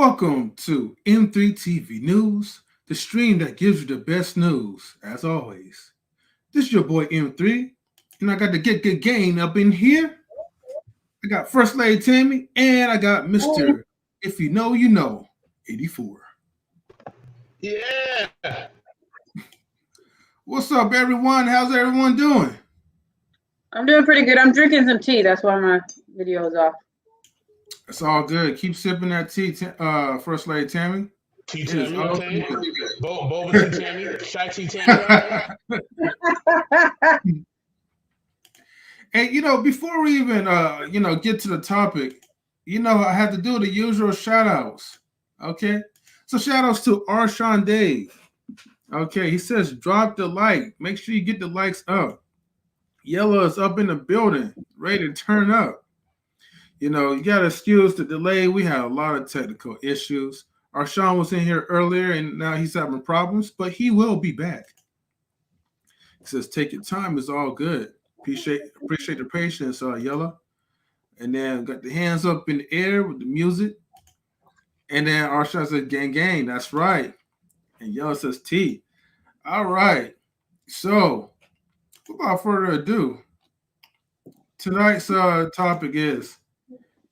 Welcome to M3 TV News, the stream that gives you the best news, as always. This is your boy M3, and I got the Get Good Game up in here. I got First Lady Tammy, and I got Mr. If You Know, You Know, 84. Yeah. What's up, everyone? How's everyone doing? I'm doing pretty good. I'm drinking some tea. That's why my video is off. It's all good. Keep sipping that tea, First Lady Tammy. Tea It is Tammy, all okay. good. Boba Tea Tammy, Shy Tea Tammy. And before we even get to the topic, I have to do the usual shout outs. Okay. So shout outs to Arshawn Dave. Okay, he says drop the like. Make sure you get the likes up. Yellow is up in the building, ready to turn up. You got to excuse the delay. We had a lot of technical issues. Arshawn was in here earlier and now he's having problems, but he will be back. He says, take your time, it's all good. Appreciate the patience, Yellow. And then got the hands up in the air with the music. And then Arshawn says, gang, gang, that's right. And Yellow says, T. All right. So, without further ado, tonight's topic is,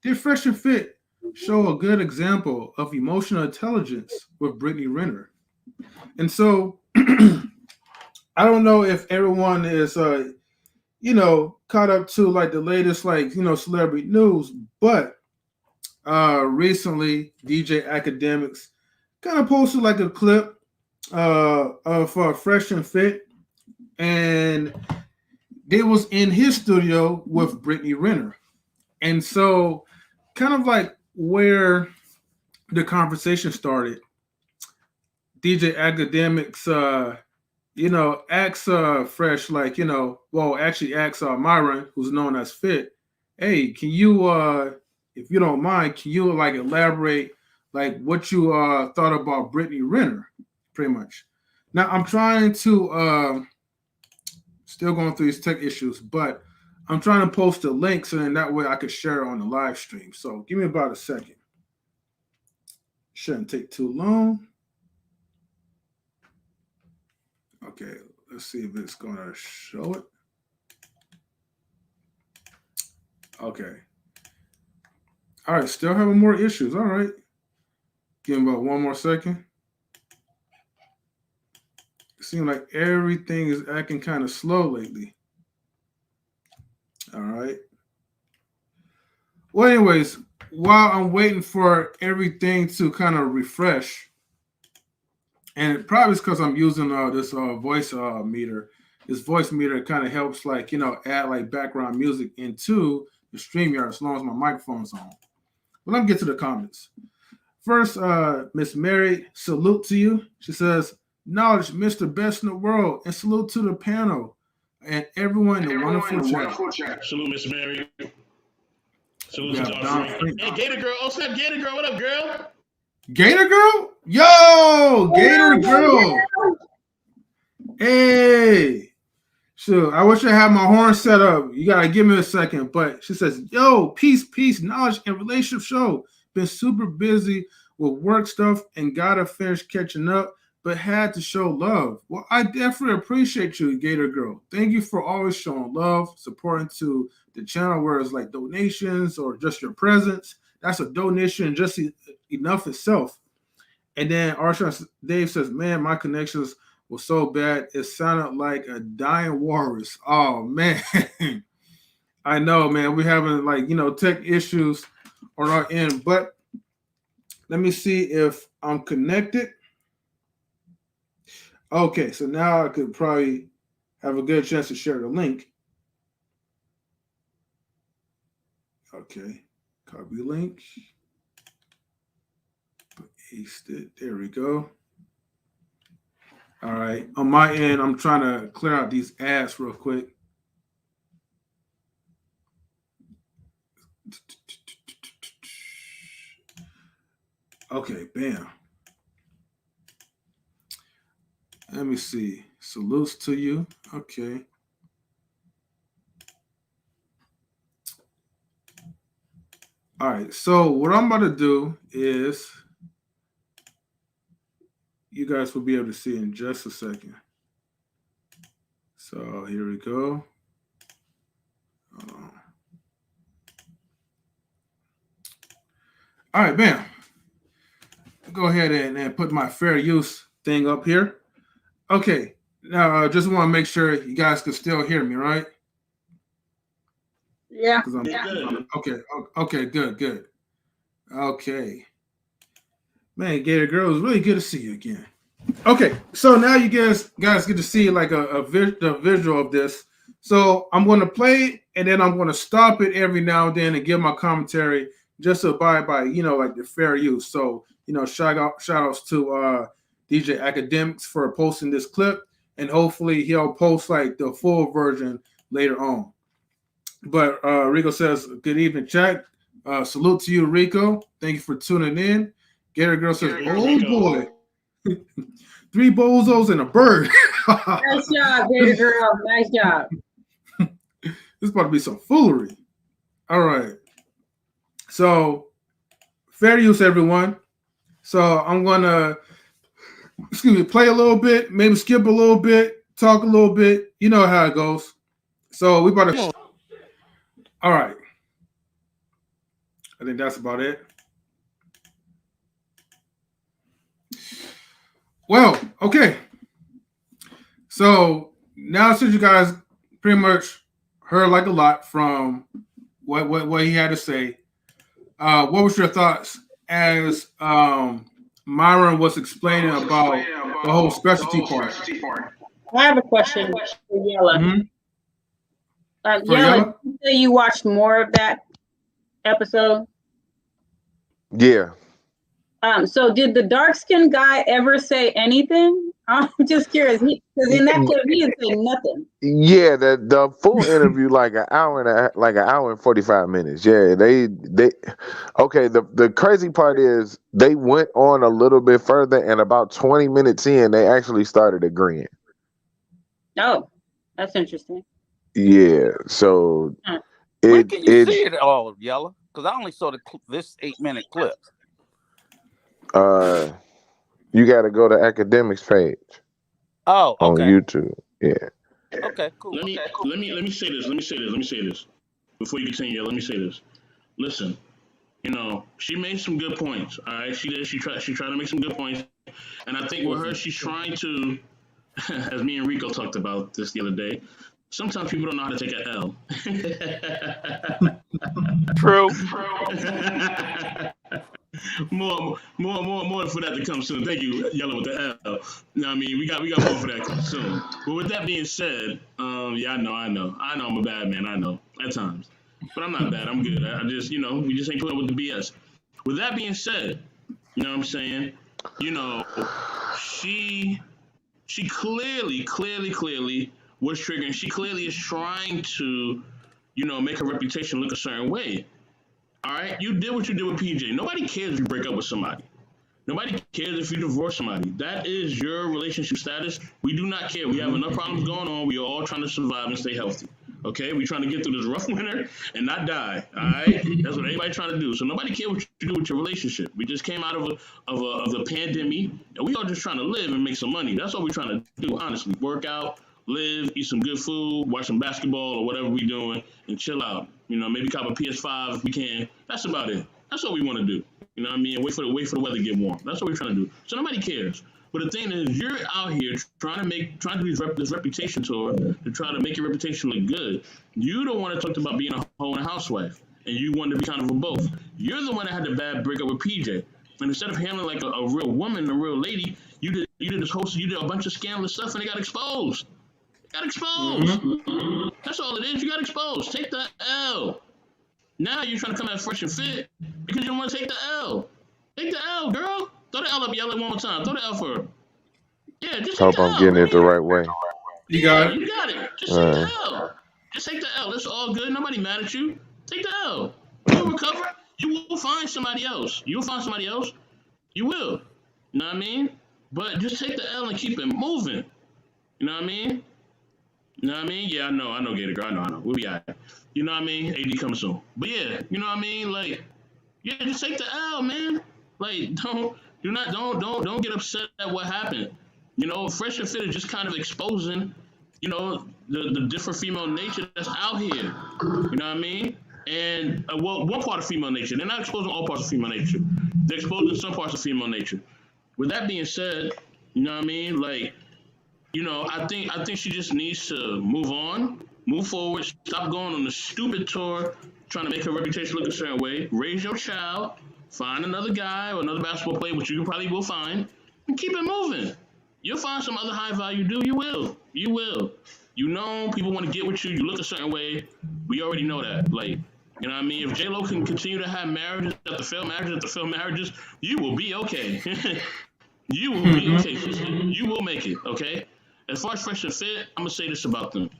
did Fresh and Fit show a good example of emotional intelligence with Brittany Renner? And so, I don't know if everyone is, caught up to like the latest, celebrity news, but recently DJ Akademiks kind of posted like a clip of Fresh and Fit, and they was in his studio with Brittany Renner. And so kind of like where the conversation started, DJ Akademiks asks Fresh, actually asks Marion, who's known as Fit, hey, can you if you don't mind, can you like elaborate like what you thought about Brittany Renner, pretty much. Now I'm trying to still going through these tech issues, but I'm trying to post the link so then that way I could share it on the live stream. So give me about a second. Shouldn't take too long. Okay, let's see if it's going to show it. Okay. All right, still having more issues. All right. Give me about one more second. It seems like everything is acting kind of slow lately. All right. Well, anyways, while I'm waiting for everything to kind of refresh, and it probably is because I'm using this voice meter. This voice meter kind of helps, add like background music into the StreamYard as long as my microphone's on. But let me get to the comments. First, Miss Mary, salute to you. She says, knowledge, Mr. Best in the world, and salute to the panel and everyone in the wonderful chat. Salute, Miss Marion. Salute to Don Frank. Hey, Gator Girl. Oh, what's up, Gator Girl? What up, girl? Gator Girl? Yo, Gator Girl. Hey. Sure, I wish I had my horn set up. You got to give me a second. But she says, yo, peace, knowledge, and relationship show. Been super busy with work stuff and got to finish catching up, but had to show love. Well, I definitely appreciate you, Gator Girl. Thank you for always showing love, supporting to the channel, where it's like donations or just your presence. That's a donation just enough itself. And then Arshawn Dave says, man, my connections was so bad it sounded like a dying walrus. Oh man. I know, man. We're having tech issues on our end, but let me see if I'm connected. Okay, so now I could probably have a good chance to share the link. Okay, copy link. Paste it. There we go. All right. On my end, I'm trying to clear out these ads real quick. Okay, bam. Let me see. Salutes to you. Okay. All right. So what I'm about to do is you guys will be able to see in just a second. So here we go. All right, bam. Go ahead and put my fair use thing up here. Okay, now I just want to make sure you guys can still hear me, right? Yeah. Okay, good. Okay. Man, Gator Girl, it's really good to see you again. Okay, so now you guys get to see like a visual of this. So I'm going to play it, and then I'm going to stop it every now and then and give my commentary just to abide by, like the fair use. So, shout outs to DJ Akademiks for posting this clip, and hopefully he'll post like the full version later on. But Rico says, good evening, chat. Salute to you, Rico. Thank you for tuning in. Gator Girl says, oh boy. 3 bozos and a bird. Nice job, Gator Girl. Nice job. This is about to be some foolery. All right. So, fair use, everyone. So, I'm going to, play a little bit, maybe skip a little bit, talk a little bit. You know how it goes. So, we about to. All right. I think that's about it. Well, okay. So now since you guys pretty much heard like a lot from what he had to say, what was your thoughts as Marion was explaining about the whole specialty part? I have a question for Yella. Mm-hmm. Yella, did you say you watched more of that episode? Yeah. So did the dark-skinned guy ever say anything? I'm just curious. Because in that clip, he didn't say nothing. Yeah, the full interview like an hour and 45 minutes. Yeah, they okay. The crazy part is they went on a little bit further, and about 20 minutes in, they actually started agreeing. Oh, that's interesting. Yeah, so where can you see it all, Yella? Because I only saw this 8-minute clip. You got to go to Akademiks page. Oh, okay. On YouTube. Yeah. Okay, cool. Let me say this. Before you continue, let me say this. Listen, she made some good points. All right, she did. She tried to make some good points, and I think with her, she's trying to, as me and Rico talked about this the other day. Sometimes people don't know how to take an L. True. More for that to come soon. Thank you, Yellow with the L. No, I mean we got more for that coming soon. But with that being said, yeah, I know I'm a bad man. I know at times, but I'm not bad. I'm good. I just, we just ain't putting up with the BS. With that being said, you know what I'm saying? She clearly was triggering. She clearly is trying to, make her reputation look a certain way. All right, you did what you did with PJ. Nobody cares if you break up with somebody. Nobody cares if you divorce somebody. That is your relationship status. We do not care. We have enough problems going on. We are all trying to survive and stay healthy. Okay, we're trying to get through this rough winter and not die. All right, that's what everybody's trying to do. So nobody cares what you do with your relationship. We just came out of the pandemic, and we are just trying to live and make some money. That's all we're trying to do. Honestly, work out, live, eat some good food, watch some basketball or whatever we're doing, and chill out. Maybe cop a PS5 if we can. That's about it. That's what we want to do. You know what I mean? Wait for the weather to get warm. That's what we're trying to do. So nobody cares. But the thing is, you're out here trying to do this reputation tour to try to make your reputation look good. You don't want to talk about being a hoe and a housewife, and you want to be kind of a both. You're the one that had the bad breakup with PJ. And instead of handling like a real woman, a real lady, you did a bunch of scandalous stuff, and they got exposed. Mm-hmm. That's all it is. You got exposed. Take the L. Now you're trying to come out fresh and fit because you don't want to take the L. Take the L, girl. Throw the L up, yell it one more time. Throw the L for her. Yeah, just hope take the I'm L. getting it the right way. You got it. You got it. Just take the L. Just take the L. It's all good. Nobody mad at you. Take the L. You'll recover. You will find somebody else. You will. You know what I mean? But just take the L and keep it moving. You know what I mean? Yeah, I know, Gator Girl. I know. We'll be all right. You know what I mean? AD coming soon. But yeah, you know what I mean? Like, yeah, just take the L, man. Like, don't Don't get upset at what happened. You know, Fresh and Fit is just kind of exposing, you know, the different female nature that's out here. You know what I mean? And well, one part of female nature. They're not exposing all parts of female nature. They're exposing some parts of female nature. With that being said, you know what I mean? Like, you know, I think she just needs to move on, move forward, stop going on the stupid tour, trying to make her reputation look a certain way. Raise your child, find another guy or another basketball player, which you probably will find, and keep it moving. You'll find some other high value dude. You will. You will. You know, people want to get with you. You look a certain way. We already know that. Like, you know what I mean? If J-Lo can continue to have marriages after failed marriages, you will be okay. You will be okay. You will make it, okay? As far as Fresh and Fit, I'm gonna say this about them.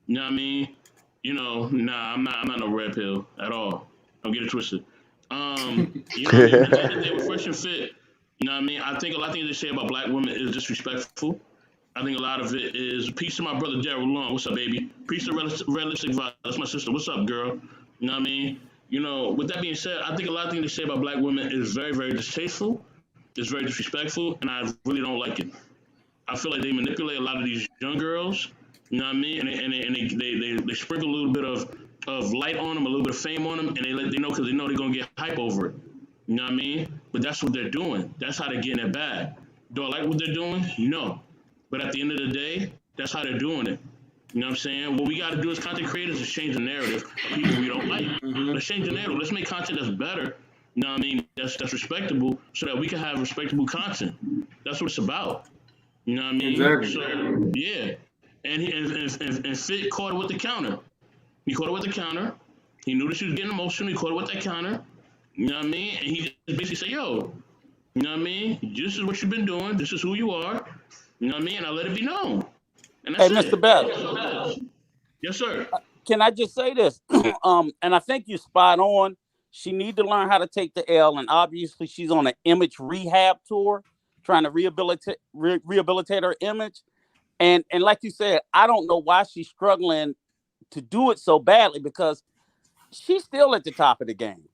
You know what I mean? You know, nah, I'm not no red pill at all. Don't get it twisted. You know, they were Fresh and Fit. You know what I mean? I think a lot of things they say about black women is disrespectful. I think a lot of it is peace to my brother Daryl Long. What's up, baby? Peace to Realistic Vibe. That's my sister. What's up, girl? You know what I mean? You know, with that being said, I think a lot of things they say about black women is very, very distasteful. It's very disrespectful, and I really don't like it. I feel like they manipulate a lot of these young girls. You know what I mean? And they sprinkle a little bit of light on them, a little bit of fame on them, and they know because they know they're gonna get hype over it. You know what I mean? But that's what they're doing. That's how they're getting it back. Do I like what they're doing? No. But at the end of the day, that's how they're doing it. You know what I'm saying? What we got to do as content creators is change the narrative of people we don't like. Let's change the narrative. Let's make content that's better. You know what I mean? That's respectable, so that we can have respectable content. That's what it's about. You know what I mean? Exactly. So, yeah. And Fit caught it with the counter. He caught it with the counter. He knew that she was getting emotional. He caught it with that counter. You know what I mean? And he just basically said, yo, you know what I mean? This is what you've been doing. This is who you are. You know what I mean? And I let it be known. And that's Hey, Mr. Bell. Yes, sir. Can I just say this? And I think you're spot on. She need to learn how to take the L, and obviously she's on an image rehab tour, trying to rehabilitate her image. And like you said, I don't know why she's struggling to do it so badly, because she's still at the top of the game.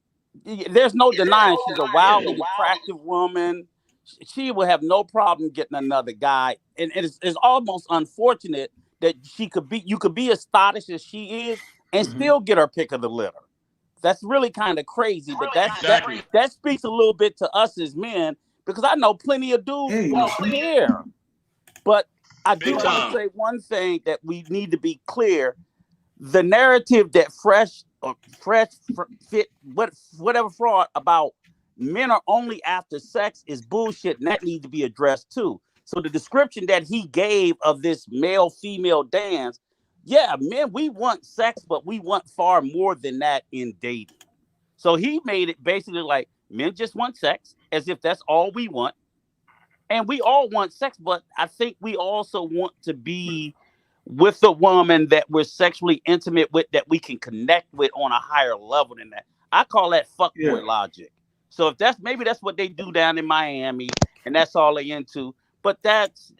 There's no denying she's a wildly attractive woman. She will have no problem getting another guy. And it's almost unfortunate that you could be as stylish as she is and still get her pick of the litter. That's really kind of crazy, but that speaks a little bit to us as men, because I know plenty of dudes who don't care. But I do want to say one thing that we need to be clear. The narrative that Fresh Fit, whatever fraud about men are only after sex is bullshit, and that needs to be addressed too. So the description that he gave of this male-female dance, yeah, men, we want sex, but we want far more than that in dating. So he made it basically like men just want sex, as if that's all we want. And we all want sex, but I think we also want to be with a woman that we're sexually intimate with, that we can connect with on a higher level than that. I call that fuckboy logic. So if maybe that's what they do down in Miami, and that's all they into. But that's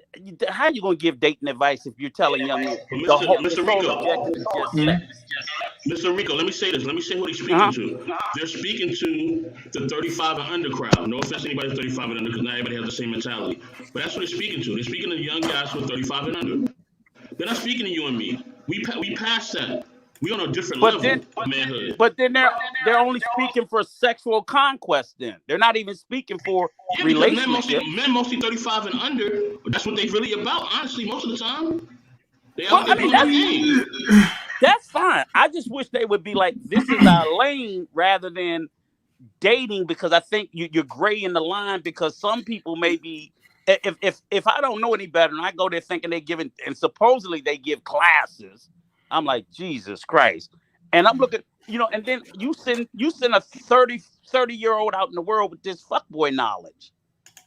how you gonna give dating advice if you're telling young men Mr. Rico. objective is just sex? Mr. Rico, let me say this. Let me say who they're speaking to. They're speaking to the 35 and under crowd. No offense to anybody 35 and under, because not everybody has the same mentality. But that's what they're speaking to. They're speaking to young guys who are 35 and under. They're not speaking to you and me. We passed that. We on a different level of manhood. But then they're only speaking for sexual conquest. Then they're not even speaking for relationships. Men mostly 35 and under. That's what they really about. Honestly, most of the time. That's fine. I just wish they would be like, this is our lane, rather than dating, because I think you're graying the line, because some people may be. If I don't know any better and I go there thinking they're giving, and supposedly they give classes, I'm like, Jesus Christ. And I'm looking, and then you send a 30-year-old out in the world with this fuckboy knowledge.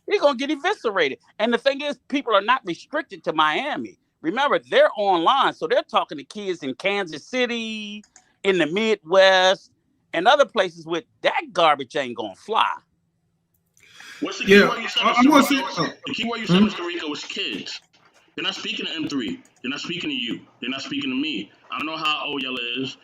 He's gonna get eviscerated. And the thing is, people are not restricted to Miami. Remember, they're online, so they're talking to kids in Kansas City, in the Midwest, and other places where that garbage ain't gonna fly. What's the key word you said, Mr. Rico? The key word you said, Mr. Rico, was kids. They're not speaking to M3. They're not speaking to you. They're not speaking to me. I don't know how old Yella is,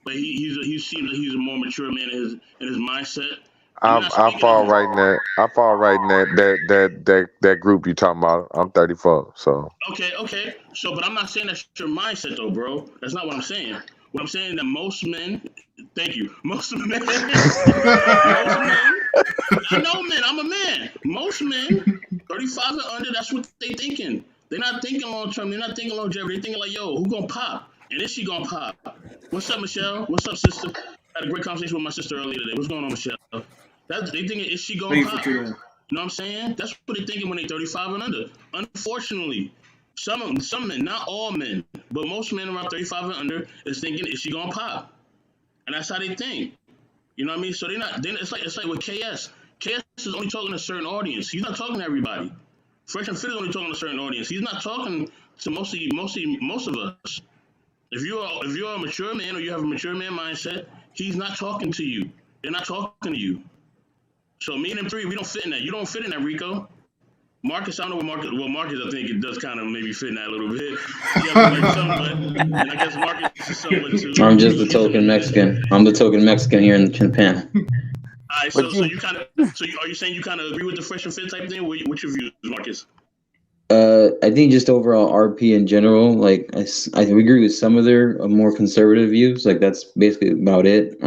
but he seems like he's a more mature man in his mindset. I fall right in that. I fall right in that group you talking about. I'm 34, so. Okay. So, but I'm not saying that's your mindset, though, bro. That's not what I'm saying. What I'm saying that most men, thank you, most men, I know men, I'm a man. Most men, 35 and under, that's what they thinking. They're not thinking long term. They're not thinking longevity. They're thinking like, yo, who gonna pop? And is she gonna pop? What's up, Michelle? What's up, sister? I had a great conversation with my sister earlier today. What's going on, Michelle? They thinking, is she gonna pop? You know what I'm saying? That's what they're thinking when they're 35 and under. Unfortunately, some men, not all men, but most men around 35 and under is thinking, is she gonna pop? And that's how they think. You know what I mean? So they're not. Then it's like with KS. KS is only talking to a certain audience. He's not talking to everybody. Fresh and Fit is only talking to a certain audience. He's not talking to most of us. If you're a mature man or you have a mature man mindset, he's not talking to you. They're not talking to you. So me and them three, we don't fit in that. You don't fit in that, Rico. Marcus, I don't know what Marcus, I think it does kind of maybe fit in that a little bit. And I guess Marcus is somewhat too. I'm just the token Mexican. I'm the token Mexican here in Japan. All right, so are you saying you kind of agree with the Fresh and Fit type thing? What's your views, Marcus? I think just overall RP in general, like I agree with some of their more conservative views. Like that's basically about it.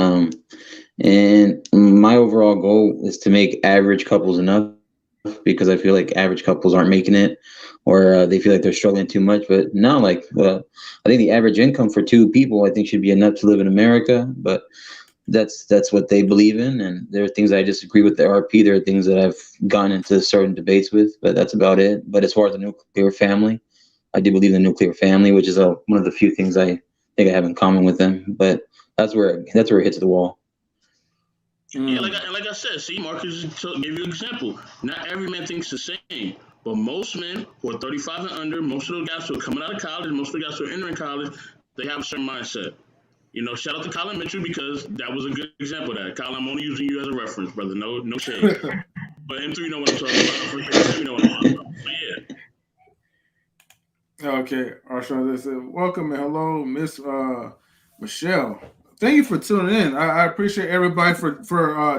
And my overall goal is to make average couples enough, because I feel like average couples aren't making it, or they feel like they're struggling too much. But no, I think the average income for two people, I think, should be enough to live in America. But that's what they believe in, and there are things I disagree with the RP. There are things that I've gotten into certain debates with, but that's about it. But as far as the nuclear family, I do believe in the nuclear family, which is one of the few things I think I have in common with them. But that's where it hits the wall. Yeah, like I said, see, Marcus gave you an example. Not every man thinks the same, but most men who are 35 and under, most of those guys who are coming out of college, most of the guys who are entering college, they have a certain mindset. You know, shout out to Colin Mitchell, because that was a good example of that. Colin, I'm only using you as a reference, brother. No shade. But M3 know what I'm talking about. M3 know what I'm talking about. But yeah. Okay, Arshawn, welcome and hello, Miss Michelle. Thank you for tuning in. I appreciate everybody for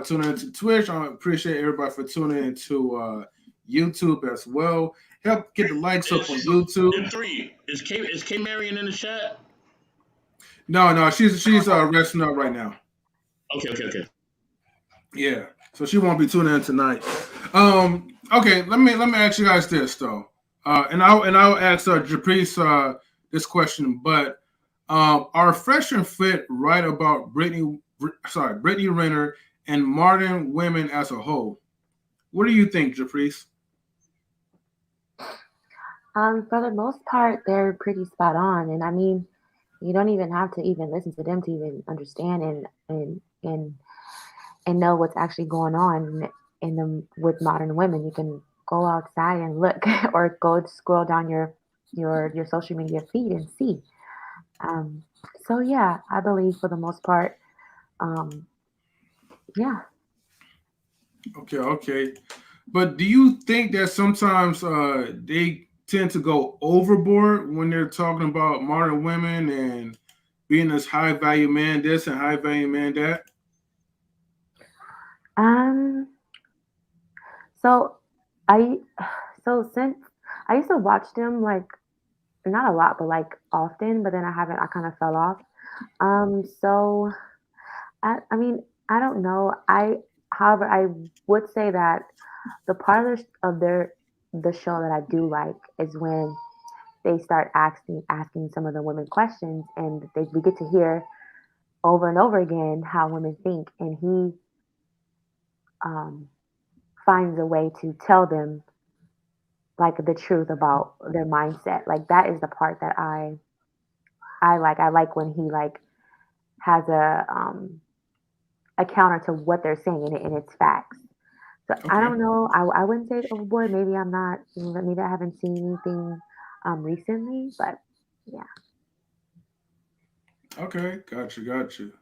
tuning into Twitch. I appreciate everybody for tuning into YouTube as well. Help get the likes up on YouTube. M3, is K Marion in the chat? No, she's resting up right now. Okay. Yeah, so she won't be tuning in tonight. Okay, let me ask you guys this though, and I'll ask Japrice this question, but are Fresh and Fit right about Brittany Renner and modern women as a whole? What do you think, Japrice? For the most part, they're pretty spot on, and I mean, you don't even have to even listen to them to even understand and know what's actually going on in them with modern women. You can go outside and look, or go scroll down your social media feed and see. So yeah, I believe for the most part, yeah. Okay. But do you think that sometimes they tend to go overboard when they're talking about modern women and being this high value man this and high value man that? Since I used to watch them, like, not a lot, but like often, but then I kind of fell off. So I mean, I don't know. However, I would say that the part of the show that I do like is when they start asking some of the women questions, and we get to hear over and over again how women think, and he finds a way to tell them like the truth about their mindset. Like, that is the part that I like. I like when he like has a counter to what they're saying, and it's facts. So okay. I don't know. I wouldn't say it's overboard. Maybe I haven't seen anything recently, but yeah. Okay, got you.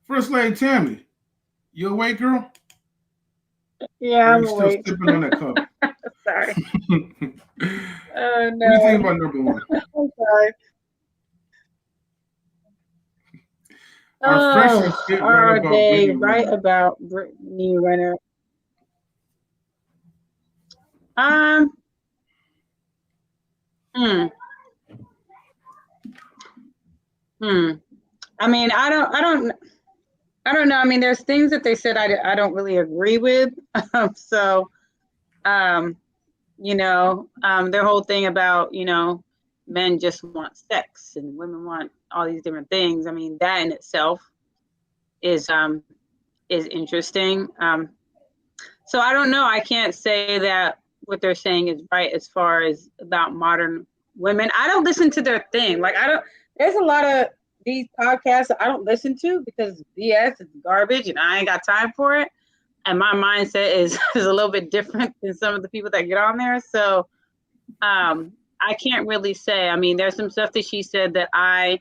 First Lady Tammy, you awake, girl? Yeah, I'm awake. Still sipping on that cup. Sorry. Oh no. What do you think about number one? I'm sorry. Are freshman shit right Are about they Brittany right Renner? about Brittany Renner? Um, hmm, hmm. I mean, I don't know. I mean, there's things that they said I don't really agree with. So, their whole thing about, men just want sex and women want all these different things. I mean, that in itself is interesting. So I don't know. I can't say that what they're saying is right as far as about modern women. I don't listen to their thing. Like, I don't. There's a lot of these podcasts that I don't listen to because BS is garbage and I ain't got time for it. And my mindset is is a little bit different than some of the people that get on there. So I can't really say. I mean, there's some stuff that she said that I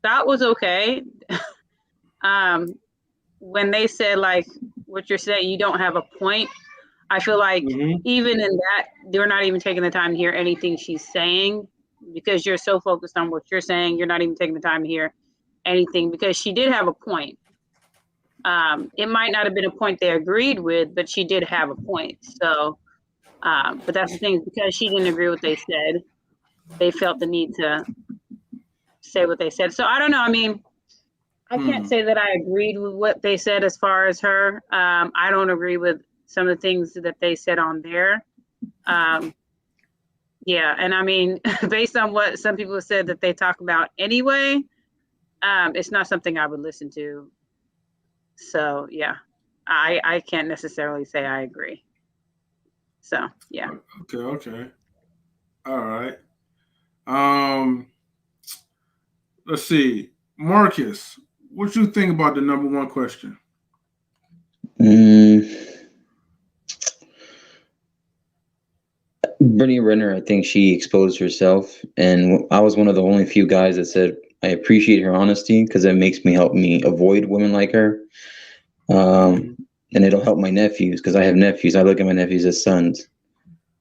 thought was okay. When they said like what you're saying, you don't have a point. I feel like even in that, they're not even taking the time to hear anything she's saying because you're so focused on what you're saying. You're not even taking the time to hear anything because she did have a point. It might not have been a point they agreed with, but she did have a point. So, but that's the thing, because she didn't agree with what they said, they felt the need to say what they said. So I don't know. I mean, I can't say that I agreed with what they said as far as her. I don't agree with some of the things that they said on there. Yeah, and I mean, based on what some people have said that they talk about anyway, it's not something I would listen to. So yeah, I can't necessarily say I agree. So yeah. Okay. All right. Um, let's see. Marcus, what you think about the number one question? Brittany Renner, I think she exposed herself, and I was one of the only few guys that said I appreciate her honesty because it makes me help me avoid women like her, and it'll help my nephews because I have nephews. I look at my nephews as sons,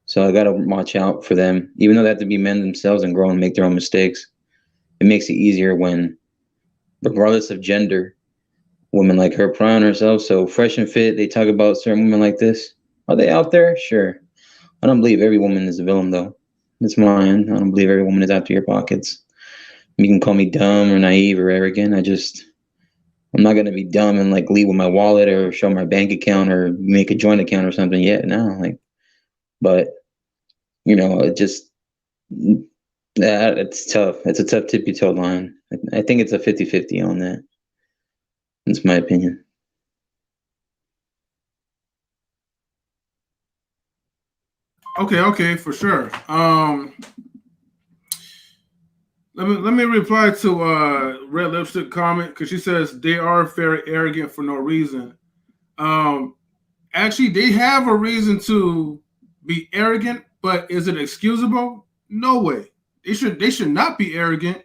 so I gotta watch out for them, even though they have to be men themselves and grow and make their own mistakes. It makes it easier when, regardless of gender, women like her pride on herself. So fresh and fit, they talk about certain women like this. Are they out there? Sure. I don't believe every woman is a villain, though. That's mine. I don't believe every woman is after your pockets. You can call me dumb or naive or arrogant. I'm not gonna be dumb and like leave with my wallet or show my bank account or make a joint account or something yet. No, but it just it's tough. It's a tough tippy toe line. I think it's a 50-50 on that. That's my opinion. Okay, for sure. Let me reply to Red Lipstick comment because she says they are very arrogant for no reason. Actually, they have a reason to be arrogant, but is it excusable? No way. They should not be arrogant.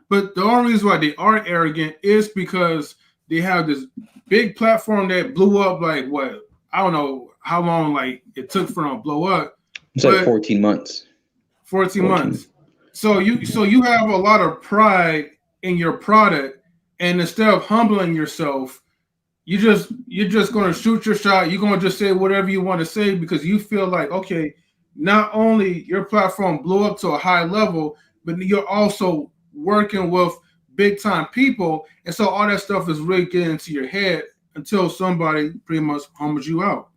But the only reason why they are arrogant is because they have this big platform that blew up. Like what? I don't know how long like it took for them to blow up. It's like 14 months. 14 months. So you have a lot of pride in your product, and instead of humbling yourself, you're just gonna shoot your shot. You're gonna just say whatever you want to say because you feel like, okay, not only your platform blew up to a high level, but you're also working with big time people, and so all that stuff is really getting into your head until somebody pretty much humbles you out.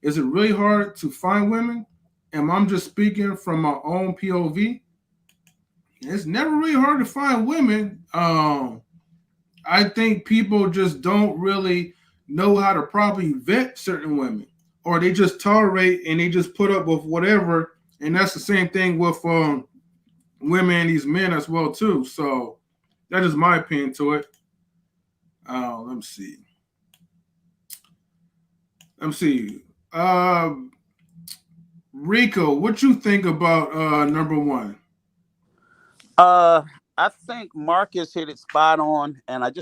Is it really hard to find women? And I'm just speaking from my own POV. It's never really hard to find women. I think people just don't really know how to properly vet certain women, or they just tolerate and they just put up with whatever. And that's the same thing with women and these men as well too. So that is my opinion to it. Let me see. Let me see. Rico, what you think about number one? I think Marcus hit it spot on, and I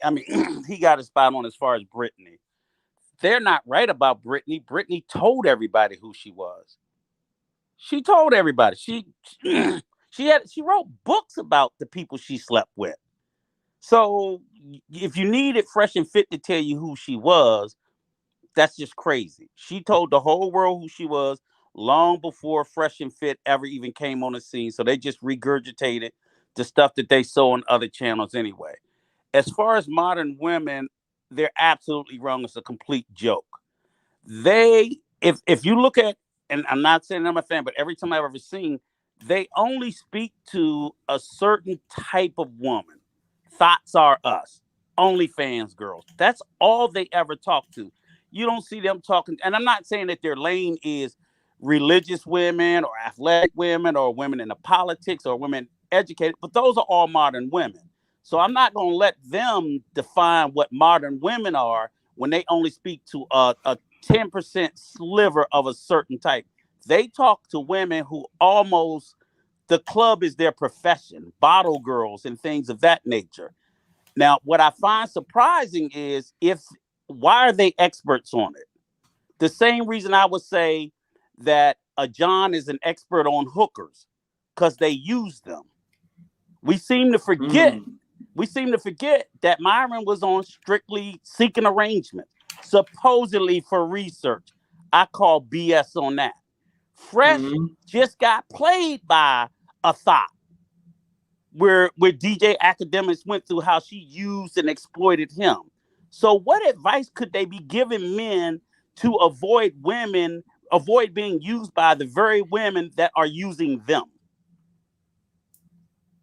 mean he got it spot on as far as Britney. They're not right about Britney. Britney told everybody who she was. She told everybody. She wrote books about the people she slept with. So if you needed Fresh and Fit to tell you who she was, that's just crazy. She told the whole world who she was long before Fresh and Fit ever even came on the scene. So they just regurgitated the stuff that they saw on other channels anyway. As far as modern women, they're absolutely wrong. It's a complete joke. If you look at, and I'm not saying I'm a fan, but every time I've ever seen, they only speak to a certain type of woman. Thoughts are us, OnlyFans girls. That's all they ever talk to. You don't see them talking, and I'm not saying that their lane is religious women or athletic women or women in the politics or women educated, but those are all modern women. So I'm not going to let them define what modern women are when they only speak to a 10% sliver of a certain type. They talk to women who almost, the club is their profession, bottle girls and things of that nature. Now, what I find surprising is why are they experts on it? The same reason I would say that a John is an expert on hookers, because they use them. We seem to forget that Marion was on Strictly Seeking Arrangement, supposedly for research. I call BS on that. Fresh just got played by a thought where DJ Akademiks went through how she used and exploited him. So what advice could they be giving men to avoid being used by the very women that are using them?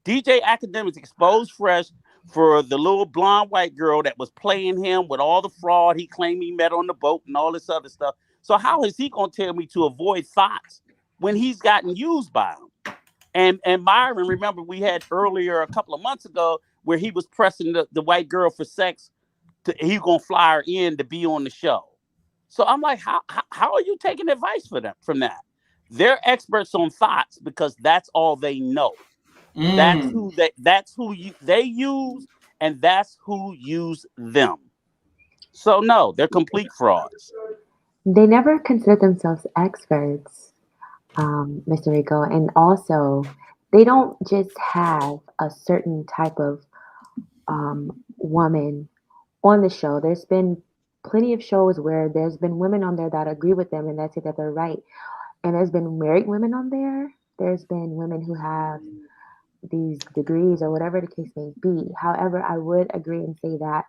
DJ Akademiks exposed Fresh for the little blonde white girl that was playing him with all the fraud he claimed he met on the boat and all this other stuff. So how is he going to tell me to avoid thoughts when he's gotten used by them? And Marion, remember we had earlier a couple of months ago where he was pressing the white girl for sex. He's going to fly her in to be on the show. So I'm like, how are you taking advice from that? They're experts on thoughts because that's all they know. That's who they use, and that's who use them. So no, they're complete frauds. They never consider themselves experts, Mr. Rico, and also they don't just have a certain type of woman on the show. There's been plenty of shows where there's been women on there that agree with them and that say that they're right, and there's been married women on there. There's been women who have these degrees or whatever the case may be. However, I would agree and say that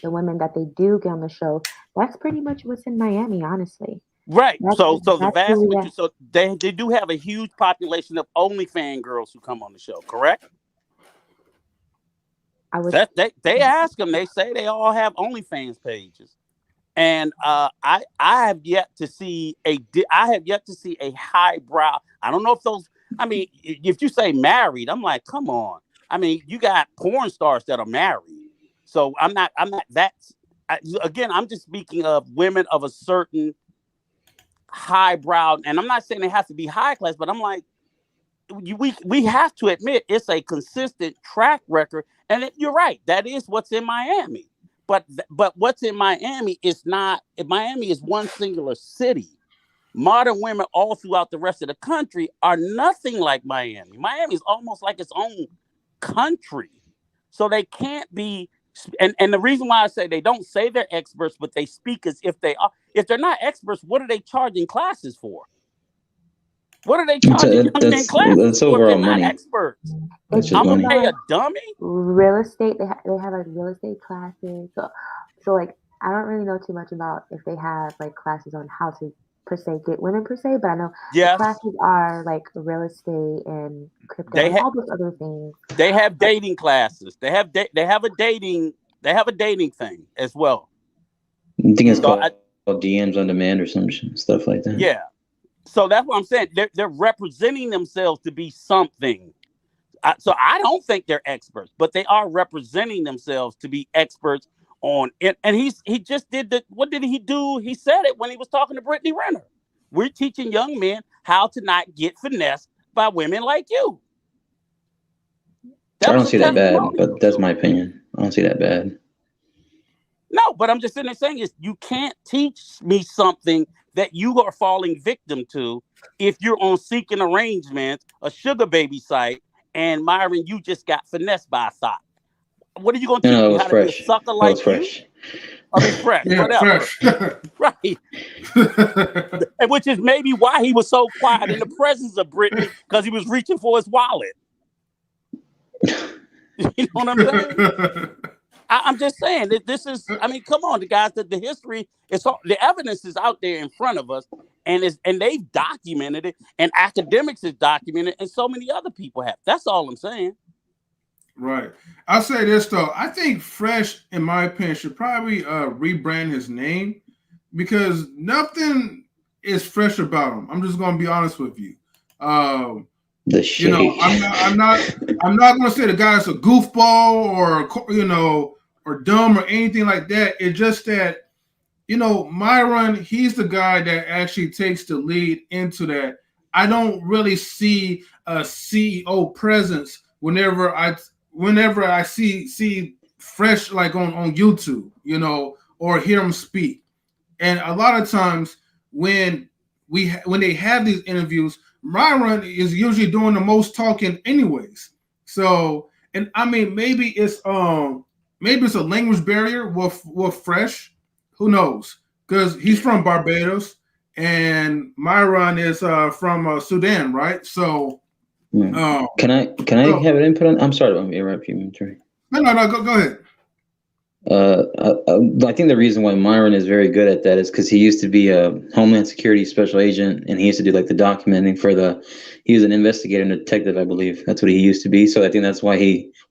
the women that they do get on the show, that's pretty much what's in Miami, honestly. Right. So the vast majority, so they do have a huge population of OnlyFans girls who come on the show, correct? They ask them, they say they all have OnlyFans pages. And I have yet to see a highbrow. I don't know if those, I mean, if you say married, I'm like, come on. I mean, you got porn stars that are married. So I'm not again, I'm just speaking of women of a certain highbrow, and I'm not saying they have to be high class, but I'm like, we have to admit it's a consistent track record. And you're right, that is what's in Miami. But what's in Miami is not, Miami is one singular city. Modern women all throughout the rest of the country are nothing like Miami. Miami is almost like its own country. So they can't be, and the reason why I say they don't say they're experts, but they speak as if they are. If they're not experts, what are they charging classes for? What are they charging young men classes that's overall for? money. Experts. That's just I'm money. gonna pay a dummy. Real estate. They have like real estate classes. So like I don't really know too much about if they have like classes on how to per se get women per se, but I know the classes are like real estate and crypto and all those other things. They have dating classes. They have a dating thing as well. I think it's called DMs on demand or some stuff like that. Yeah. So that's what I'm saying. They're representing themselves to be something. So I don't think they're experts, but they are representing themselves to be experts on it. And he just did what did he do? He said it when he was talking to Brittany Renner. We're teaching young men how to not get finessed by women like you. I don't see that bad, but that's my opinion. I don't see that bad. No, but I'm just sitting there saying is you can't teach me something that you are falling victim to if you're on Seeking Arrangements, a sugar baby site, and Marion, you just got finessed by a thought. What are you gonna No, teach no, it me? was How to be a fresh. sucker That like was you? fresh. I mean, fresh, Yeah, whatever. fresh. Right. And which is maybe why he was so quiet in the presence of Britney, because he was reaching for his wallet. You know what I'm saying? I'm just saying that this is, I mean, come on, the guys, that the history is all, the evidence is out there in front of us, and they've documented it, and Akademiks is documented, and so many other people have. That's all I'm saying. Right. I'll say this though. I think Fresh, in my opinion, should probably rebrand his name because nothing is fresh about him. I'm just gonna be honest with you. The You shade. know, I'm not gonna say the guy's a goofball or or dumb or anything like that. It's just that Marion, he's the guy that actually takes the lead into that. I don't really see a CEO presence whenever I see Fresh like on YouTube, or hear him speak. And a lot of times when they have these interviews, Marion is usually doing the most talking anyways. So, and I mean maybe it's a language barrier with Fresh. Who knows? Because he's from Barbados and Marion is from Sudan, right? So Can I have an input on? I'm sorry, I'm interrupting you, Trey. No, go ahead. I think the reason why Myron is very good at that is because he used to be a Homeland Security special agent, and he used to do like the documenting he was an investigator and a detective, I believe. That's what he used to be. So I think that's why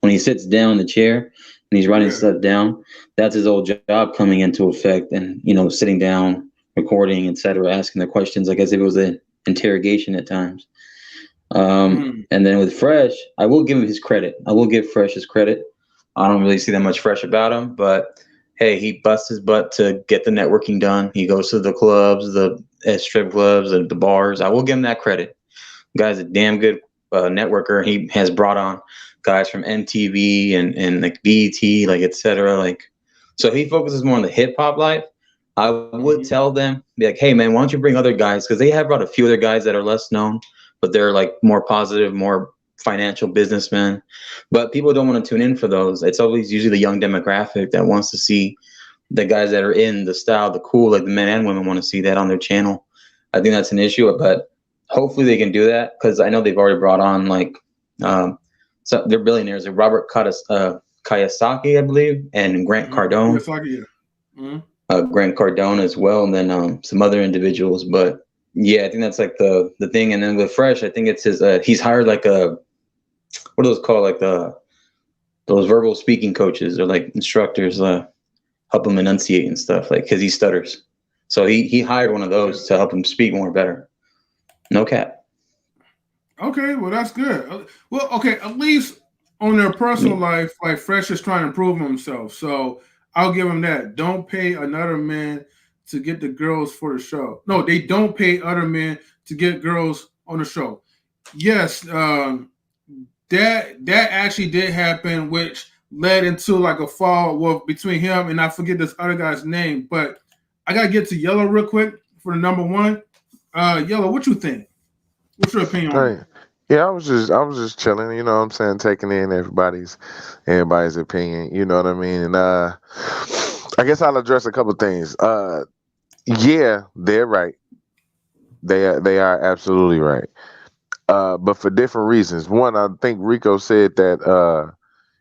when he sits down in the chair and he's writing stuff down, that's his old job coming into effect, and sitting down, recording, etc., asking the questions, like as if it was an interrogation at times. And then with Fresh, I will give him his credit. I will give Fresh his credit. I don't really see that much fresh about him, but hey, he busts his butt to get the networking done. He goes to the clubs, the strip clubs, and the bars. I will give him that credit. The guy's a damn good networker. He has brought on guys from MTV and like BET, like etc. Like, so he focuses more on the hip hop life. I would tell them, be like, hey man, why don't you bring other guys? Because they have brought a few other guys that are less known, but they're like more positive, more financial businessmen. But people don't want to tune in for those. It's always usually the young demographic that wants to see the guys that are in the style, the cool, like the men and women want to see that on their channel. I think that's an issue, but hopefully they can do that, because I know they've already brought on like so they're billionaires, like Robert Kiyosaki, I believe, and Grant Cardone. Kiyosaki, yeah. Grant Cardone as well, and then some other individuals. But yeah, I think that's like the thing. And then with Fresh, I think it's his he's hired like what are those called, like those verbal speaking coaches or like instructors, help him enunciate and stuff, like because he stutters. So he hired one of those to help him speak more better. No cap. Okay, well that's good. Well, okay, at least on their personal life, like Fresh is trying to improve himself. So I'll give him that. Don't pay another man to get the girls for the show. No, they don't pay other men to get girls on the show. Yes, that actually did happen, which led into like a fall between him and I forget this other guy's name. But I gotta get to Yellow real quick for the number one. Yellow, what you think? What's your opinion on it? Yeah, I was just chilling, you know what I'm saying, taking in everybody's opinion, you know what I mean? And I guess I'll address a couple things. Yeah, they're right. They are absolutely right. But for different reasons. One, I think Rico said that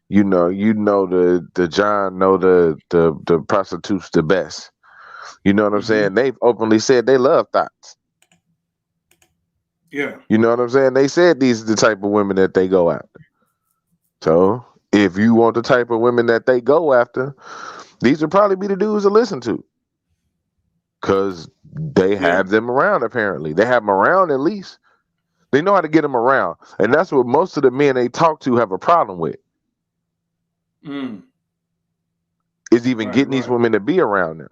the John know the prostitutes the best. You know what I'm saying? They've openly said they love thoughts. Yeah. You know what I'm saying? They said these are the type of women that they go after. So if you want the type of women that they go after, these would probably be the dudes to listen to. Because they have them around, apparently. They have them around at least. They know how to get them around. And that's what most of the men they talk to have a problem with. Is even getting these women to be around them.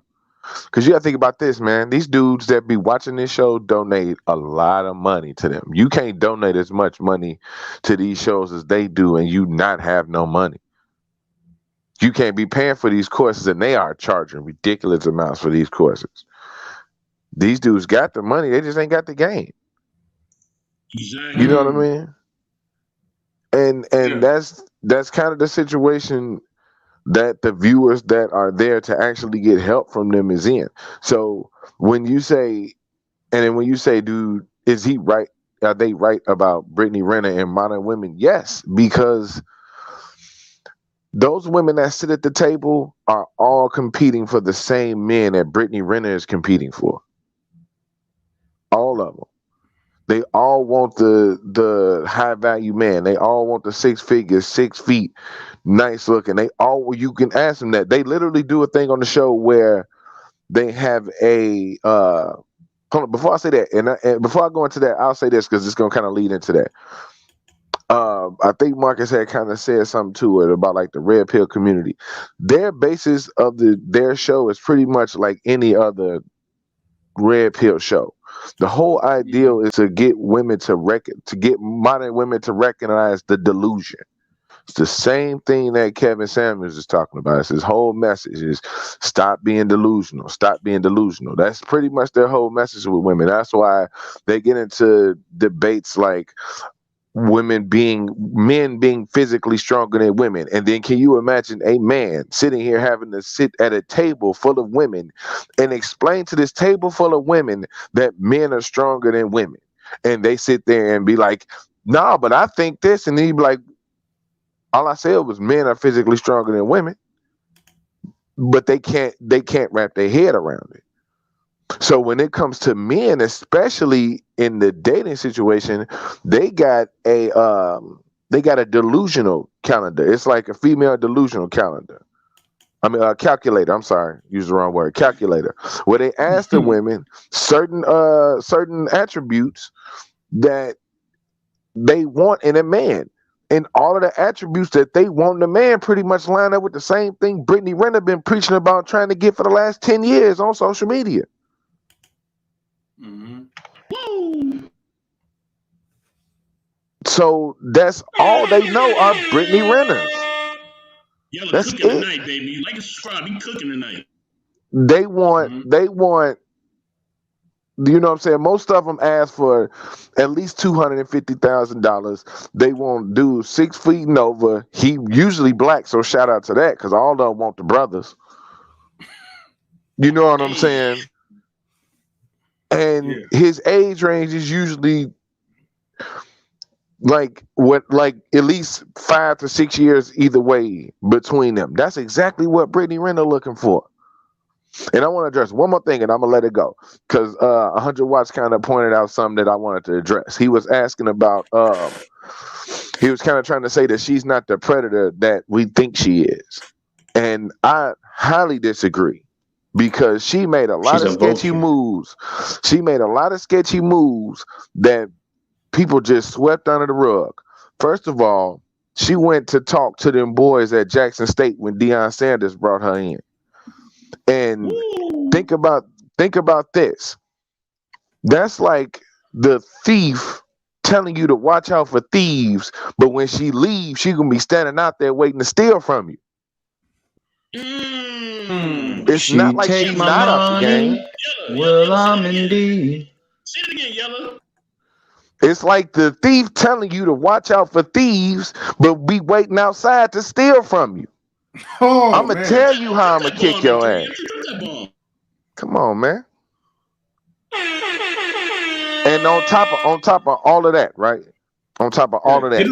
Because you got to think about this, man. These dudes that be watching this show donate a lot of money to them. You can't donate as much money to these shows as they do and you not have no money. You can't be paying for these courses and they are charging ridiculous amounts for these courses. These dudes got the money. They just ain't got the game. Exactly. You know what I mean? And that's kind of the situation that the viewers that are there to actually get help from them is in. So when you say, and then when you say, dude, is he right? Are they right about Brittany Renner and modern women? Yes, because those women that sit at the table are all competing for the same men that Brittany Renner is competing for. All of them. They all want the high value man. They all want the 6 figures, 6 feet, nice looking. They all, you can ask them that. They literally do a thing on the show where they have a hold on, before I say that, and before I go into that, I'll say this because it's gonna kind of lead into that. I think Marcus had kind of said something to it about like the red pill community. Their basis of their show is pretty much like any other red pill show. The whole ideal is to get women to get modern women to recognize the delusion. It's the same thing that Kevin Samuels is talking about. It's his whole message is stop being delusional. Stop being delusional. That's pretty much their whole message with women. That's why they get into debates like men being physically stronger than women. And then can you imagine a man sitting here having to sit at a table full of women and explain to this table full of women that men are stronger than women? And they sit there and be like, nah, but I think this. And then he'd be like, all I said was men are physically stronger than women, but they can't wrap their head around it. So when it comes to men, especially in the dating situation, they got a delusional calendar. It's like a female delusional calendar. I mean, calculator. I'm sorry, use the wrong word. Calculator. Where they ask the women certain attributes that they want in a man. And all of the attributes that they want in a man pretty much line up with the same thing Brittany Renner been preaching about trying to get for the last 10 years on social media. Mm-hmm. So that's all they know are Brittany Renners. Y'all That's cooking it. tonight, baby. Like and subscribe. Be cooking tonight. They want, you know what I'm saying? Most of them ask for at least $250,000. They want dude 6 feet and over. He usually black, so shout out to that because all of them want the brothers. You know what I'm saying? And his age range is usually like at least 5 to 6 years either way between them. That's exactly what Brittany Renner looking for. And I want to address one more thing, and I'm gonna let it go because 100 Watts kind of pointed out something that I wanted to address. He was asking about he was kind of trying to say that she's not the predator that we think she is, and I highly disagree. Because she made a lot of sketchy moves. She made a lot of sketchy moves that people just swept under the rug. First of all, she went to talk to them boys at Jackson State when Deion Sanders brought her in. And think about this. That's like the thief telling you to watch out for thieves, but when she leaves, she's gonna be standing out there waiting to steal from you. It's she not like she's not up the game. Well, I'm indeed. Say it again, Yellow. It's like the thief telling you to watch out for thieves, but be waiting outside to steal from you. Oh, I'm gonna tell you how I'm gonna kick your ass. Come on, man. And on top of all of that, right? On top of all of that,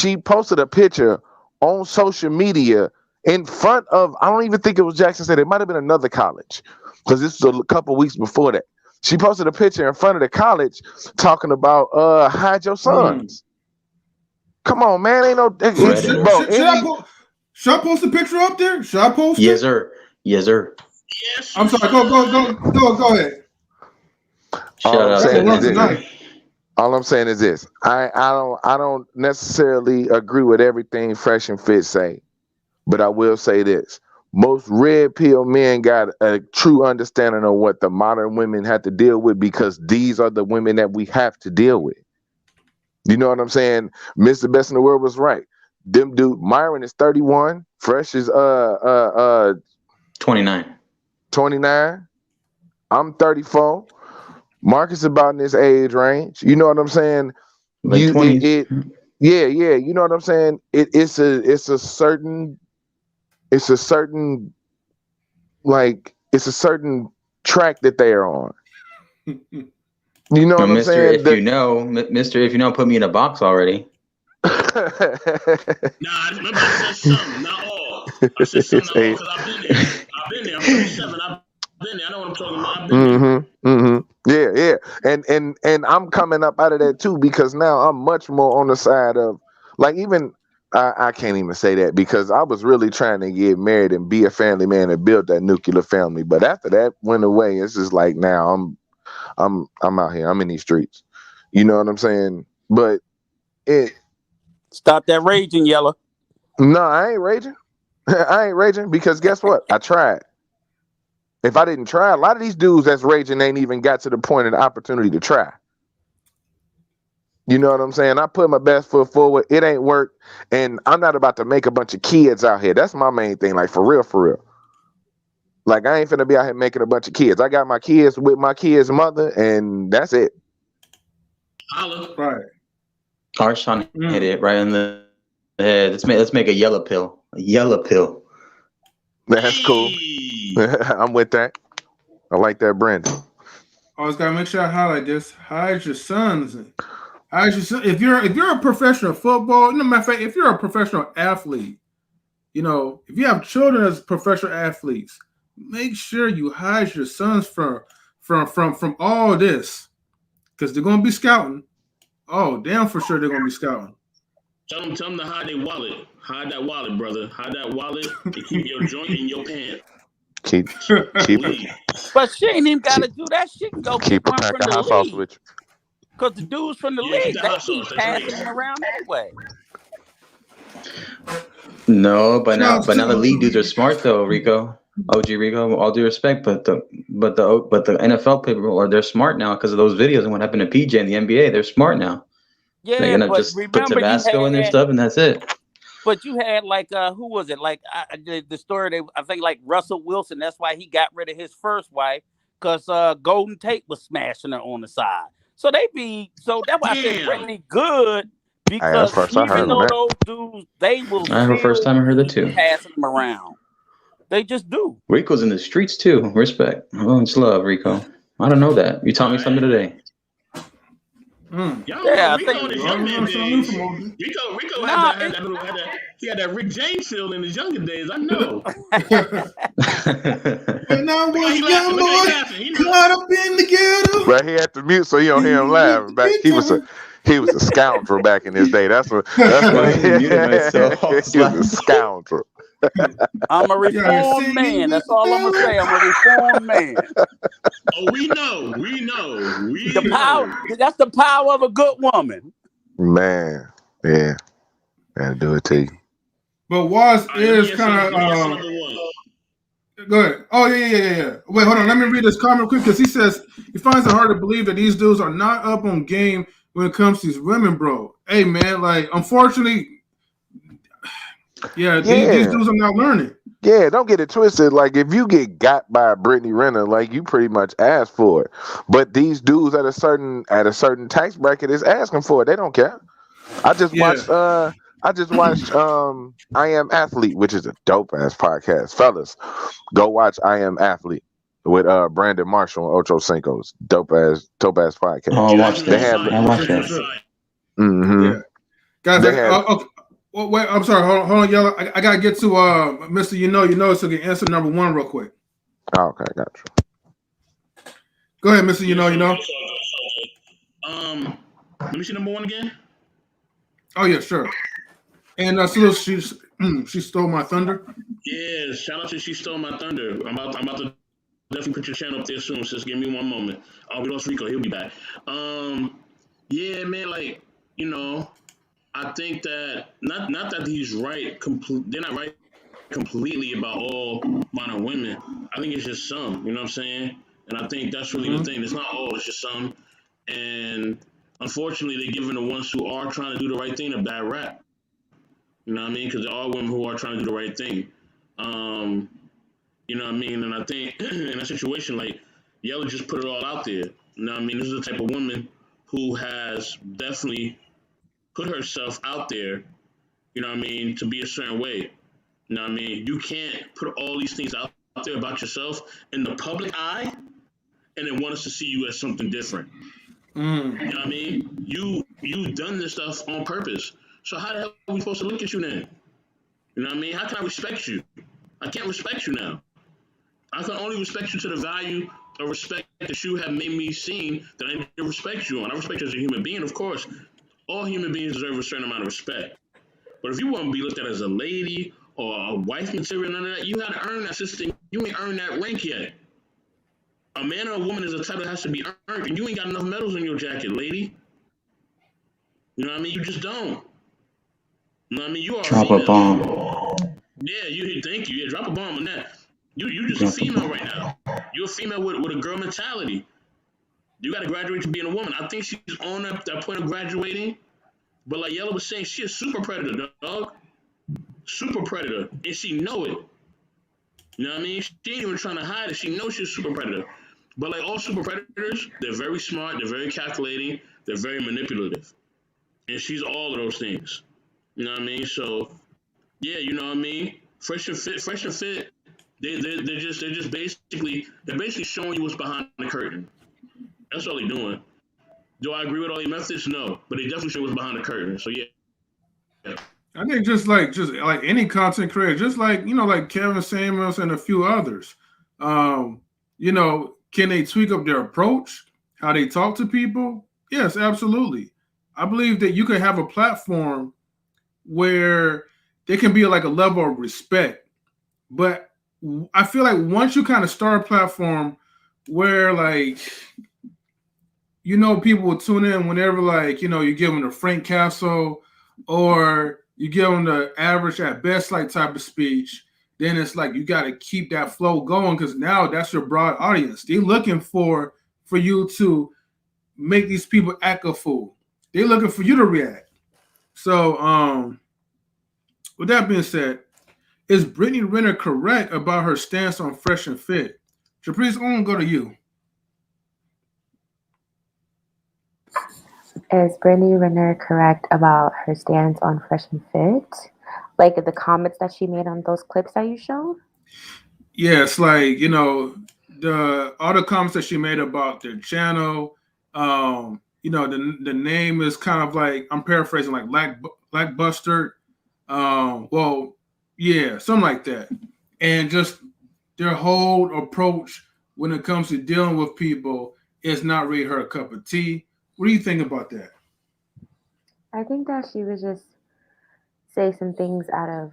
she posted a picture on social media in front of, I don't even think it was Jackson State. It might have been another college because this was a couple weeks before that. She posted a picture in front of the college talking about hide your sons. Come on, man. Ain't no should I post a picture up there? Should I post it? Yes, sir. Yes, sir. Yes. I'm sorry. Go ahead. All I'm saying is this. I don't necessarily agree with everything Fresh and Fit say, but I will say this. Most red pill men got a true understanding of what the modern women have to deal with because these are the women that we have to deal with. You know what I'm saying? Mr. Best in the World was right. Them dude, Marion is 31. Fresh is 29. 29. I'm 34. Marcus about in this age range. You know what I'm saying? Like Yeah, yeah. You know what I'm saying? It's a certain it's a certain track that they are on. You know Well, what I'm Mister, saying? if you know, Mister, if you know, put me in a box already. Nah, remember I said some, not all. I said some, not all, because I've been there. I've been there. I'm 37. I've been there. I know what I'm talking about. I've been there. Yeah, yeah. And I'm coming up out of that too, because now I'm much more on the side of, like, even I can't even say that, because I was really trying to get married and be a family man and build that nuclear family. But after that went away, it's just like, now I'm out here. I'm in these streets. You know what I'm saying? But it Stop that raging, Yella. no, I ain't raging. I ain't raging, because guess what? I tried. If I didn't try, a lot of these dudes that's raging ain't even got to the point of the opportunity to try. You know what I'm saying? I put my best foot forward. It ain't work. And I'm not about to make a bunch of kids out here. That's my main thing. Like, for real, for real. Like, I ain't finna be out here making a bunch of kids. I got my kids with my kids' mother, and that's it. Holla. Right. Arshawn hit it right in the head. Let's make a yellow pill. A yellow pill. That's cool. Hey. I'm with that. I like that, Brandon. Always gotta make sure I highlight this. Hide your sons. Hide your son. If you're a professional football, matter of fact, if you're a professional athlete, if you have children as professional athletes, make sure you hide your sons from all this, because they're gonna be scouting. Oh, damn, for sure they're gonna be scouting. Tell them to hide their wallet. Hide that wallet, brother. Hide that wallet and keep your joint in your pants. Keep Please. it. But she ain't even got to do that. She can go get Keep a one pack from of the hot sauce league. with you. Because the dudes from the Yeah, keep league, that they hot be sauce. That's passing right. them around anyway. No, but now Shouts to the league dudes are smart though, Rico. OG Rico, all due respect, but the NFL people they're smart now because of those videos and what happened to PJ in the NBA. They're smart now. They're Yeah, gonna but just put remember Tabasco in their stuff and that's it. But you had like who was it? Like the story I think like Russell Wilson. That's why he got rid of his first wife, because Golden Tate was smashing her on the side. So that's why I said Damn. Brittany good, Hey, that's because first I heard even on though that. those dudes, they will I heard first still time I heard that be too. passing them around. They just do. Rico's in the streets too. Respect. Oh, it's love, Rico. I don't know that. You taught me something today. Mm. Y'all Yeah, know I Rico think- in his You young already man learned something new days. from OG. Rico Nah, had that little he had that Rick James feel in his younger days. I know. When I Look how was he a laughing. young Look how he boy, laughing. He knows. caught up in the ghetto. But he had to mute so you don't hear him laughing. Back he was a scoundrel back in his day. That's what I muted myself. I was he was a laughing. scoundrel. I'm a reformed singing man. with That's the all I'm gonna say. I'm a reformed man. Oh, we know. The power. That's the power of a good woman. Man, yeah. Gotta do it to you. But Waz All right, is kind let me answer of. number one. Go ahead. Oh, yeah. Wait, hold on. Let me read this comment quick, because he says he finds it hard to believe that these dudes are not up on game when it comes to these women, bro. Hey, man, like, unfortunately, these dudes are not learning. Yeah, don't get it twisted. Like, if you get got by Brittany Renner, like, you pretty much asked for it. But these dudes at a certain tax bracket is asking for it. They don't care. I just watched I Am Athlete, which is a dope ass podcast. Fellas, go watch I Am Athlete with Brandon Marshall and Ocho Cinco's dope ass podcast. Oh, I watched They that. had I watched that. Yeah. Guys, They had- okay. Well, wait, I'm sorry. Hold on, Yellow. I gotta get to Mr. You know, so get answer number one real quick. Oh, okay, got you. Go ahead, Mr. You know. Let me see number one again. Oh yeah, sure. And so she stole my thunder. Yeah, shout out to She Stole My Thunder. I'm about to definitely put your channel up there soon. Just give me one moment. We lost Rico. He'll be back. Yeah, man. Like, I think that not that he's right. They're not right completely about all modern women. I think it's just some. You know what I'm saying? And I think that's really the thing. It's not all. It's just some. And unfortunately, they're giving the ones who are trying to do the right thing a bad rap. You know what I mean? Because there are women who are trying to do the right thing. You know what I mean? And I think in a situation like Yellow just put it all out there. You know what I mean? This is the type of woman who has definitely put herself out there, you know what I mean, to be a certain way. You know what I mean? You can't put all these things out there about yourself in the public eye and then want us to see you as something different. You know what I mean? You've done this stuff on purpose. So how the hell are we supposed to look at you then? You know what I mean? How can I respect you? I can't respect you now. I can only respect you to the value of respect that you have made me seem that I need to respect you on. I respect you as a human being, of course. All human beings deserve a certain amount of respect. But if you want to be looked at as a lady or a wife material, none of that, you got to earn that system. You ain't earned that rank yet. A man or a woman is a title that has to be earned, and you ain't got enough medals in your jacket, lady. You know what I mean? You just don't. You know what I mean? You are Drop a a female. bomb. Yeah, thank you. Yeah, drop a bomb on that. You just a female right now. You're a female with a girl mentality. You got to graduate to being a woman. I think she's on that point of graduating. But like Yellow was saying, she a super predator, dog. Super predator. And she know it. You know what I mean? She ain't even trying to hide it. She knows she's a super predator. But like all super predators, they're very smart, they're very calculating, they're very manipulative. And she's all of those things. You know what I mean? So, yeah, you know what I mean? Fresh and fit. They're just basically showing you what's behind the curtain. That's all they're doing. Do I agree with all your methods? No, but they definitely show what's behind the curtain. So yeah. I think just like any content creator, just like like Kevin Samuels and a few others, can they tweak up their approach, how they talk to people? Yes, absolutely. I believe that you could have a platform where there can be like a level of respect, but I feel like once you kind of start a platform where people will tune in whenever you give them the Frank Castle or you give them the average at best type of speech, then it's like you got to keep that flow going because now that's your broad audience. They're looking for you to make these people act a fool. They're looking for you to react. So, with that being said, is Brittany Renner correct about her stance on Fresh and Fit? Caprice, I'm going to go to you. Is Brittany Renner correct about her stance on Fresh and Fit? Like the comments that she made on those clips that you showed? Yes, all the comments that she made about their channel, the name is kind of like, I'm paraphrasing, like lackbuster. Well, yeah, something like that. And just their whole approach when it comes to dealing with people is not really her cup of tea. What do you think about that? I think that she was just say some things out of,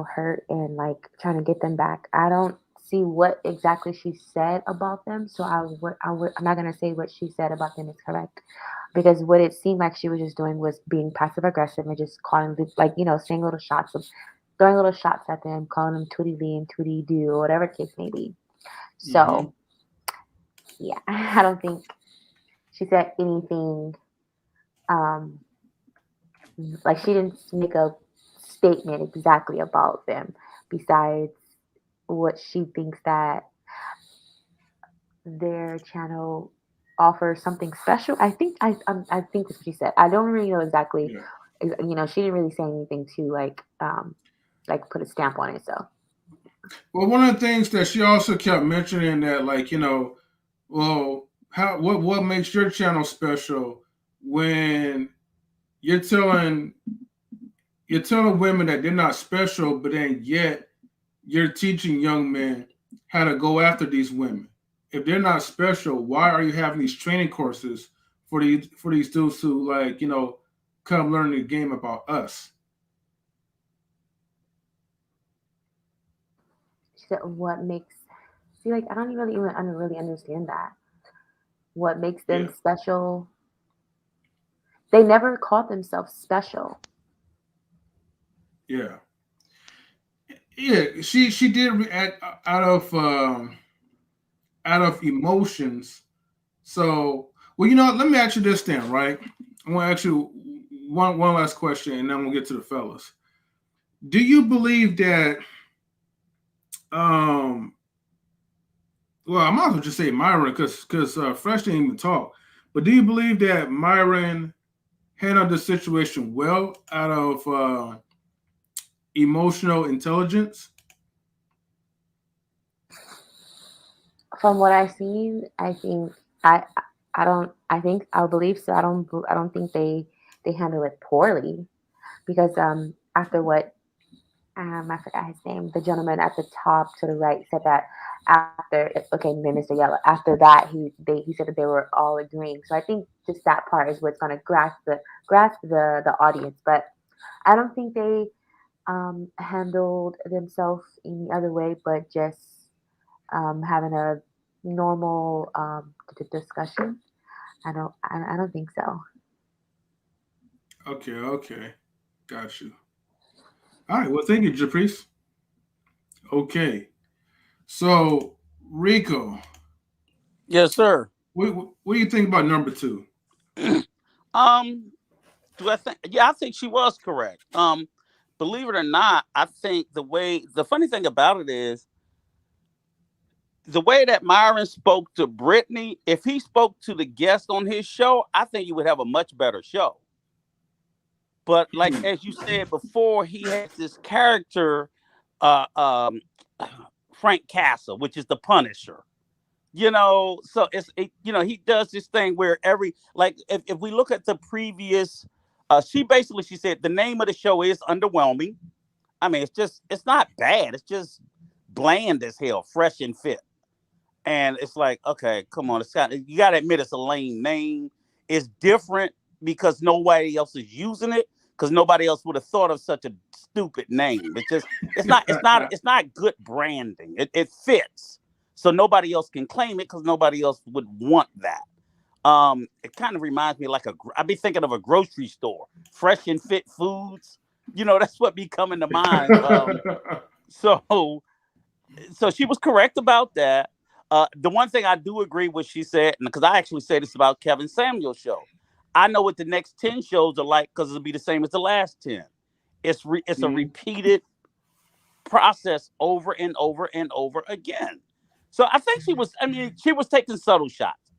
hurt and like trying to get them back. I don't see what exactly she said about them, so I'm not gonna say what she said about them is correct, because what it seemed like she was just doing was being passive aggressive and just calling saying little shots of throwing little shots at them, calling them Tootie Lee and Tootie Doo or whatever the case may be. So yeah, I don't think she said anything. Like she didn't make a statement exactly about them besides what she thinks that their channel offers something special. I think that's what she said. I don't really know exactly. Yeah. She didn't really say anything to like put a stamp on it. So, well, one of the things that she also kept mentioning that what makes your channel special when you're telling women that they're not special, but then yet you're teaching young men how to go after these women. If they're not special, why are you having these training courses for these dudes to come learn the game about us? So what makes I don't really understand that. What makes them special? They never called themselves special. Yeah. Yeah, she did react out of emotions. So, well, let me ask you this then, right? I want to ask you one last question, and then we'll get to the fellas. Do you believe that? Well, I might as well just say Marion because Fresh didn't even talk. But do you believe that Marion handled the situation well out of emotional intelligence? From what I've seen, I think I don't. I think I believe so. I don't think they handle it poorly because after what I forgot his name, the gentleman at the top to the right said that after okay, Mr. Yellow. After that, he said that they were all agreeing. So I think just that part is what's going to grasp the audience. But I don't think they handled themselves any other way, but just having a normal discussion. I don't think so. Okay. Got you. All right. Well, thank you, Japrice. Okay. So, Rico, Yes, sir. what do you think about number two? Um, do I think? Yeah, I think she was correct. Believe it or not, I think the funny thing about it is the way that Myron spoke to Brittany. If he spoke to the guest on his show, I think he would have a much better show. But like as you said before, he has this character, uh, um, Frank Castle, which is the Punisher. So he does this thing where if we look at the previous, she said the name of the show is underwhelming. I mean, it's not bad. It's just bland as hell, fresh and fit. And it's like, okay, come on, you got to admit it's a lame name. It's different because nobody else is using it. Because nobody else would have thought of such a stupid name. It's not good branding. It fits, so nobody else can claim it because nobody else would want that. It kind of reminds me I'd be thinking of a grocery store, fresh and fit foods. That's what be coming to mind. So she was correct about that. The one thing I do agree with she said, because I actually say this about Kevin Samuel's show. I know what the next 10 shows are like because it'll be the same as the last 10. It's a repeated process over and over and over again. So I think she was taking subtle shots.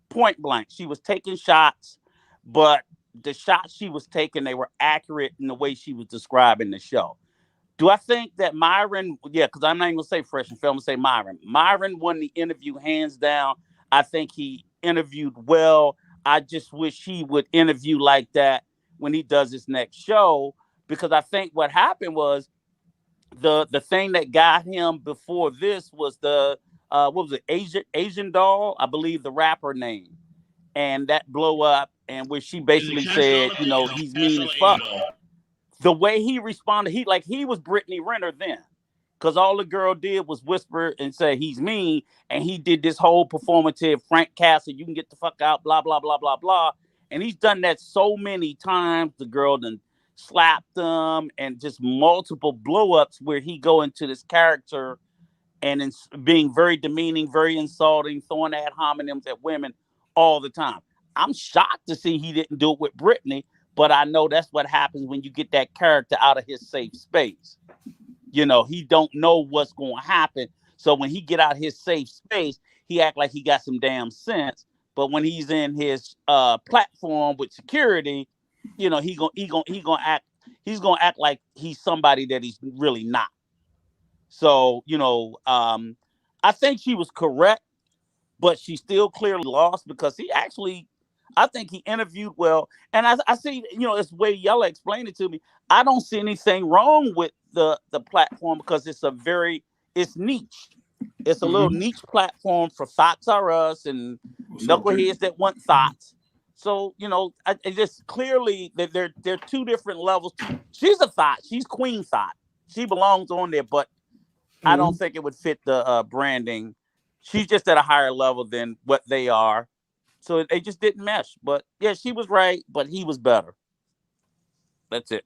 Point blank. She was taking shots, but the shots she was taking, they were accurate in the way she was describing the show. Do I think that Myron, because I'm not even going to say Fresh and Fair, I'm going to say Myron. Myron won the interview hands down. I think he interviewed well. I just wish he would interview like that when he does his next show, because I think what happened was the thing that got him before this was the what was it, Asian doll, I believe the rapper name, and that blew up, and where she basically said, he's mean as fuck. The way he responded, he was Brittany Renner then, because all the girl did was whisper and say he's mean, and he did this whole performative Frank Castle, you can get the fuck out, blah blah blah blah blah, and he's done that so many times. The girl then slapped him, and just multiple blow-ups where he go into this character and being very demeaning, very insulting, throwing ad hominems at women all the time. I'm shocked to see he didn't do it with Brittany, but I know that's what happens when you get that character out of his safe space. He don't know what's going to happen. So when he get out his safe space, he act like he got some damn sense. But when he's in his platform with security, he's gonna act like he's somebody that he's really not. So I think she was correct, but she still clearly lost because I think he interviewed well. And I see, it's the way Yella explained it to me. I don't see anything wrong with the platform because it's niche. It's a little niche platform for Thoughts Are Us and knuckleheads that want thoughts. So, I just clearly that they're two different levels. She's a thought. She's Queen Thought. She belongs on there, but I don't think it would fit the branding. She's just at a higher level than what they are. So they just didn't mesh. But yeah, she was right, but he was better. That's it.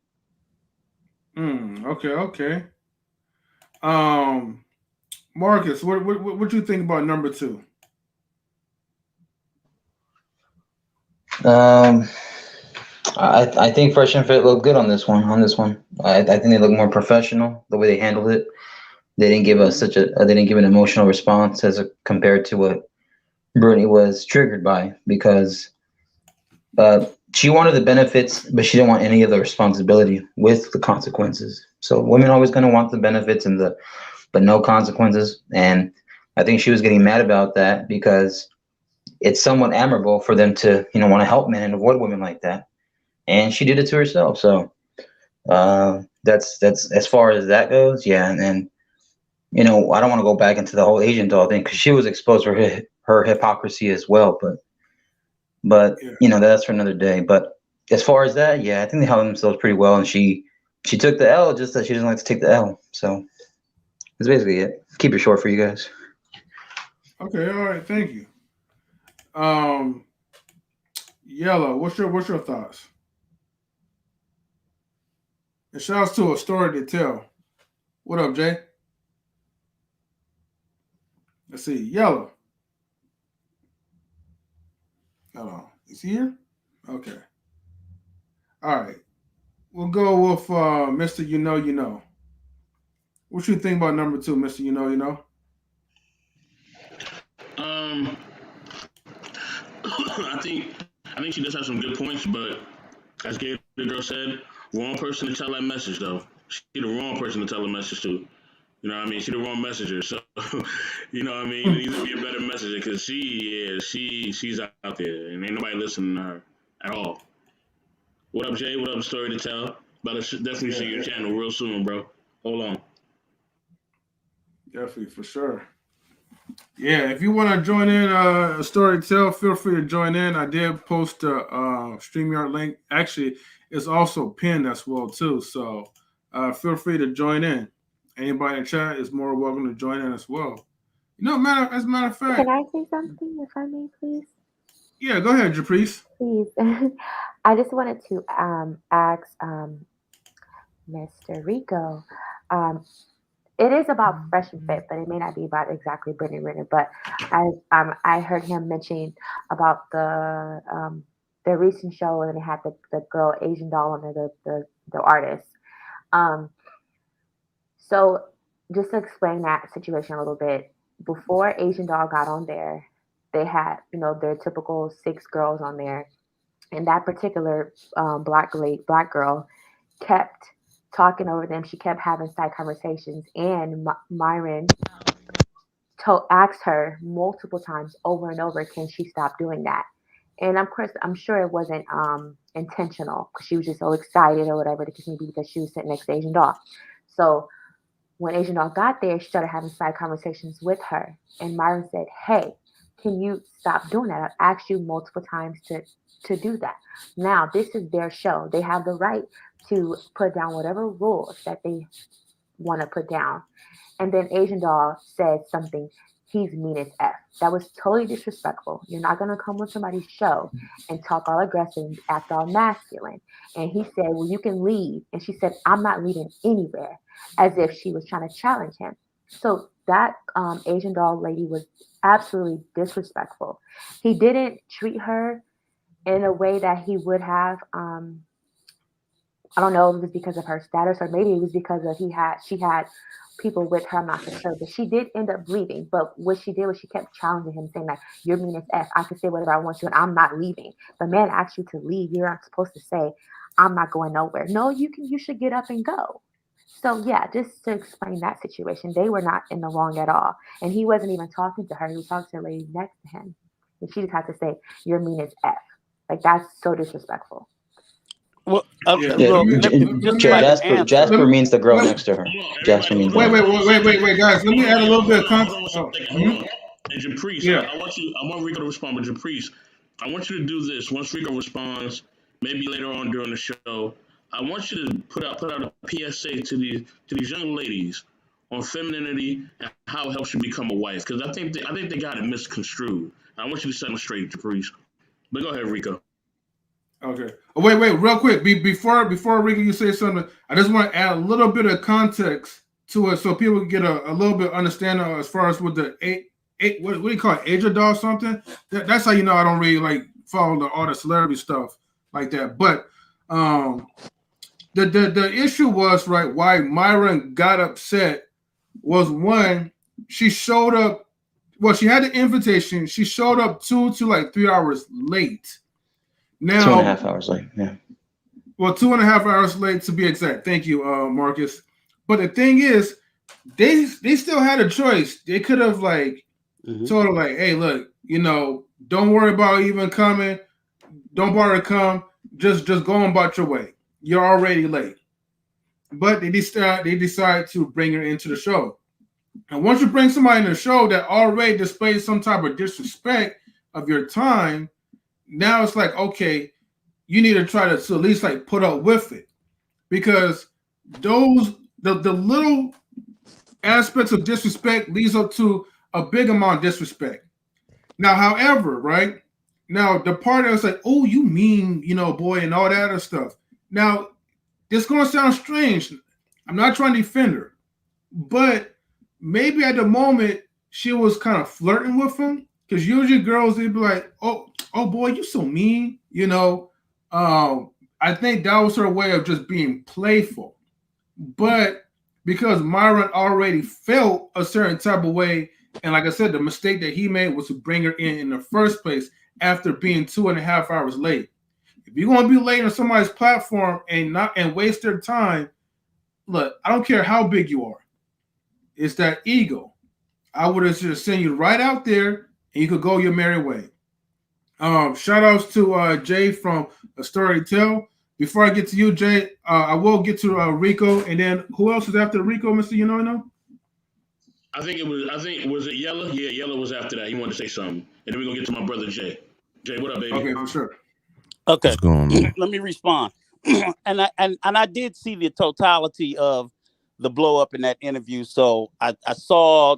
Okay. Marcus, what do you think about number two? I think Fresh and Fit looked good on this one. I think they look more professional the way they handled it. They didn't give us they didn't give an emotional response compared to what Brittany was triggered by, because she wanted the benefits, but she didn't want any of the responsibility with the consequences. So women always going to want the benefits but no consequences. And I think she was getting mad about that because it's somewhat admirable for them to, want to help men and avoid women like that. And she did it to herself. So that's as far as that goes. Yeah. And I don't want to go back into the whole Asian doll thing because she was exposed for her hypocrisy as well. But that's for another day. But as far as that, yeah, I think they held themselves pretty well. And she took the L, just that she doesn't like to take the L. So that's basically it. Keep it short for you guys. Okay, all right, thank you. Yellow, what's your thoughts? And shouts to a story to tell. What up, Jay? Let's see, Yellow. Hold on, is he here? Okay. All right, we'll go with Mr. You Know. What you think about number 2, Mr. You Know? I think she does have some good points, but as the girl said, wrong person to tell that message though. She the wrong person to tell the message to. You know what I mean? She the wrong messenger. So you know what I mean? It needs to be a better messenger because she's out there and ain't nobody listening to her at all. What up, Jay? What up, story to tell? About to definitely see your channel real soon, bro. Hold on. Definitely, for sure. Yeah, if you want to join in a story to tell, feel free to join in. I did post a StreamYard link. Actually, it's also pinned as well, too. So feel free to join in. Anybody in chat is more welcome to join in as well. As a matter of fact. Can I say something, if I may, please? Yeah, go ahead, Japrice. Please. I just wanted to ask Mr. Rico. It is about Fresh and Fit, but it may not be about exactly Brittany Renner. But I heard him mention about the recent show, and they had the girl Asian doll under the artist. So just to explain that situation a little bit, before Asian doll got on there, they had their typical 6 girls on there, and that particular black girl kept talking over them. She kept having side conversations, and Marion asked her multiple times over and over, can she stop doing that? And of course, I'm sure it wasn't intentional because she was just so excited or whatever, because she was sitting next to Asian doll. So when Asian doll got there, she started having side conversations with her, and Marion said, hey, can you stop doing that? I've asked you multiple times to do that. Now, this is their show. They have the right to put down whatever rules that they want to put down. And then Asian doll said something, he's mean as F. That was totally disrespectful. You're not going to come on somebody's show and talk all aggressive and act all masculine. And he said, well, you can leave. And she said, I'm not leaving anywhere, as if she was trying to challenge him. So that Asian doll lady was absolutely disrespectful. He didn't treat her in a way that he would have. I don't know if it was because of her status, or maybe it was because she had people with her. I'm not for sure, but she did end up leaving. But what she did was she kept challenging him, saying that you're mean as F. I can say whatever I want to, and I'm not leaving. The man asked you to leave. You're not supposed to say, I'm not going nowhere. No, you should get up and go. So yeah, just to explain that situation, they were not in the wrong at all. And he wasn't even talking to her. He was talking to the lady next to him. And she just had to say, you're mean as F. Like, that's so disrespectful. Well, Jasper means the girl next to her. Jasper means. Wait, guys. Let me add a little bit of context. And Japrice, I want Rico to respond, but Japrice, I want you to do this. Once Rico responds, maybe later on during the show, I want you to put out a PSA to these young ladies on femininity and how it helps you become a wife. Because I think they got it misconstrued. I want you to set them straight, Japrice. But go ahead, Rico. Okay. Oh, wait, real quick. Before Rico, you say something, I just want to add a little bit of context to it so people can get a little bit of understanding as far as with the what do you call it? Asian doll something? That's how you know I don't really like follow all the celebrity stuff like that. But the issue was, right, why Marion got upset was, one, she showed up. Well, she had the invitation. She showed up 2 to 3 hours late. Now 2.5 hours late. Yeah. Well, 2.5 hours late to be exact. Thank you, Marcus. But the thing is, they still had a choice. They could have told her like, hey, look, don't worry about even coming. Don't bother to come. Just go about your way. You're already late. But they decide to bring her into the show. And once you bring somebody in the show that already displays some type of disrespect of your time, now it's like, okay, you need to try to at least put up with it, because the little aspects of disrespect leads up to a big amount of disrespect. Now, however, right now the part that's like, oh, you mean, boy, and all that other stuff. Now, this gonna sound strange. I'm not trying to defend her, but maybe at the moment she was kind of flirting with him, because usually girls, they'd be like, oh boy, you so mean, I think that was her way of just being playful. But because Myron already felt a certain type of way, and like I said, the mistake that he made was to bring her in the first place after being 2.5 hours late. If you're going to be late on somebody's platform and waste their time, look, I don't care how big you are. It's that ego. I would have just sent you right out there and you could go your merry way. Shout outs to Jay from A Story to Tell. Before I get to you, Jay, I will get to Rico, and then who else is after Rico, Mr. I think was it Yella? Yeah, Yella was after that. He wanted to say something. And then we're gonna get to my brother Jay. Jay, what up, baby? Okay, for sure. Okay. What's going on? Let me respond. and I did see the totality of the blow up in that interview. So I saw,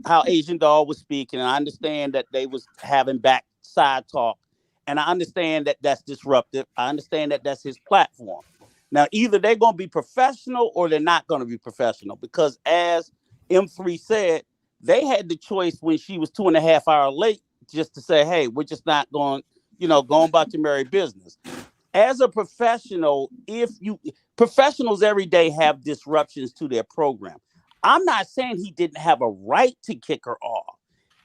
how Asian Doll was speaking, and I understand that they was having backside talk. And I understand that that's disruptive. I understand that that's his platform. Now, either they're going to be professional or they're not going to be professional, because as M3 said, they had the choice when she was 2.5 hours late just to say, hey, we're just not going, going about your merry business. As a professional, professionals every day have disruptions to their program. I'm not saying he didn't have a right to kick her off.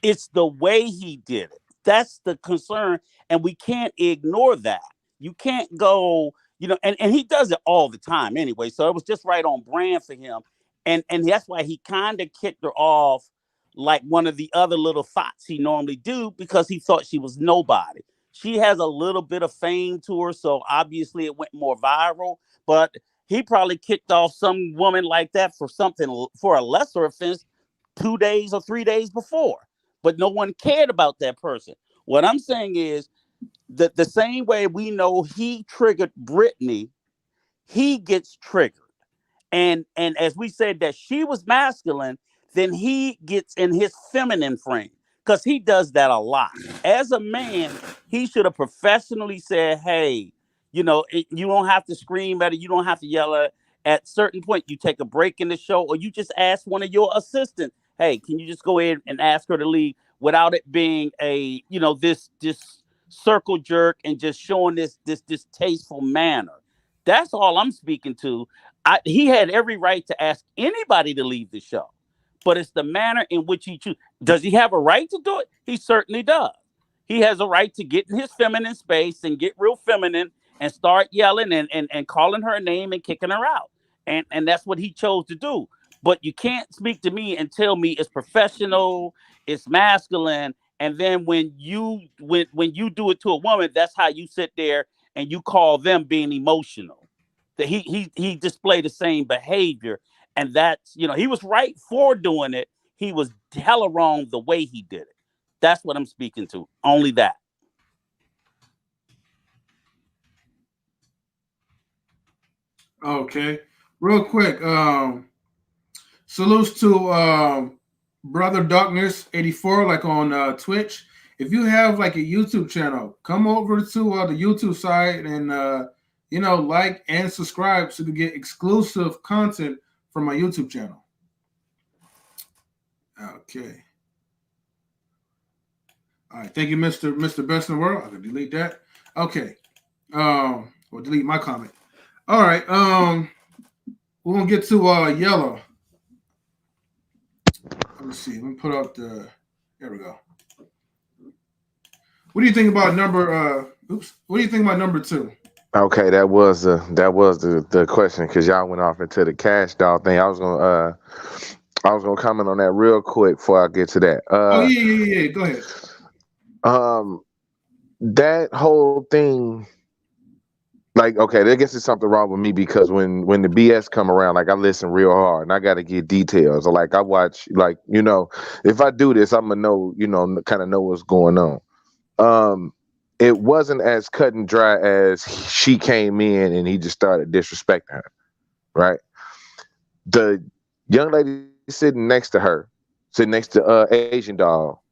It's the way he did it. That's the concern. And we can't ignore that. You can't go, and he does it all the time anyway. So it was just right on brand for him. And that's why he kind of kicked her off like one of the other little thoughts he normally do, because he thought she was nobody. She has a little bit of fame to her, so obviously it went more viral. But he probably kicked off some woman like that for a lesser offense 2 days or 3 days before. But no one cared about that person. What I'm saying is that the same way we know he triggered Britney, he gets triggered. And as we said that she was masculine, then he gets in his feminine frame, because he does that a lot. As a man, he should have professionally said, hey, you don't have to scream at her. You don't have to yell at her. At certain point, you take a break in the show, or you just ask one of your assistants, hey, can you just go in and ask her to leave, without it being a, this circle jerk and just showing this distasteful manner. That's all I'm speaking to. He had every right to ask anybody to leave the show, but it's the manner in which he chooses. Does he have a right to do it? He certainly does. He has a right to get in his feminine space and get real feminine and start yelling and calling her a name and kicking her out. And that's what he chose to do. But you can't speak to me and tell me it's professional, it's masculine, and then when you do it to a woman, that's how you sit there and you call them being emotional. That he displayed the same behavior, and that's, he was right for doing it. He was hella wrong the way he did it. That's what I'm speaking to. Only that. Okay, real quick. Salutes to Brother Darkness 84, like on Twitch. If you have like a YouTube channel, come over to the YouTube side and like and subscribe so you can get exclusive content from my YouTube channel. Okay. All right. Thank you, Mr. Best in the World. I can delete that. Okay. Or delete my comment. All right. We're gonna get to Yellow. Let's see. Let me put up the. There we go. What do you think about number Oops. What do you think about number 2? Okay, that was the question because y'all went off into the cash doll thing. I was gonna comment on that real quick before I get to that. Oh yeah. Go ahead. That whole thing, like, okay, I guess there's something wrong with me because when the BS come around, like I listen real hard and I got to get details. Or like I watch, like, if I do this, I'm gonna know, kind of know what's going on. It wasn't as cut and dry as she came in and he just started disrespecting her, right? The young lady sitting next to Asian doll,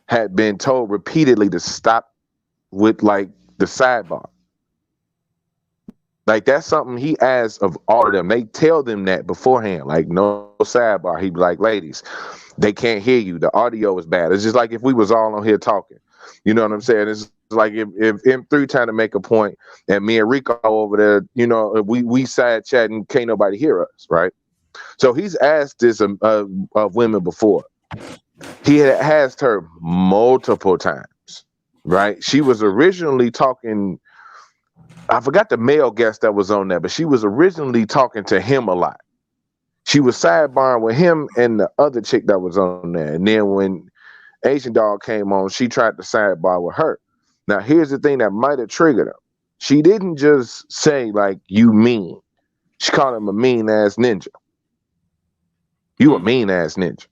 had been told repeatedly to stop with like the sidebar. Like that's something he asks of all of them. They tell them that beforehand, like no sidebar. He'd be like, ladies, they can't hear you. The audio is bad. It's just like if we was all on here talking. You know what I'm saying? It's like if M3 trying to make a point and me and Rico over there, we side chatting, can't nobody hear us, right? So he's asked this of women before. He had asked her multiple times, right? She was originally talking, I forgot the male guest that was on there, but she was originally talking to him a lot. She was sidebarring with him and the other chick that was on there. And then when Asian Dog came on, she tried to sidebar with her. Now, here's the thing that might have triggered him. She didn't just say, like, you mean. She called him a mean-ass ninja. You a mean-ass ninja.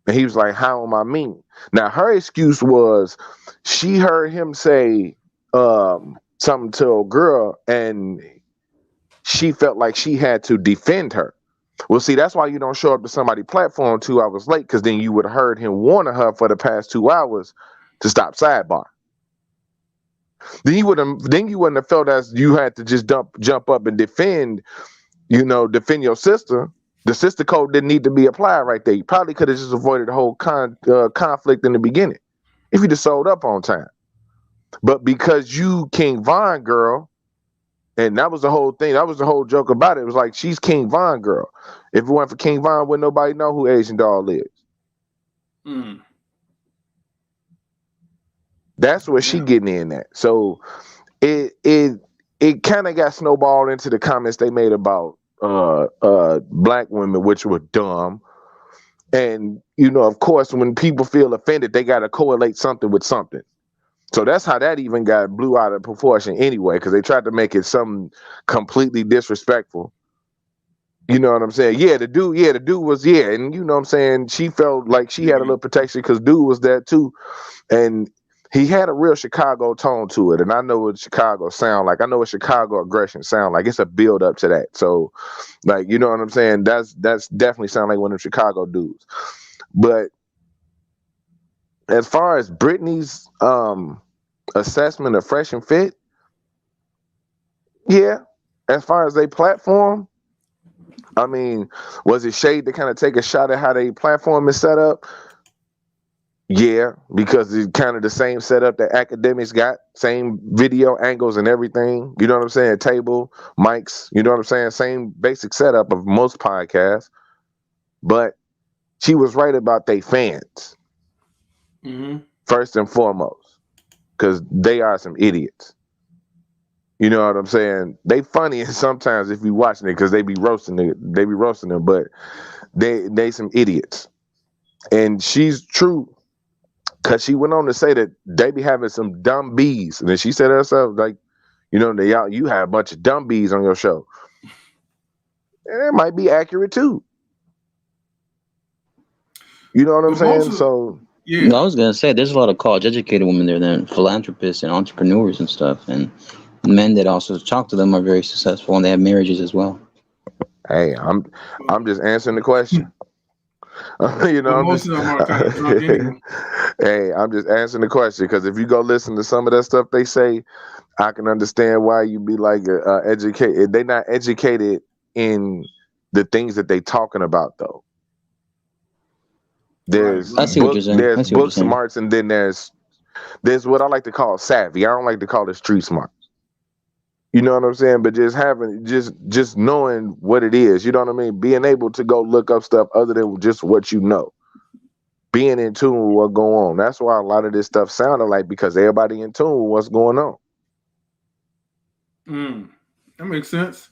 And he was like, how am I mean? Now, her excuse was she heard him say something to a girl, and she felt like she had to defend her. Well, see, that's why you don't show up to somebody's platform 2 hours late, because then you would have heard him warning her for the past 2 hours to stop sidebar. Then you wouldn't have felt as you had to just jump up and defend your sister. The sister code didn't need to be applied right there. You probably could have just avoided the whole conflict in the beginning if you just sold up on time. But because you King Von girl, and that was the whole thing. That was the whole joke about it. It was like, she's King Von girl. If it weren't for King Von, wouldn't nobody know who Asian Doll is. That's what she getting in at. So it kind of got snowballed into the comments they made about black women, which were dumb. And, of course, when people feel offended, they got to correlate something with something. So that's how that even blew out of proportion anyway, because they tried to make it something completely disrespectful. You know what I'm saying? Yeah, the dude was, and you know what I'm saying, she felt like she had a little protection because dude was there too. And he had a real Chicago tone to it. And I know what Chicago sound like. I know what Chicago aggression sound like. It's a build up to that. So, like, you know what I'm saying? That's definitely sound like one of the Chicago dudes. But as far as Britney's assessment of Fresh and Fit, yeah. As far as they platform, I mean, was it shade to kind of take a shot at how they platform is set up? Yeah, because it's kind of the same setup that Akademiks got, same video angles and everything. You know what I'm saying? Table, mics, you know what I'm saying? Same basic setup of most podcasts. But she was right about they fans. First and foremost, because they are some idiots. You know what I'm saying? They funny sometimes if you watching it because they be roasting them, but they some idiots. And she's true, because she went on to say that they be having some dumb bees. And then she said herself, like, you have a bunch of dumb bees on your show. And it might be accurate too. You know what I'm saying? So yeah. No, I was gonna say there's a lot of college educated women there that are philanthropists and entrepreneurs and stuff, and men that also talk to them are very successful and they have marriages as well. Hey, I'm just answering the question. Hey, I'm just answering the question, because if you go listen to some of that stuff they say, I can understand why you be like educated. They're not educated in the things that they talking about though. There's book smarts, and then there's what I like to call savvy. I don't like to call it street smart. You know what I'm saying? But just having just knowing what it is, you know what I mean? Being able to go look up stuff other than just what you know. being in tune with what's going on. That's why a lot of this stuff sounded like, because everybody in tune with what's going on. That makes sense.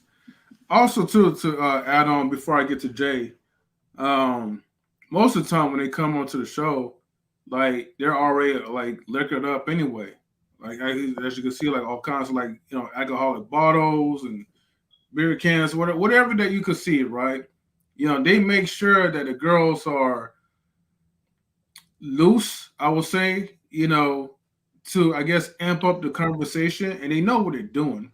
Also, too, to add on before I get to Jay, most of the time when they come onto the show, like they're already like liquored up anyway. Like as you can see, like all kinds of like alcoholic bottles and beer cans, whatever that you could see, right? They make sure that the girls are loose, I will say, to I guess amp up the conversation, and they know what they're doing.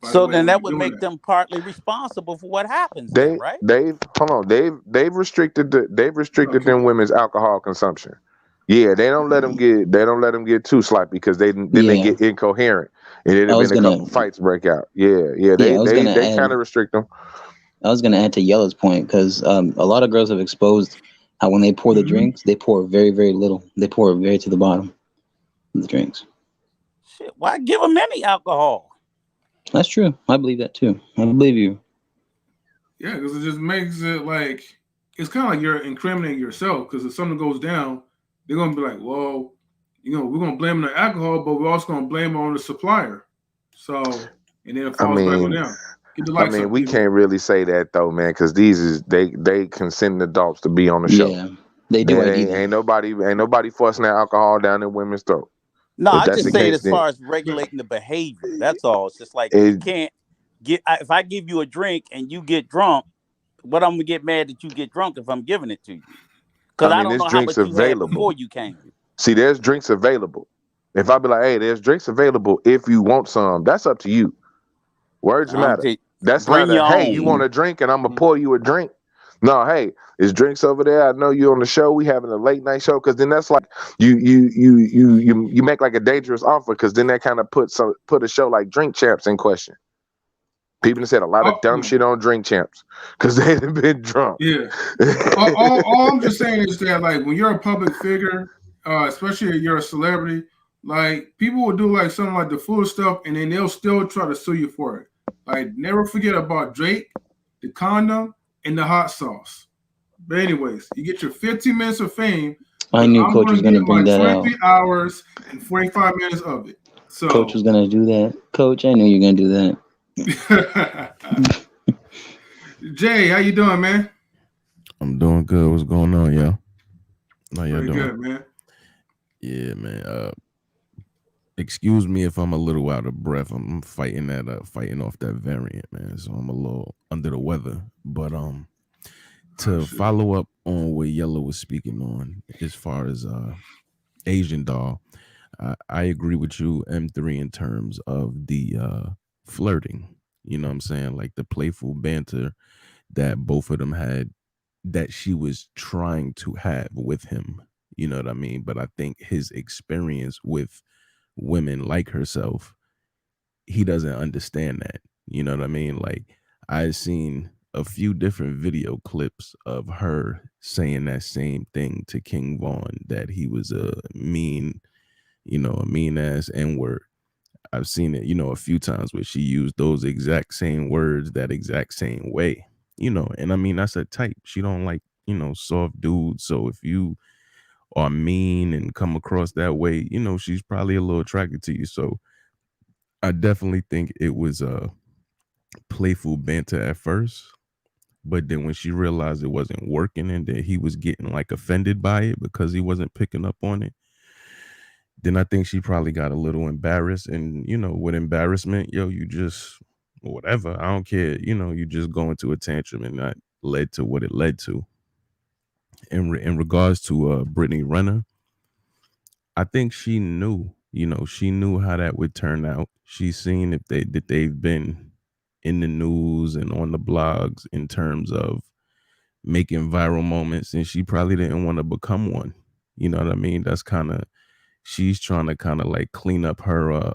So then that would make them partly responsible for what happens then, right? They've restricted them women's alcohol consumption. Yeah, they don't let them get too sloppy, because they get incoherent, and it'd have been a couple fights break out. They kind of restrict them. I was gonna add to Yella's point, because a lot of girls have exposed how when they pour the drinks, they pour very, very little. They pour very to the bottom of the drinks. Shit, why give them any alcohol? That's true. I believe that too. I believe you. Yeah, because it just makes it like it's kind of like you're incriminating yourself. Because if something goes down, they're gonna be like, "Well, we're gonna blame the alcohol, but we're also gonna blame it on the supplier." So, and then it falls back on them. We can't really say that though, man, because they consent adults to be on the show. Yeah, they do. Ain't nobody forcing that alcohol down in women's throat. No, I just say it as far as regulating the behavior. That's all. It's just like you can't get. If I give you a drink and you get drunk, what I'm gonna get mad that you get drunk if I'm giving it to you? Because I don't know how much you had before you came. See, there's drinks available. If I be like, hey, there's drinks available if you want some, that's up to you. Words matter. That's not hey, you want a drink and I'm gonna pour you a drink. No, hey, there's drinks over there. I know you're on the show. We having a late night show, because then that's like you make like a dangerous offer, because then that kind of put a show like Drink Champs in question. People have said a lot of dumb shit on Drink Champs because they've been drunk. Yeah. all I'm just saying is that, like, when you're a public figure, especially if you're a celebrity, like, people will do like something like the food stuff, and then they'll still try to sue you for it. Like, never forget about Drake, the condom, and the hot sauce. But anyways, you get your 15 minutes of fame. I knew Coach was going to bring that out. 23 hours and 45 minutes of it. So Coach was going to do that. Coach, I knew you were going to do that. Jay, how you doing, man? I'm doing good. What's going on, yo? How y'all doing? Good, man. Yeah, man. Excuse me if I'm a little out of breath. I'm fighting off that variant, man. So I'm a little under the weather. But to follow up on what Yellow was speaking on, as far as Asian doll, I agree with you, M3, in terms of the flirting. You know what I'm saying? Like the playful banter that both of them had, that she was trying to have with him. You know what I mean? But I think his experience with women like herself, he doesn't understand that. You know what I mean? Like, I've seen a few different video clips of her saying that same thing to King Von, that he was a mean ass N-word. I've seen it, a few times where she used those exact same words that exact same way, and I mean, that's a type. She don't like, soft dudes. So if you are mean and come across that way, she's probably a little attracted to you. So I definitely think it was a playful banter at first, but then when she realized it wasn't working and that he was getting like offended by it because he wasn't picking up on it, then I think she probably got a little embarrassed. And, with embarrassment, you just, whatever, I don't care, you just go into a tantrum, and that led to what it led to. In regards to Brittany Renner, I think she knew how that would turn out. She's seen that they've been in the news and on the blogs in terms of making viral moments, and she probably didn't want to become one. You know what I mean? That's she's trying to kind of like clean up her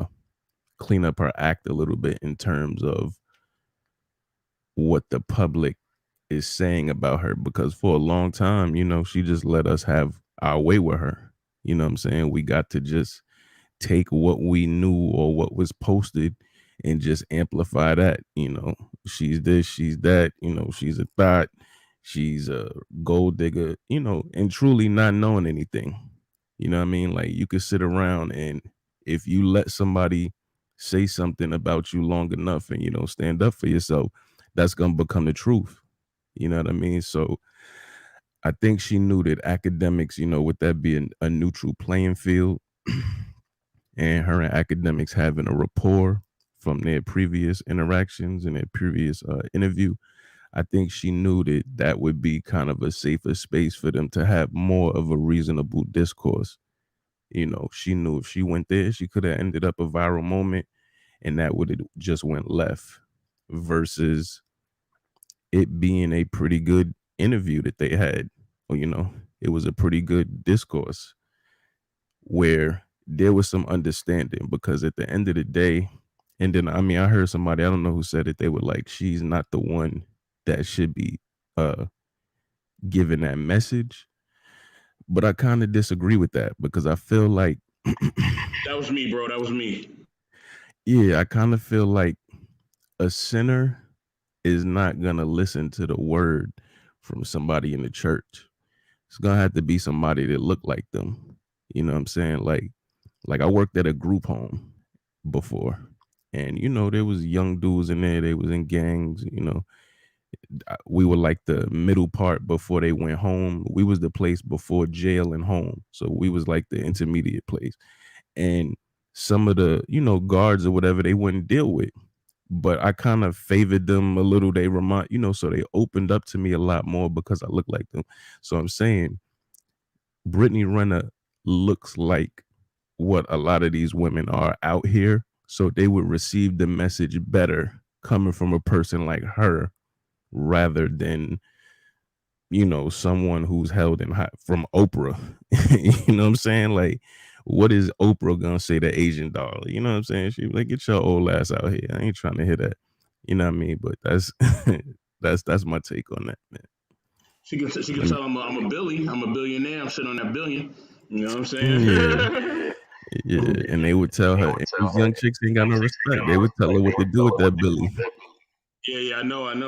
act a little bit in terms of what the public is saying about her, because for a long time, she just let us have our way with her. You know what I'm saying? We got to just take what we knew or what was posted and just amplify that. She's this, she's that, she's a thought, she's a gold digger, and truly not knowing anything. You know what I mean? Like, you could sit around, and if you let somebody say something about you long enough and stand up for yourself, that's gonna become the truth. You know what I mean? So I think she knew that academics, with that being a neutral playing field, and her and academics having a rapport from their previous interactions and their previous interview, I think she knew that that would be kind of a safer space for them to have more of a reasonable discourse. She knew if she went there, she could have ended up a viral moment, and that would have just went left, versus it being a pretty good interview that they had. It was a pretty good discourse where there was some understanding, because at the end of the day, and then I heard somebody, I don't know who said it, they were like, she's not the one that should be giving that message. But I kind of disagree with that, because I feel like That was me, bro. That was me. yeah, I kind of feel like a sinner is not gonna listen to the word from somebody in the church. It's gonna have to be somebody that look like them. You know what I'm saying? Like I worked at a group home before, and there was young dudes in there. They was in gangs. We were like the middle part before they went home. We was the place before jail and home, so we was like the intermediate place. And some of the guards or whatever, they wouldn't deal with, but I kind of favored them a little. They so they opened up to me a lot more because I look like them. So I'm saying Brittany Renner looks like what a lot of these women are out here. So they would receive the message better coming from a person like her, rather than, someone who's held in high from Oprah. You know what I'm saying? Like, what is Oprah gonna say to Asian doll? You know what I'm saying? She like, get your old ass out here. I ain't trying to hear that. You know what I mean? But that's that's my take on that, man. She can tell I'm a Billy. I'm a billionaire. I'm sitting on that billion. You know what I'm saying? Yeah. Yeah. And they would tell her, and these young chicks ain't got no respect. They would tell her what to do with that Billy. Yeah, I know. And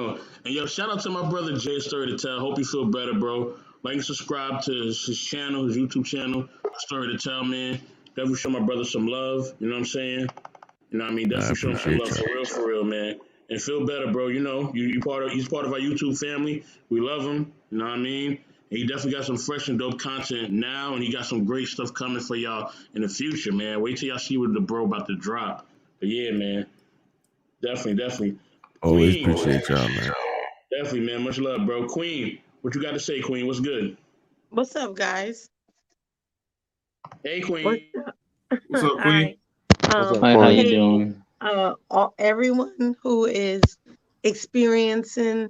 yo, shout out to my brother Jay Story to Tell. Hope you feel better, bro. Like and subscribe to his channel, his YouTube channel, Story to Tell, man. Definitely show my brother some love. You know what I'm saying? You know what I mean? I Definitely show him some appreciate love for real, man. And feel better, bro. He's part of our YouTube family. We love him. You know what I mean? And he definitely got some fresh and dope content now, and he got some great stuff coming for y'all in the future, man. Wait till y'all see what the bro about to drop. But yeah, man. Definitely. Always Queen. appreciate y'all, man. Definitely, man. Much love, bro. Queen, what you got to say, Queen? What's good? What's up, guys? Hey, What's Queen. up? What's up, Queen? Hi. What's up, Hi, how you Hey, doing? everyone who is experiencing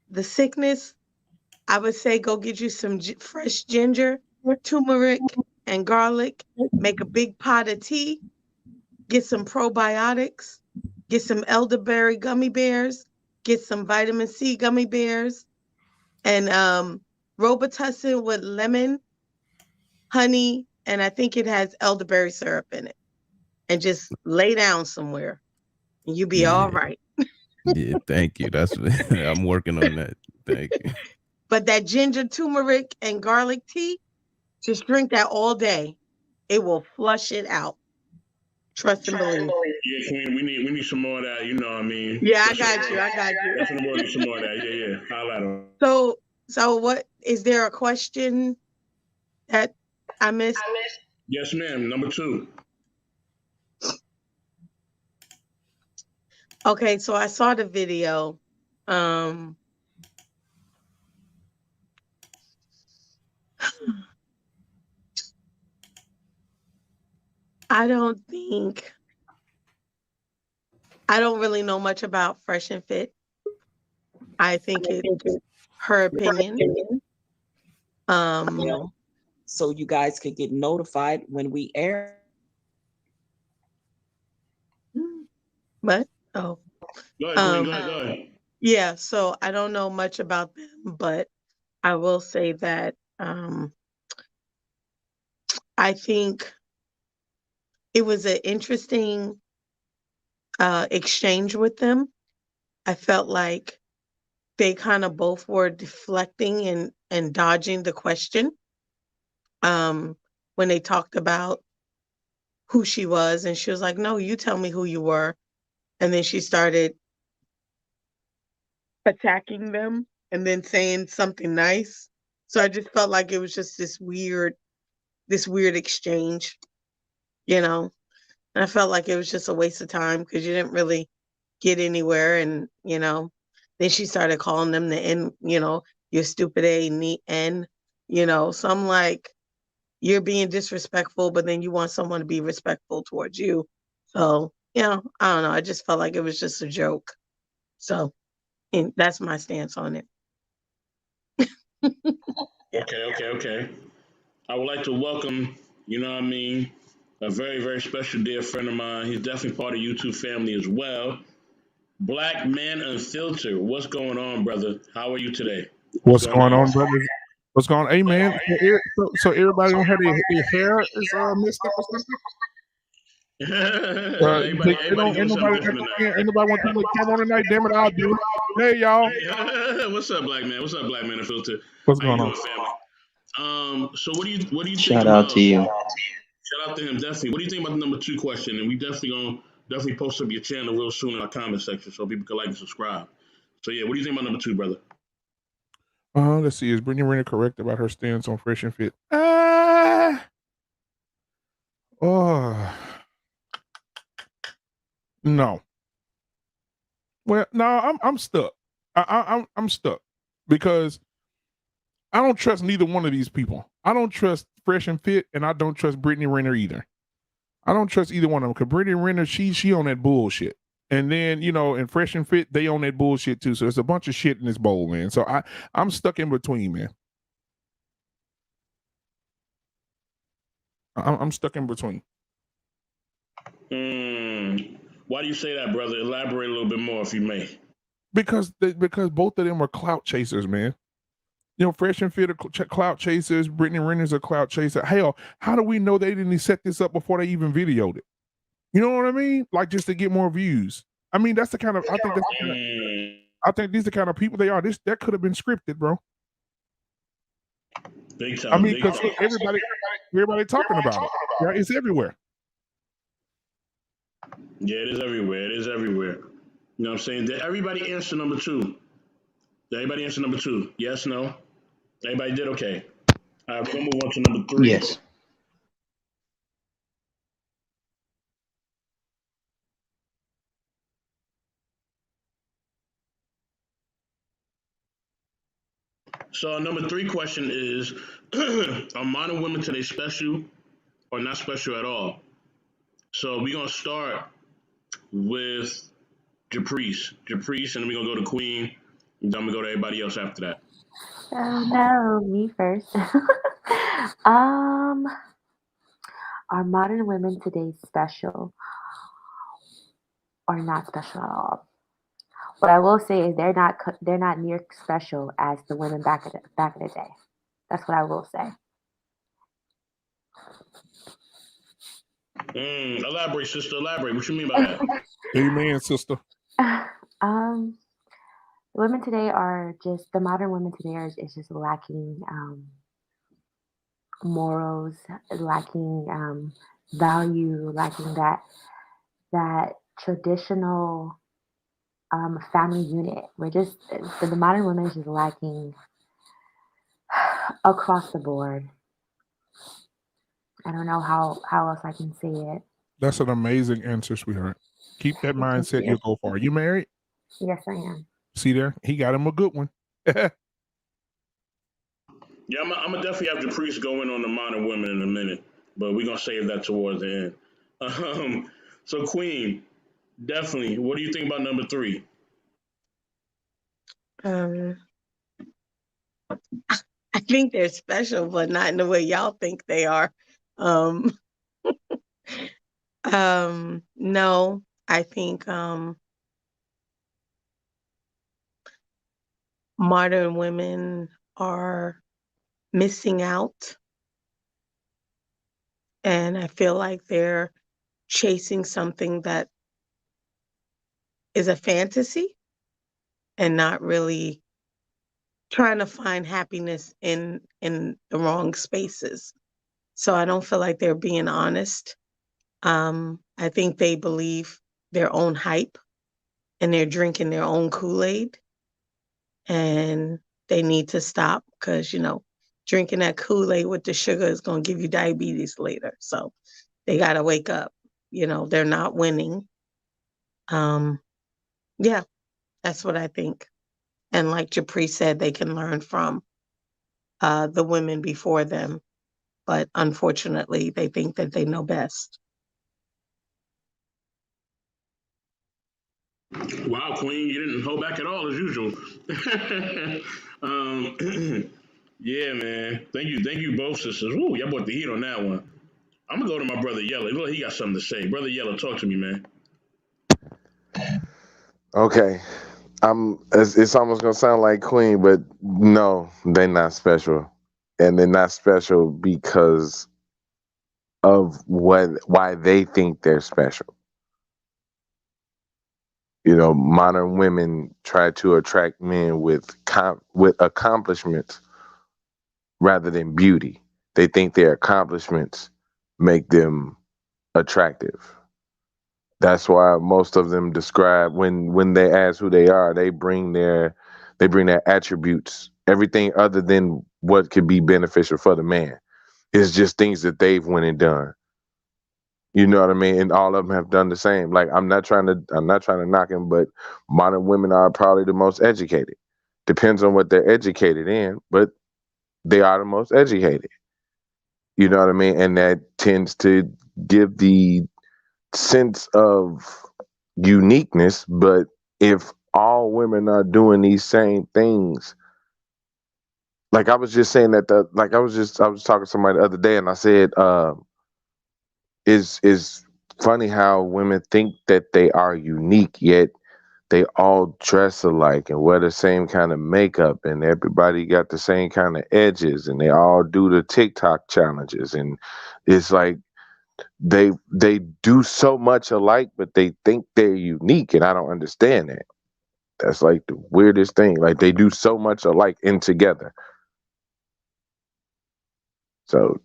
the sickness, I would say go get you some fresh ginger, turmeric, and garlic. Make a big pot of tea. Get some probiotics. Get some elderberry gummy bears. Get some vitamin C gummy bears. And Robitussin with lemon, honey, and I think it has elderberry syrup in it. And just lay down somewhere, and you'll be all right. Yeah, thank you. That's I'm working on that. Thank you. But that ginger, turmeric, and garlic tea, just drink that all day. It will flush it out. Trust and believe. Yeah, Queen, we need some more of that. You know what I mean? Yeah, I got you. That's what the world needs some more of that. Yeah. Holla at 'em. So what is there a question that I missed? Yes, ma'am. Number 2. Okay, so I saw the video. I don't really know much about Fresh and Fit. I think it's her opinion. So you guys could get notified when we air. But go ahead. Yeah, so I don't know much about them, but I will say that I think it was an interesting exchange with them. I felt like they kind of both were deflecting and dodging the question when they talked about who she was, and she was like, no, you tell me who you were. And then she started attacking them and then saying something nice. So I just felt like it was just this weird exchange, you know. And I felt like it was just a waste of time because you didn't really get anywhere. And, you know, then she started calling them the N, you know, you're stupid N, you know. So I'm like, you're being disrespectful, but then you want someone to be respectful towards you. So, you know, I don't know. I just felt like it was just a joke. So, and that's my stance on it. Okay. I would like to welcome, you know what I mean, a very, very special dear friend of mine. He's definitely part of YouTube family as well. Black Man Unfiltered. What's going on, brother? How are you today? What's going on, brothers? What's going on? Hey, man. So everybody don't have their hair is messed up or something? Everybody doing something different tonight. Ain't nobody want to put the camera on tonight. Damn it, I'll do it. Hey, y'all. What's up, Black Man? What's up, Black Man Unfiltered? What's How you going on? doing, family? So what do you think Shout about? out to you. Shout out to him, definitely. What do you think about the number 2 question? And we definitely post up your channel real soon in our comment section so people can like and subscribe. So yeah, what do you think about number 2, brother? Let's see. Is Brittany Renner correct about her stance on Fresh and Fit? No. Well, no, I'm stuck. I'm stuck because I don't trust neither one of these people. I don't trust Fresh and Fit, and I don't trust Brittany Renner either. I don't trust either one of them because Brittany Renner, she on that bullshit. And then, you know, in Fresh and Fit, they on that bullshit too. So it's a bunch of shit in this bowl, man. So I'm stuck in between, man. I'm stuck in between. Why do you say that, brother? Elaborate a little bit more, if you may. Because both of them are clout chasers, man. You know, Fresh and Fit are clout chasers. Brittany Renner's a clout chaser. Hell, how do we know they didn't set this up before they even videoed it? You know what I mean? Like just to get more views. I mean, that's the kind of. I think these are the kind of people they are. That could have been scripted, bro. Big time. I mean, because everybody talking about it. Yeah, it's everywhere. Yeah, it is everywhere. It is everywhere. You know what I'm saying? Did everybody answer number 2? Did everybody answer number 2? Yes, no? Everybody did? Okay. All right, we're going to move on to number 3. Yes. So our number 3 question is, are modern women today special or not special at all? So we're going to start with Japrice, and then we're going to go to Queen, and then we're going to go to everybody else after that. Oh no, me first. Are modern women today special or not special at all? What I will say is they're not near special as the women back in the day. That's what I will say. Elaborate, sister. Elaborate. What you mean by that? Amen, sister. Women today the modern women today is just lacking morals, lacking value, lacking that traditional family unit. The modern women is just lacking across the board. I don't know how else I can say it. That's an amazing answer, sweetheart. Keep that mindset. You'll go far. You married? Yes, I am. See there? He got him a good one. Yeah, I'm going to definitely have Japrice go in on the modern women in a minute, but we're going to save that towards the end. So, Queen, definitely, what do you think about number 3? I think they're special, but not in the way y'all think they are. No, I think modern women are missing out, and I feel like they're chasing something that is a fantasy and not really trying to find happiness in the wrong spaces. So I don't feel like they're being honest. I think they believe their own hype and they're drinking their own Kool-Aid, and they need to stop because, drinking that Kool-Aid with the sugar is going to give you diabetes later. So they got to wake up. They're not winning. Yeah, that's what I think. And like Japri said, they can learn from the women before them. But unfortunately, they think that they know best. Wow, Queen, you didn't hold back at all as usual. Yeah, man. Thank you both sisters. Ooh, y'all brought the heat on that one. I'm gonna go to my brother Yellow. Look, he got something to say. Brother Yellow, talk to me, man. Okay. It's almost gonna sound like Queen, but no, they're not special. And they're not special because of why they think they're special. Modern women try to attract men with accomplishments rather than beauty. They think their accomplishments make them attractive. That's why most of them describe when they ask who they are, they bring their attributes, everything other than what could be beneficial for the man. It's just things that they've went and done. You know what I mean? And all of them have done the same. Like I'm not trying to knock them, but modern women are probably the most educated. Depends on what they're educated in, but they are the most educated. You know what I mean? And that tends to give the sense of uniqueness. But if all women are doing these same things, like I was just saying that I was talking to somebody the other day and I said, is funny how women think that they are unique, yet they all dress alike and wear the same kind of makeup and everybody got the same kind of edges and they all do the TikTok challenges. And it's like they do so much alike, but they think they're unique. And I don't understand that. That's like the weirdest thing. Like they do so much alike in together. So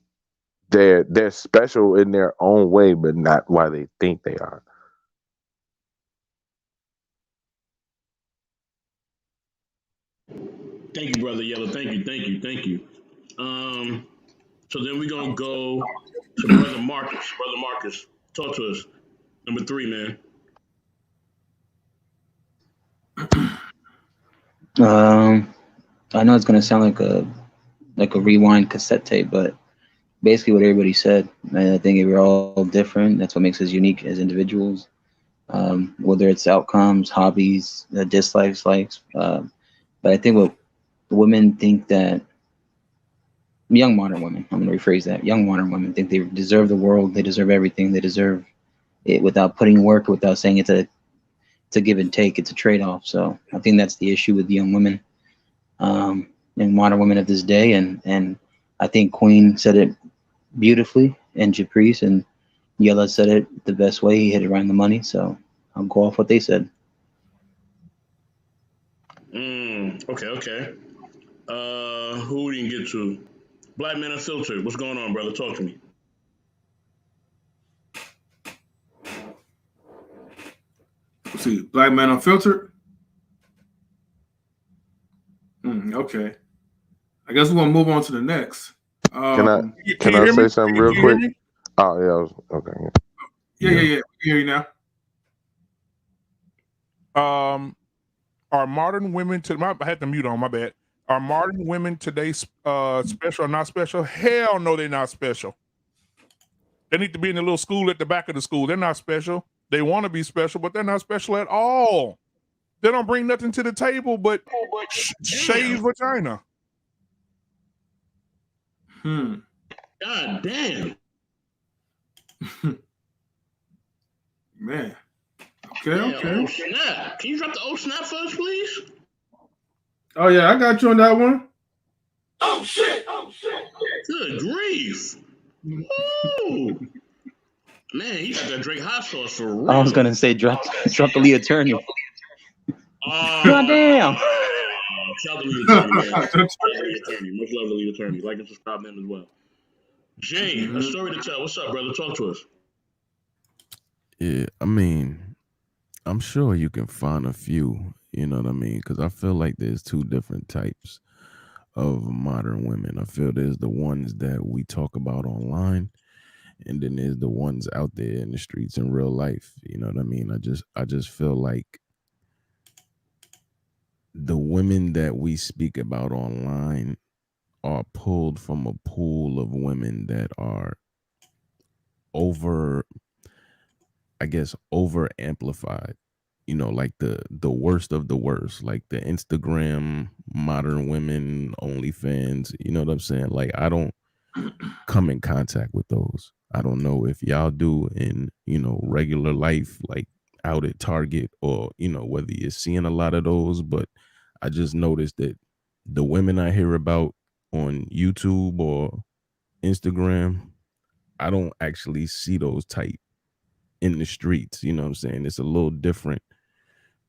they're special in their own way, but not why they think they are. Thank you, brother Yellow. Thank you. So then we're gonna go to brother Marcus. Brother Marcus, talk to us. Number 3, man. I know it's gonna sound like a rewind cassette tape, but basically what everybody said. I think we're all different. That's what makes us unique as individuals. Whether it's outcomes, hobbies, dislikes, likes. But I think what women think that young modern women, I'm going to rephrase that. Young modern women think they deserve the world. They deserve everything. They deserve it without putting work, without saying it's a give and take. It's a trade-off. So I think that's the issue with young women, young modern women of this day. And I think Queen said it beautifully, and Caprice and Yella said it the best way. He hit it right on the money. So I'll go off what they said. Okay. Who we didn't get to? Black Men Unfiltered. What's going on, brother? Talk to me. Let's see, Black Man Unfiltered. Okay. I guess we're gonna move on to the next. Can I say something real quick? Oh yeah, okay. Yeah. I can hear you now. Are modern women I had to mute on, my bad. Are modern women today special or not special? Hell no, they're not special. They need to be in a little school at the back of the school. They're not special. They want to be special, but they're not special at all. They don't bring nothing to the table but shaved vagina. God damn. Man. Okay. Oh, snap. Can you drop the snap for us, please? Oh yeah, I got you on that one. Oh shit. Good grief. Ooh. Man, you got that Drake hot sauce for real. I was gonna say drop the Leah Turner. Oh, God damn. Shout out to Lady Tammy, man. Shout out to Lady Tammy. Much love to Lady Tammy. Like and subscribe to him as well. Jay, a story to tell. What's up, brother? Talk to us. Yeah, I mean, I'm sure you can find a few, you know what I mean? Because I feel like there's two different types of modern women. I feel there's the ones that we talk about online, and then there's the ones out there in the streets in real life. You know what I mean? I just feel like the women that we speak about online are pulled from a pool of women that are over, I guess, over amplified. You know, like the worst of the worst, like the Instagram modern women, OnlyFans. You know what I'm saying? Like, I don't come in contact with those. I don't know if y'all do in, you know, regular life, like out at Target, or, you know, whether you're seeing a lot of those, but I just noticed that the women I hear about on YouTube or Instagram, I don't actually see those type in the streets. You know what I'm saying? It's a little different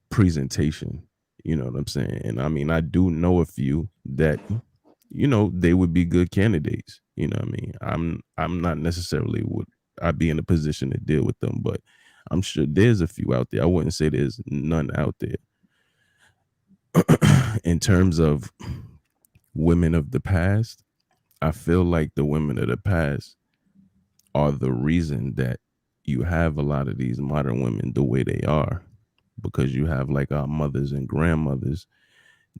presentation. You know what I'm saying? And I mean, I do know a few that, you know, they would be good candidates. You know what I mean? I'm not necessarily would I be in a position to deal with them, but I'm sure there's a few out there. I wouldn't say there's none out there. In terms of women of the past, I feel like the women of the past are the reason that you have a lot of these modern women the way they are, because you have like our mothers and grandmothers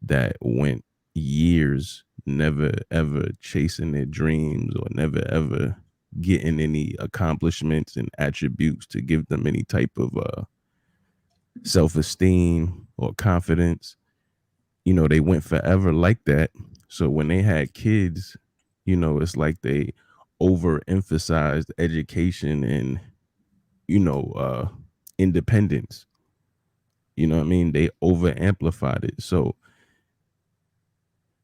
that went years never ever chasing their dreams or never ever getting any accomplishments and attributes to give them any type of self-esteem or confidence. You know, they went forever like that. So when they had kids, you know, it's like they overemphasized education and, you know, independence. You know what I mean? They over amplified it. So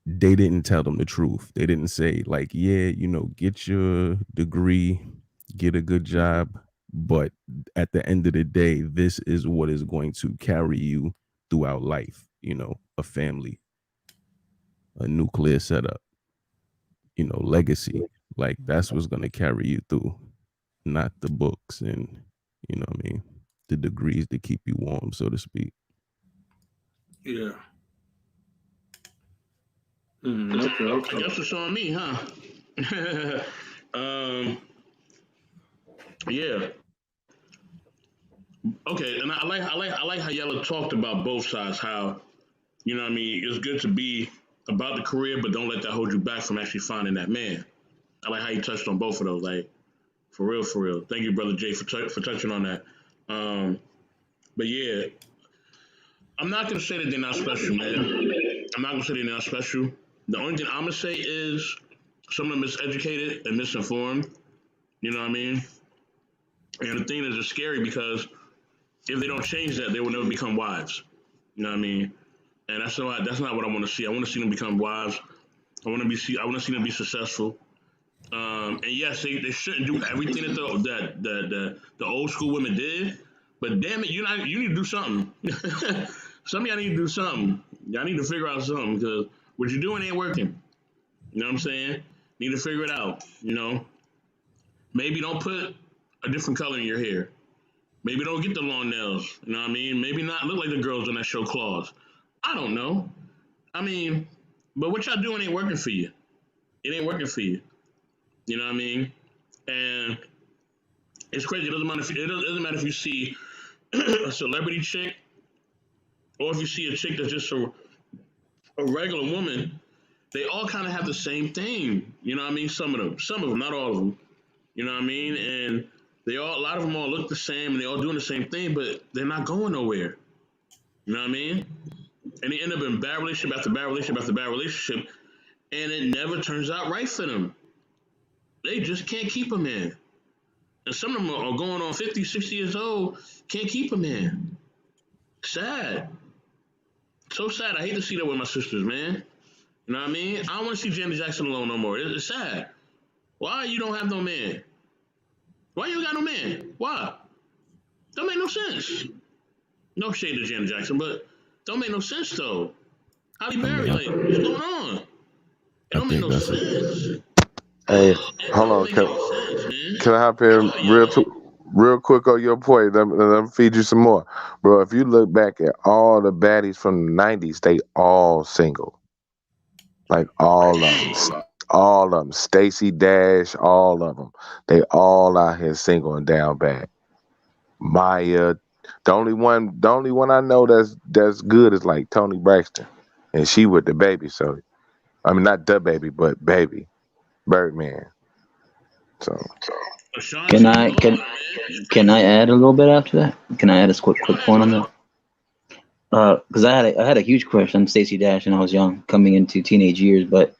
they didn't tell them the truth. They didn't say, like, yeah, you know, get your degree, get a good job, but at the end of the day, this is what is going to carry you throughout life. You know, a family, a nuclear setup, you know, legacy. Like, that's what's going to carry you through, not the books and, you know what I mean, the degrees to keep you warm, so to speak. Yeah. Okay. I guess it's on me, huh? Yeah. Okay, and I like how y'all talked about both sides. How, you know what I mean, it's good to be about the career, but don't let that hold you back from actually finding that man. I like how you touched on both of those. Like, for real, for real. Thank you, brother Jay, for touching on that. But yeah, I'm not gonna say that they're not special, man. I'm not gonna say they're not special. The only thing I'm gonna say is some of them miseducated and misinformed. You know what I mean? And the thing is, it's scary because if they don't change that, they will never become wives. You know what I mean? And that's not what I want to see. I want to see them become wives. I want to see them be successful. And yes, they shouldn't do everything that the old school women did. But damn it, you need to do something. Some of y'all need to do something. Y'all need to figure out something because what you're doing ain't working. You know what I'm saying? Need to figure it out. You know, maybe don't put a different color in your hair. Maybe don't get the long nails. You know what I mean? Maybe not look like the girls on that show Claws. I don't know. I mean, but what y'all doing ain't working for you. It ain't working for you. You know what I mean? And it's crazy. It doesn't matter if you see a celebrity chick or if you see a chick that's just a regular woman. They all kind of have the same thing. You know what I mean? Some of them, not all of them. You know what I mean? And a lot of them all look the same and they all doing the same thing, but they're not going nowhere. You know what I mean? And they end up in bad relationship after bad relationship after bad relationship, and it never turns out right for them. They just can't keep a man. And some of them are going on 50, 60 years old, can't keep a man. Sad. So sad. I hate to see that with my sisters, man. You know what I mean? I don't want to see Janet Jackson alone no more. It's sad. Why you don't have no man? Why you got no man? Why? Don't make no sense. No shade to Janet Jackson, but don't make no sense though. Halle Berry, like, what's going on? It don't make no sense. Hey, It hold don't on. make any sense, man. Can I hop in real quick on your point? Let me feed you some more, bro. If you look back at all the baddies from the '90s, they all single, like all of them. Stacey Dash, all of them. They all out here single and down bad. Maya, the only one I know that's good is like Toni Braxton, and she with the baby. So I mean, not the baby, but baby Birdman. So. Can I add a little bit after that? Can I add a quick point on that? Because I had a huge crush on Stacey Dash when I was young, coming into teenage years. But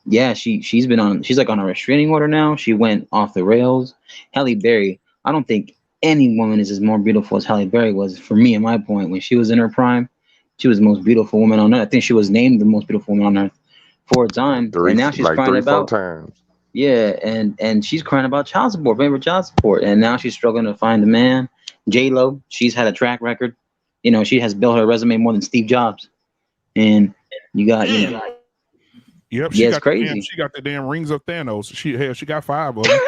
yeah, she's like on a restraining order now. She went off the rails. Halle Berry, I don't think any woman is as more beautiful as Halle Berry was. For me, in my point, when she was in her prime, she was the most beautiful woman on earth. I think she was named the most beautiful woman on earth for a time, and now she's crying about 4 times. Yeah, and she's crying about child support, paying for child support, and now she's struggling to find a man. J-Lo, she's had a track record. You know, she has built her resume more than Steve Jobs. And you got, you know. Yep, it's crazy. She got the damn rings of Thanos. She got 5 of them.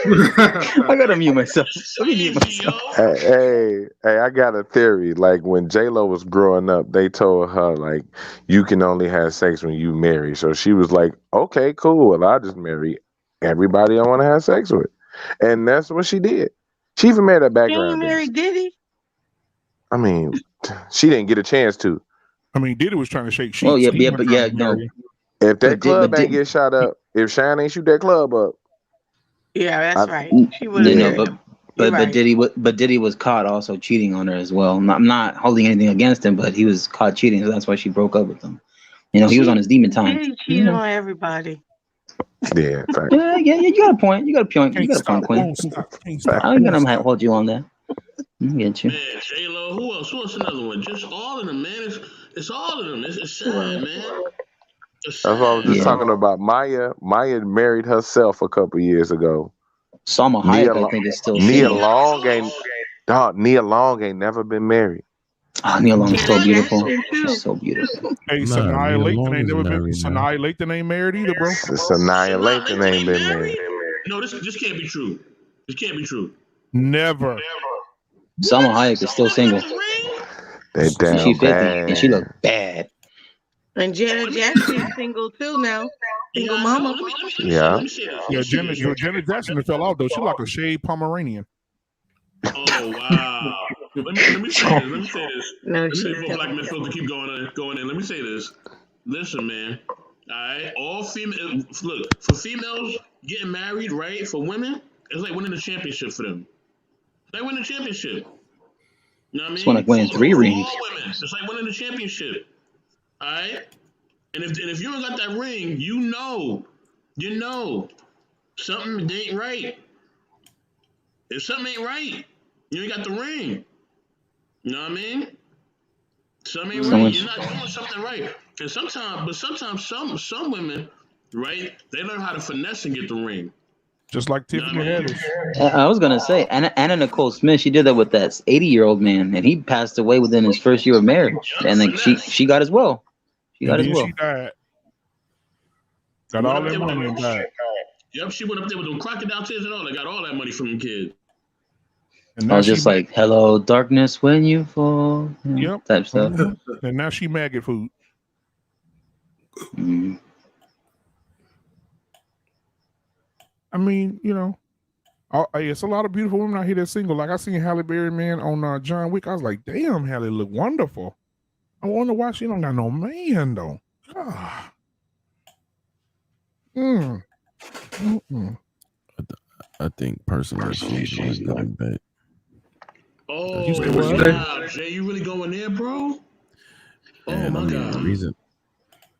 I gotta mute myself. Let me mute myself. Hey, I got a theory. Like when J-Lo was growing up, they told her like you can only have sex when you marry. So she was like, okay, cool. Well, I'll just marry everybody I want to have sex with. And that's what she did. She even made a background. She married Diddy? I mean, she didn't get a chance to. I mean, Diddy was trying to shake sheets. Oh yeah, but no. If that club ain't get shot up, if Shine ain't shoot that club up. Yeah, that's right. She would have married him. But Diddy was caught also cheating on her as well. I'm not holding anything against him, but he was caught cheating, so that's why she broke up with him. You know, he was on his demon time. Diddy cheated on everybody. Yeah, in fact. Yeah, you got a point. You got a point, Queen. I'm gonna hold you on that. I get you. Man, J-Lo, who else? What's another one? Just all of them, man. It's all of them. It's sad, man. That's what I was just talking about. Maya married herself a couple years ago. Salma Hayek, I think, is still Nia single. Nia Long ain't never been married. Oh, Nia Long is so beautiful. She's so beautiful. Hey, Sanaa Lathan ain't never been. Sanaa Lathan ain't married either, bro. Sanaa Lathan ain't been married. No, this can't be true. This can't be true. Never. Salma Hayek is still single. They damn she 50 bad. and she look bad. And Janet Jackson's single too now. Single mama. Yeah. Janet Jackson fell out though. She like a shaved Pomeranian. Oh wow. Let me say this. No, before Black men supposed to keep going in. Let me say this. Listen, man. All right, all female. Look, for females getting married, right? For women, it's like winning the championship for them. They win the championship. You know what I mean? It's like winning 3 rings. All women, it's like winning the championship. All right, and if you don't got that ring, you know, something ain't right. If something ain't right, you ain't got the ring. You know what I mean? Something ain't right. You're not doing something right. And sometimes some women, right? They learn how to finesse and get the ring. Just like Tiffany Haddish. I was gonna say Anna Nicole Smith. She did that with that 80-year-old man, and he passed away within his first year of marriage. And then she got as well. She died. Got all that money and died. Yep, she went up there with them crocodile tears and all. They got all that money from them kids. And I was just like, "Hello, darkness, when you fall." Yep. Type stuff. And now she maggot food. Mm. I mean, you know, it's a lot of beautiful women out here that's single. Like I seen Halle Berry, man, on John Wick. I was like, damn, Halle look wonderful. I wonder why she don't got no man though. God. I think personally she's good in bed. Oh, wow, Jay, you really going there, bro? And my God. The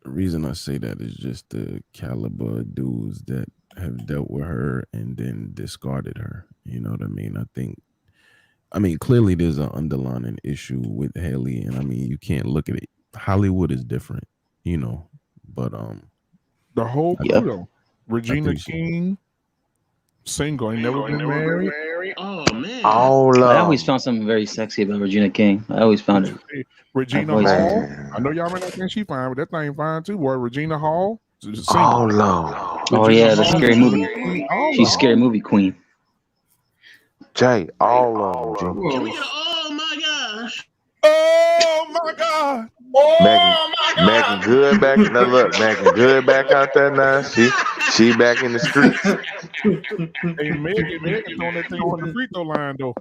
reason I say that is just the caliber of dudes that have dealt with her and then discarded her. You know what I mean? I mean, clearly there's an underlying issue with Halle, and I mean, you can't look at it. Hollywood is different, you know, but the whole crew, Regina King, single, ain't never been married. Oh man. All I always found something very sexy about Regina King. I always found it. Regina voice Hall. man. I know y'all may not think she fine, but that thing fine too, boy. Regina Hall. All of Oh Regina yeah, the Hall, scary movie. all She's of scary movie queen. Jay, all of them. Can we get a oh my gosh? Oh my God. Mackin good back. Now look, Mackin good back out there now. She back in the streets. Hey, Megan throwing that thing from the free throw line though.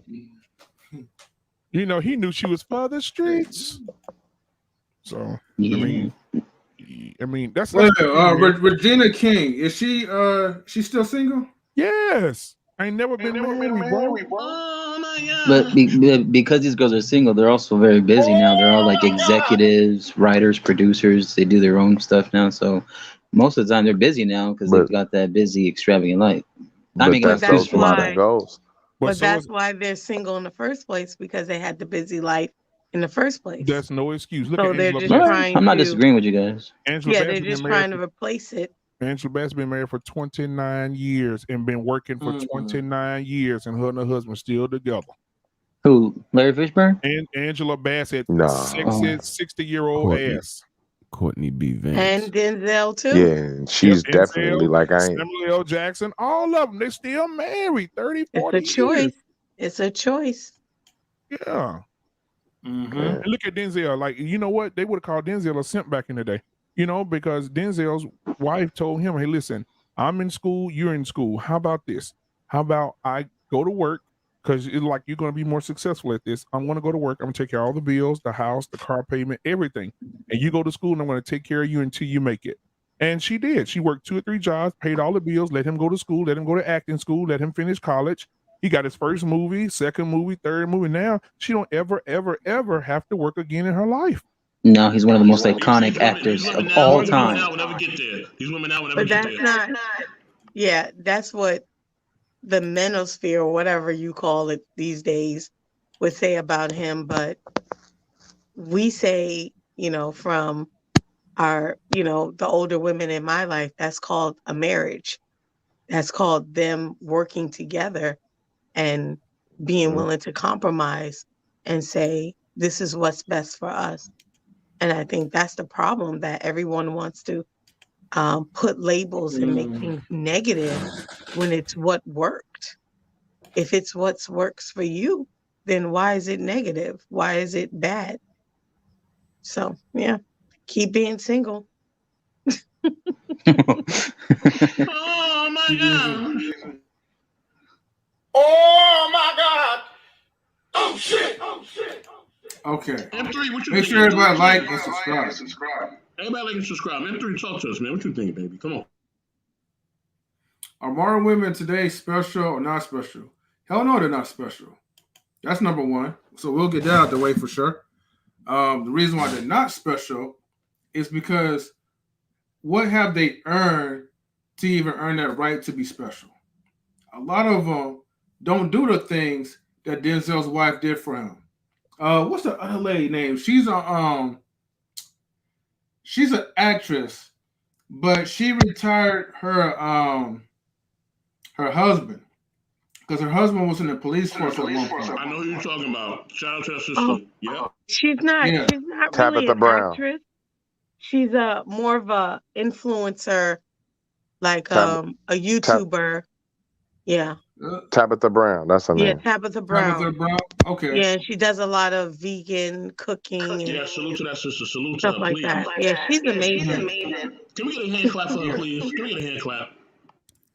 You know, he knew she was for the streets. So Yeah. I mean that's Wait, the thing, Regina King, is she still single? yes. I ain't never been married, bro. Oh my god. But because these girls are single, they're also very busy now. They're all like executives, writers, producers. They do their own stuff now. So most of the time they're busy now because they've got that busy, extravagant life. Not making an excuse for a lot of goals. But that's why they're single in the first place, because they had the busy life in the first place. That's no excuse. Look So at they're Angela just Bassett. trying I'm not to- disagreeing with you guys. Angela Yeah, Bassett they're been just married trying to for- replace it. Angela Bass been married for 29 years and been working for 29 years, and her and her husband still together. Who? Larry Fishburne? And Angela Bassett, Nah. 60-year-old ass. Courtney B. Vance. And Denzel too. Yeah, and she's Yep, definitely Denzel, like I ain't. Samuel L. Jackson, all of them, they still married 30, 40 It's a choice. years. It's a choice. Yeah. Mm-hmm. And look at Denzel. Like, you know what? They would have called Denzel a simp back in the day. You know, because Denzel's wife told him, hey, listen, I'm in school, you're in school. How about this? How about I go to work? Because it's like you're going to be more successful at this. I'm going to go to work. I'm going to take care of all the bills, the house, the car payment, everything. And you go to school and I'm going to take care of you until you make it. And she did. She worked 2 or 3 jobs, paid all the bills, let him go to school, let him go to acting school, let him finish college. He got his first movie, second movie, third movie. Now she don't ever, ever, ever have to work again in her life. No, he's one of the most iconic actors of all time. These women now will never get there. These women now will never But get that's there. not. Yeah, that's what the manosphere, or whatever you call it these days, would say about him. But we say, from our, the older women in my life, that's called a marriage. That's called them working together and being willing to compromise and say, this is what's best for us. And I think that's the problem, that everyone wants to put labels and make things negative when it's what worked. If it's what works for you, then why is it negative? Why is it bad? So, yeah, keep being single. Oh my god. Oh my God! Oh shit! Okay. M3, what you Make think? sure everybody like and subscribe. Everybody like and subscribe. M3, talk to us, man. What you thinking, baby? Come on. Are modern women today special or not special? Hell no, they're not special. That's number one. So we'll get that out the way for sure. The reason why they're not special is because what have they earned to even earn that right to be special? A lot of them don't do the things that Denzel's wife did for him. What's the other lady name? She's an actress, but she retired her husband because her husband was in the police force at one point. I know who you're talking about. Shout out to her sister. Oh. Yeah. She's not really Tabitha an Brown. actress. She's more of a influencer, like a YouTuber. Yeah. Tabitha Brown. That's her Yeah, name. Tabitha Brown. Tabitha Brown. Okay. Yeah, she does a lot of vegan cooking and Yeah, salute to that sister. Salute to stuff her, like please. that. Yeah, she's amazing. Can we get a hand clap for her, please? Can we get a hand clap?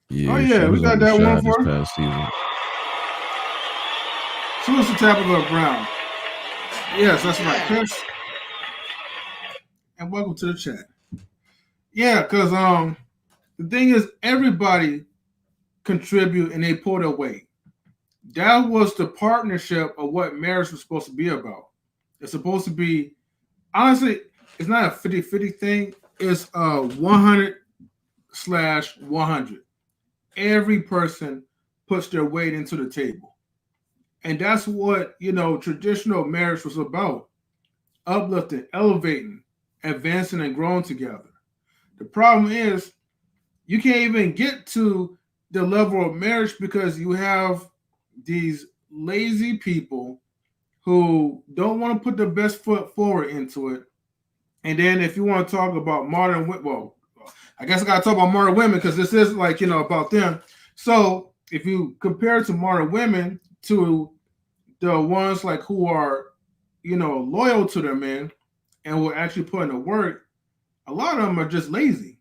Yeah, Oh, yeah, she we was got on the that one Shy for this her. past season. So what's the Tabitha Brown? Yes, that's right, Chris. And welcome to the chat. Yeah, because the thing is, everybody contribute and they pull their weight. That was the partnership of what marriage was supposed to be about. It's supposed to be, honestly, it's not a 50-50 thing. It's a 100/100. Every person puts their weight into the table. And that's what, traditional marriage was about. Uplifting, elevating, advancing, and growing together. The problem is you can't even get to the level of marriage because you have these lazy people who don't want to put their best foot forward into it. And then if you want to talk about modern, well, I guess I got to talk about modern women because this is like, about them. So if you compare it to modern women to the ones like who are, loyal to their men and will actually put in the work, a lot of them are just lazy.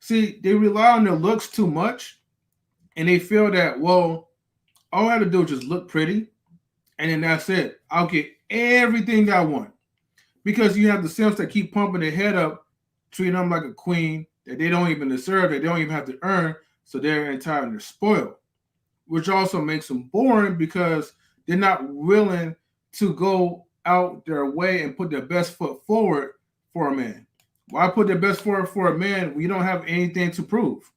See, they rely on their looks too much and they feel that, well, all I have to do is just look pretty and then that's it. I'll get everything I want. Because you have the simps that keep pumping their head up, treating them like a queen that they don't even deserve, that they don't even have to earn, so they're entitled and they're spoiled. Which also makes them boring because they're not willing to go out their way and put their best foot forward for a man. Why put their best foot for a man when you don't have anything to prove?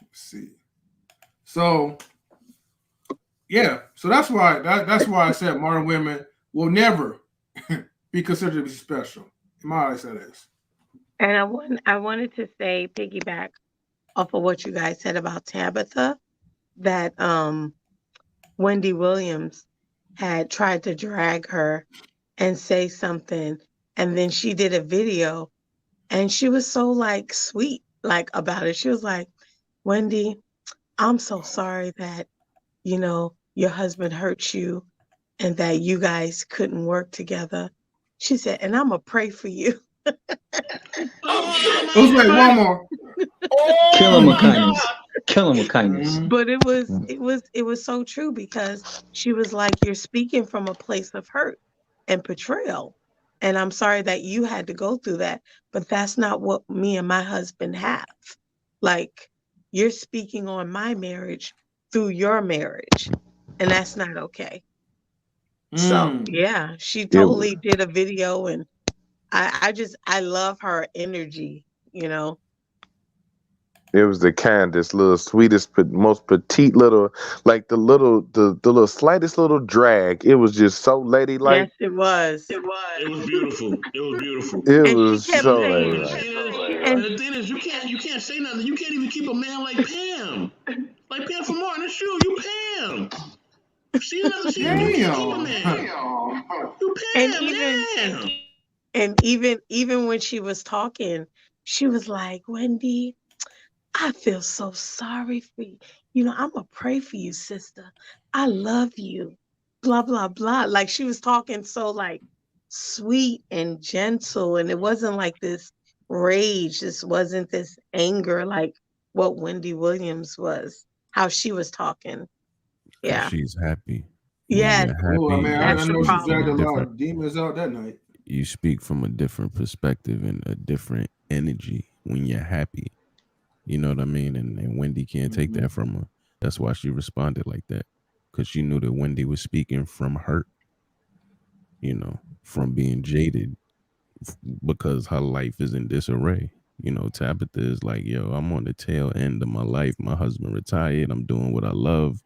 Let's see. So, yeah. So that's why I said modern women will never be considered to be special. In my eyes, that is. And I wanted to say, piggyback off of what you guys said about Tabitha, that Wendy Williams had tried to drag her and say something, and then she did a video, and she was so like sweet like about it. She was like, Wendy, I'm so sorry that your husband hurt you and that you guys couldn't work together. She said, and I'm gonna pray for you. It was like one more. Kill him with kindness. Kill him with kindness. But it was so true because she was like, you're speaking from a place of hurt and betrayal. And I'm sorry that you had to go through that, but that's not what me and my husband have. Like, you're speaking on my marriage through your marriage, and that's not okay. So yeah, she totally did a video, and I love her energy, It was the kindest, little sweetest, most petite little, like the little slightest little drag. It was just so ladylike. Yes, it was. It was beautiful. It was beautiful. It was so ladylike. And the thing is, you can't say nothing. You can't even keep a man like Pam. Like Pam from Martin and Shoe, you Pam. She never seen you keep a man. You Pam, and even when she was talking, she was like, Wendy, I feel so sorry for you. I'm going to pray for you, sister. I love you. Blah, blah, blah. Like, she was talking so, like, sweet and gentle. And it wasn't like this rage. This wasn't this anger like what Wendy Williams was, how she was talking. Yeah. She's happy. Yes. I know she dragged a lot of demons out that night. You speak from a different perspective and a different energy when you're happy. You know what I mean? And Wendy can't take that from her. That's why she responded like that. Because she knew that Wendy was speaking from hurt. From being jaded because her life is in disarray. Tabitha is like, yo, I'm on the tail end of my life. My husband retired. I'm doing what I love.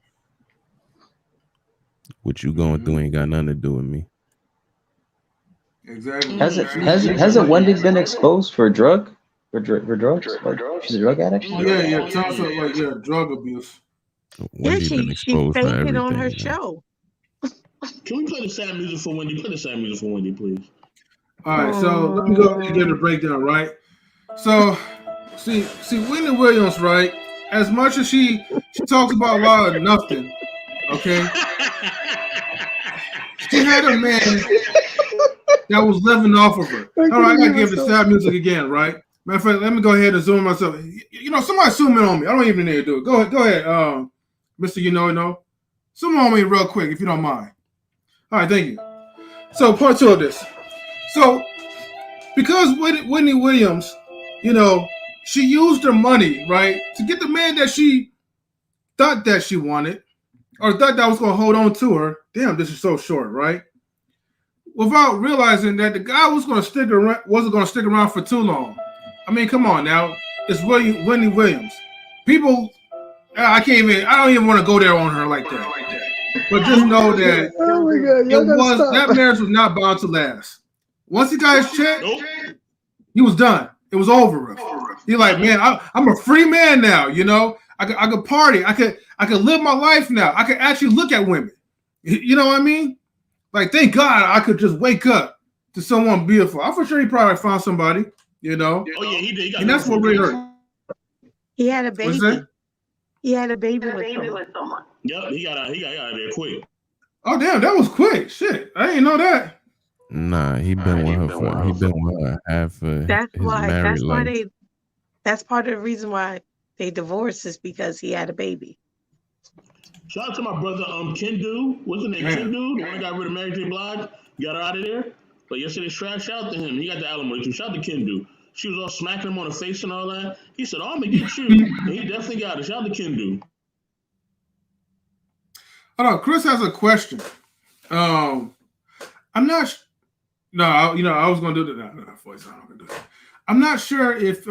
What you going through ain't got nothing to do with me. Exactly. Hasn't Wendy been exposed for drugs? Like, she's a drug addict? Yeah. Sounds like drug abuse. Wendy been exposed for everything. On her show. Can we play the sad music for Wendy? Play the sad music for Wendy, please. All right, so let me go and get a breakdown, right? So, see, Wendy Williams, right? As much as she talks about a lot of nothing, okay? She had a man that was living off of her. All right, I gotta give the sad music again, right? Matter of fact, let me go ahead and zoom myself. Somebody zoom in on me. I don't even need to do it. Go ahead, Mr. Zoom on me real quick if you don't mind. All right, thank you. So part two of this. So because Whitney Williams, she used her money, right, to get the man that she thought that she wanted or thought that was going to hold on to her. Damn, this is so short, right? Without realizing that the guy wasn't going to stick around for too long. I mean, come on now. It's Whitney Williams. People, I don't even want to go there on her like that. But just know that that marriage was not bound to last. Once he got his check, he was done. It was over with. He's like, man, I'm a free man now, I could party. I could live my life now. I could actually look at women. You know what I mean? Like, thank God I could just wake up to someone beautiful. I'm for sure he probably found somebody, you know. Oh yeah, he did. He got and that's what really hurt. He had a What's baby. that? He had a baby with someone. Yep, he got out of there quick. Oh damn, that was quick. Shit, I didn't know that. Nah, he been with her half of That's his why. married That's why life. That's part of the reason why they divorced is because he had a baby. Shout out to my brother, Kendu. What's his name? Man. Kendu, the one that got rid of Mary J. Blige, got her out of there. But yesterday's trash. Shout out to him. He got the alimony too. Shout out to Kendu. She was all smacking him on the face and all that. He said, "Oh, I'm gonna get you," and he definitely got it. Shout out to Kendu. Hold on, Chris has a question. I'm not. No, you know, I was gonna do that. No, voice. I'm not gonna do that. I'm not sure if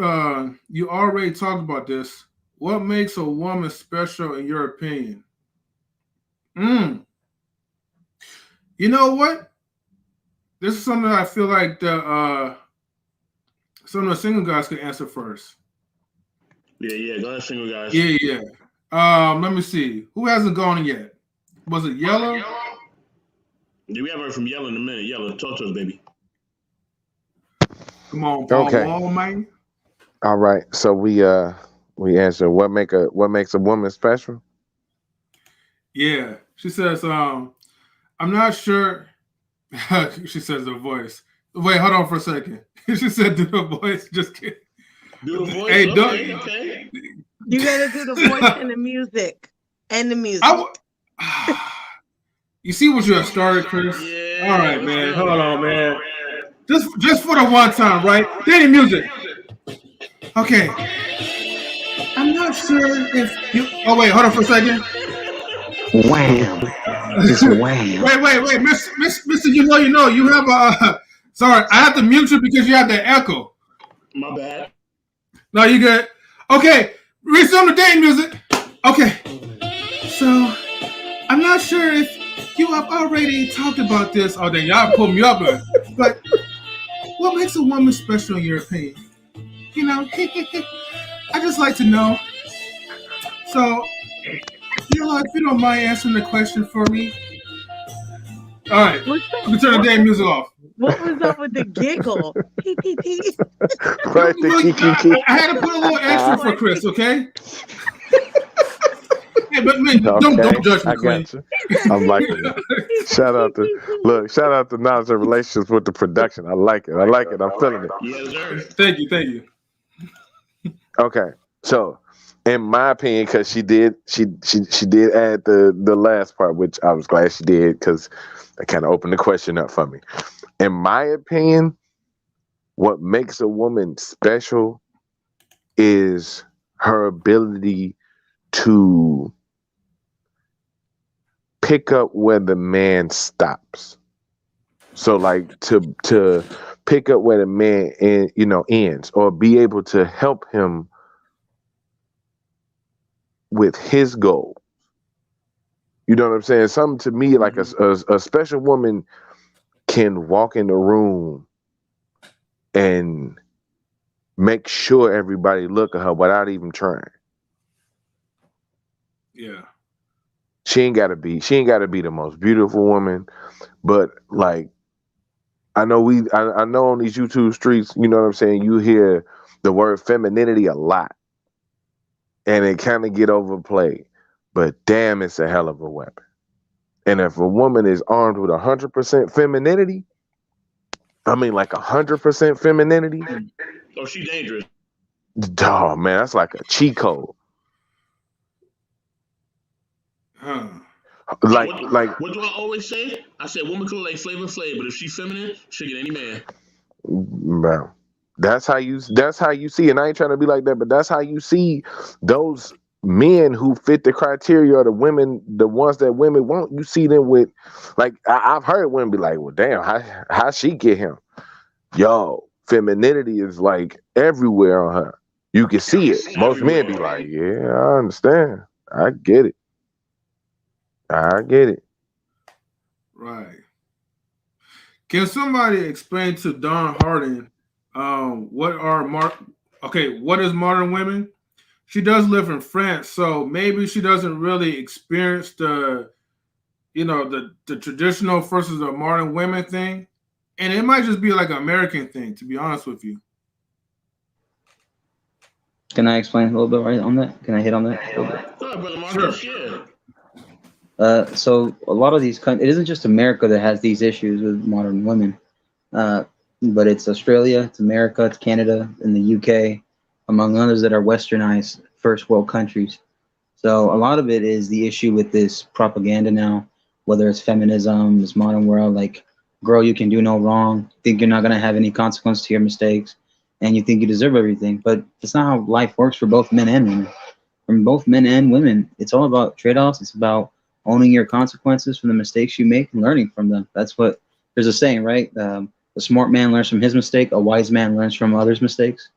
you already talked about this. What makes a woman special in your opinion? You know what? This is something that I feel like some of the single guys could answer first. Yeah. Go ahead, single guys. Yeah. Let me see. Who hasn't gone yet? Was it Yellow? Yeah, we haven't heard from Yellow in a minute. Yellow, talk to us, baby. Come on, Paul Wall, man. All right. So we answer what makes a woman special? Yeah. She says, I'm not sure. She says the voice. Wait, hold on for a second. She said do the voice. Just kidding. Do the voice. Hey, okay. You gotta do the voice and the music. And the music. You see what you have started, Chris? Yeah. All right, man. Hold on, man. Just for the one time, right? Danny music. Okay. I'm not sure if you. Oh wait, hold on for a second. Wham! Just wham! Wait, Mr. You know, you have a. Sorry, I have to mute you because you have the echo. My bad. No, you good. Okay, resume the Danny music. Okay. So, I'm not sure if you have already talked about this. Oh, then y'all pull me up. But what makes a woman special in your opinion? You know, I just like to know. So, you know, if you don't mind answering the question for me. All right, let me turn the damn music off. What was up with the giggle? Right, the kiki. I had to put a little extra for Chris, okay? Hey, but man, don't judge me, I got you. I'm liking it. Shout out to Knowledge and Relations with the production. I like it. I'm feeling it. Yes, sir. Thank you. Okay, so in my opinion, because she did add the last part, which I was glad she did because that kind of opened the question up for me. In my opinion, what makes a woman special is her ability to pick up where the man stops. So like to pick up where the man ends, or be able to help him with his goal. You know what I'm saying? Something to me like a special woman can walk in the room and make sure everybody look at her without even trying. Yeah. She ain't gotta be the most beautiful woman, but like I know on these YouTube streets, you know what I'm saying, you hear the word femininity a lot. And it kind of get overplayed. But damn, it's a hell of a weapon. And if a woman is armed with 100% femininity, I mean like 100% femininity. Oh, she dangerous. Oh man, that's like a cheat code. Like what do I always say? I said woman could like Flavor Flav, but if she's feminine, she'll get any man. Bro, that's how you see, and I ain't trying to be like that, but that's how you see those men who fit the criteria of the ones that women want. You see them with, like, I've heard women be like, well, damn, how she get him? Yo, femininity is like everywhere on her. You can see it. Most men be like, yeah, I understand. I get it. Right. Can somebody explain to Don Harding what is modern women? she does live in France, so maybe she doesn't really experience the the traditional versus the modern women thing, and it might just be like an American thing. To be honest with you, Can I explain a little bit right on that? Can I hit on that a little bit? Sorry, brother sure. Marcus, yeah. So a lot of these countries, it isn't just America that has these issues with modern women, but it's Australia, it's America, it's Canada, and the UK, among others that are westernized first world countries. So a lot of it is the issue with this propaganda now, whether it's feminism, this modern world, like, girl, you can do no wrong, think you're not gonna have any consequence to your mistakes, and you think you deserve everything. But that's not how life works for both men and women. From both men and women, it's all about trade-offs. It's about owning your consequences from the mistakes you make and learning from them. That's what there's a saying, right? A smart man learns from his mistake. A wise man learns from others' mistakes.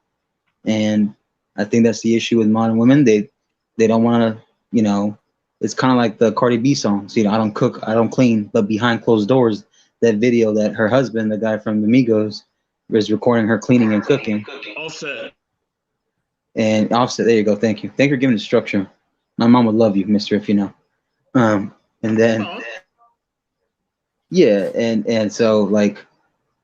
And I think that's the issue with modern women. They don't want to, it's kind of like the Cardi B songs. I don't cook, I don't clean, but behind closed doors, that video that her husband, the guy from the Migos, was recording her cleaning and cooking. Offset. And Offset, there you go. Thank you. Thank you for giving the structure. My mom would love you, mister, if you know. And then, yeah, and so, like,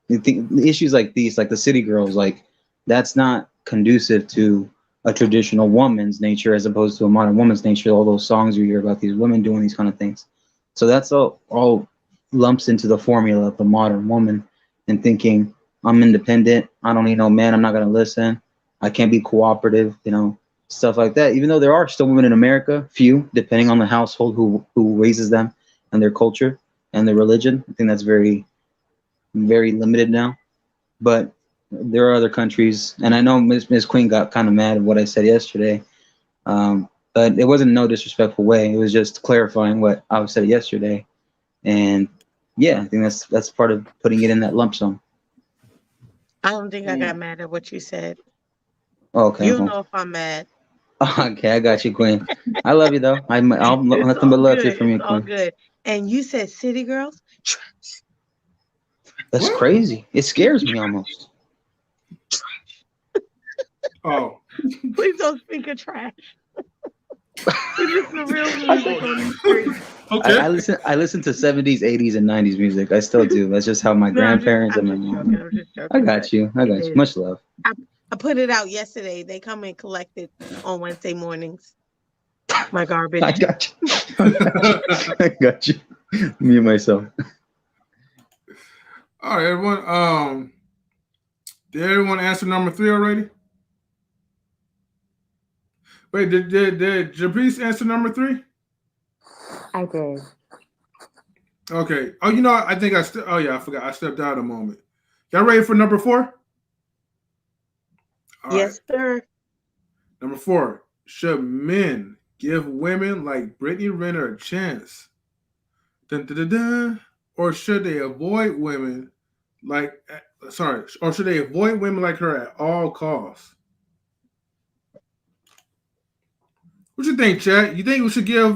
the issues like these, like the city girls, like, that's not conducive to a traditional woman's nature as opposed to a modern woman's nature. All those songs you hear about these women doing these kind of things. So that's all lumps into the formula of the modern woman and thinking, I'm independent, I don't need no man, I'm not going to listen, I can't be cooperative, stuff like that. Even though there are still women in America, few, depending on the household who raises them and their culture and their religion. I think that's very, very limited now. But there are other countries, and I know Ms. Queen got kind of mad at what I said yesterday, but it wasn't in no disrespectful way. It was just clarifying what I said yesterday. And yeah, I think that's part of putting it in that lump sum. I don't think I got mad at what you said. Okay. You know if I'm mad. Okay, I got you, Queen. I love you though. I'll nothing but love here from you, It's all Queen. good. And you said city girls? That's crazy. It scares me almost. Oh. Please don't speak of trash. We listen to real music on these streets. Okay. I listen to 70s, 80s, and 90s music. I still do. That's just how my grandparents and my mom. I got you. Much love. I put it out yesterday. They come and collect it on Wednesday mornings. My garbage. I got you. I got you. Me and myself. All right, everyone. Did everyone answer number 3 already? Wait, did Jabrice answer number 3? I did. Okay. Oh, I think I forgot. I stepped out a moment. Y'all ready for number 4? All yes, right. sir. Number 4. Should men give women like Brittany Renner a chance? Dun, dun, dun, dun. Or should they avoid women or should they avoid women like her at all costs? What you think, Chad? You think we should give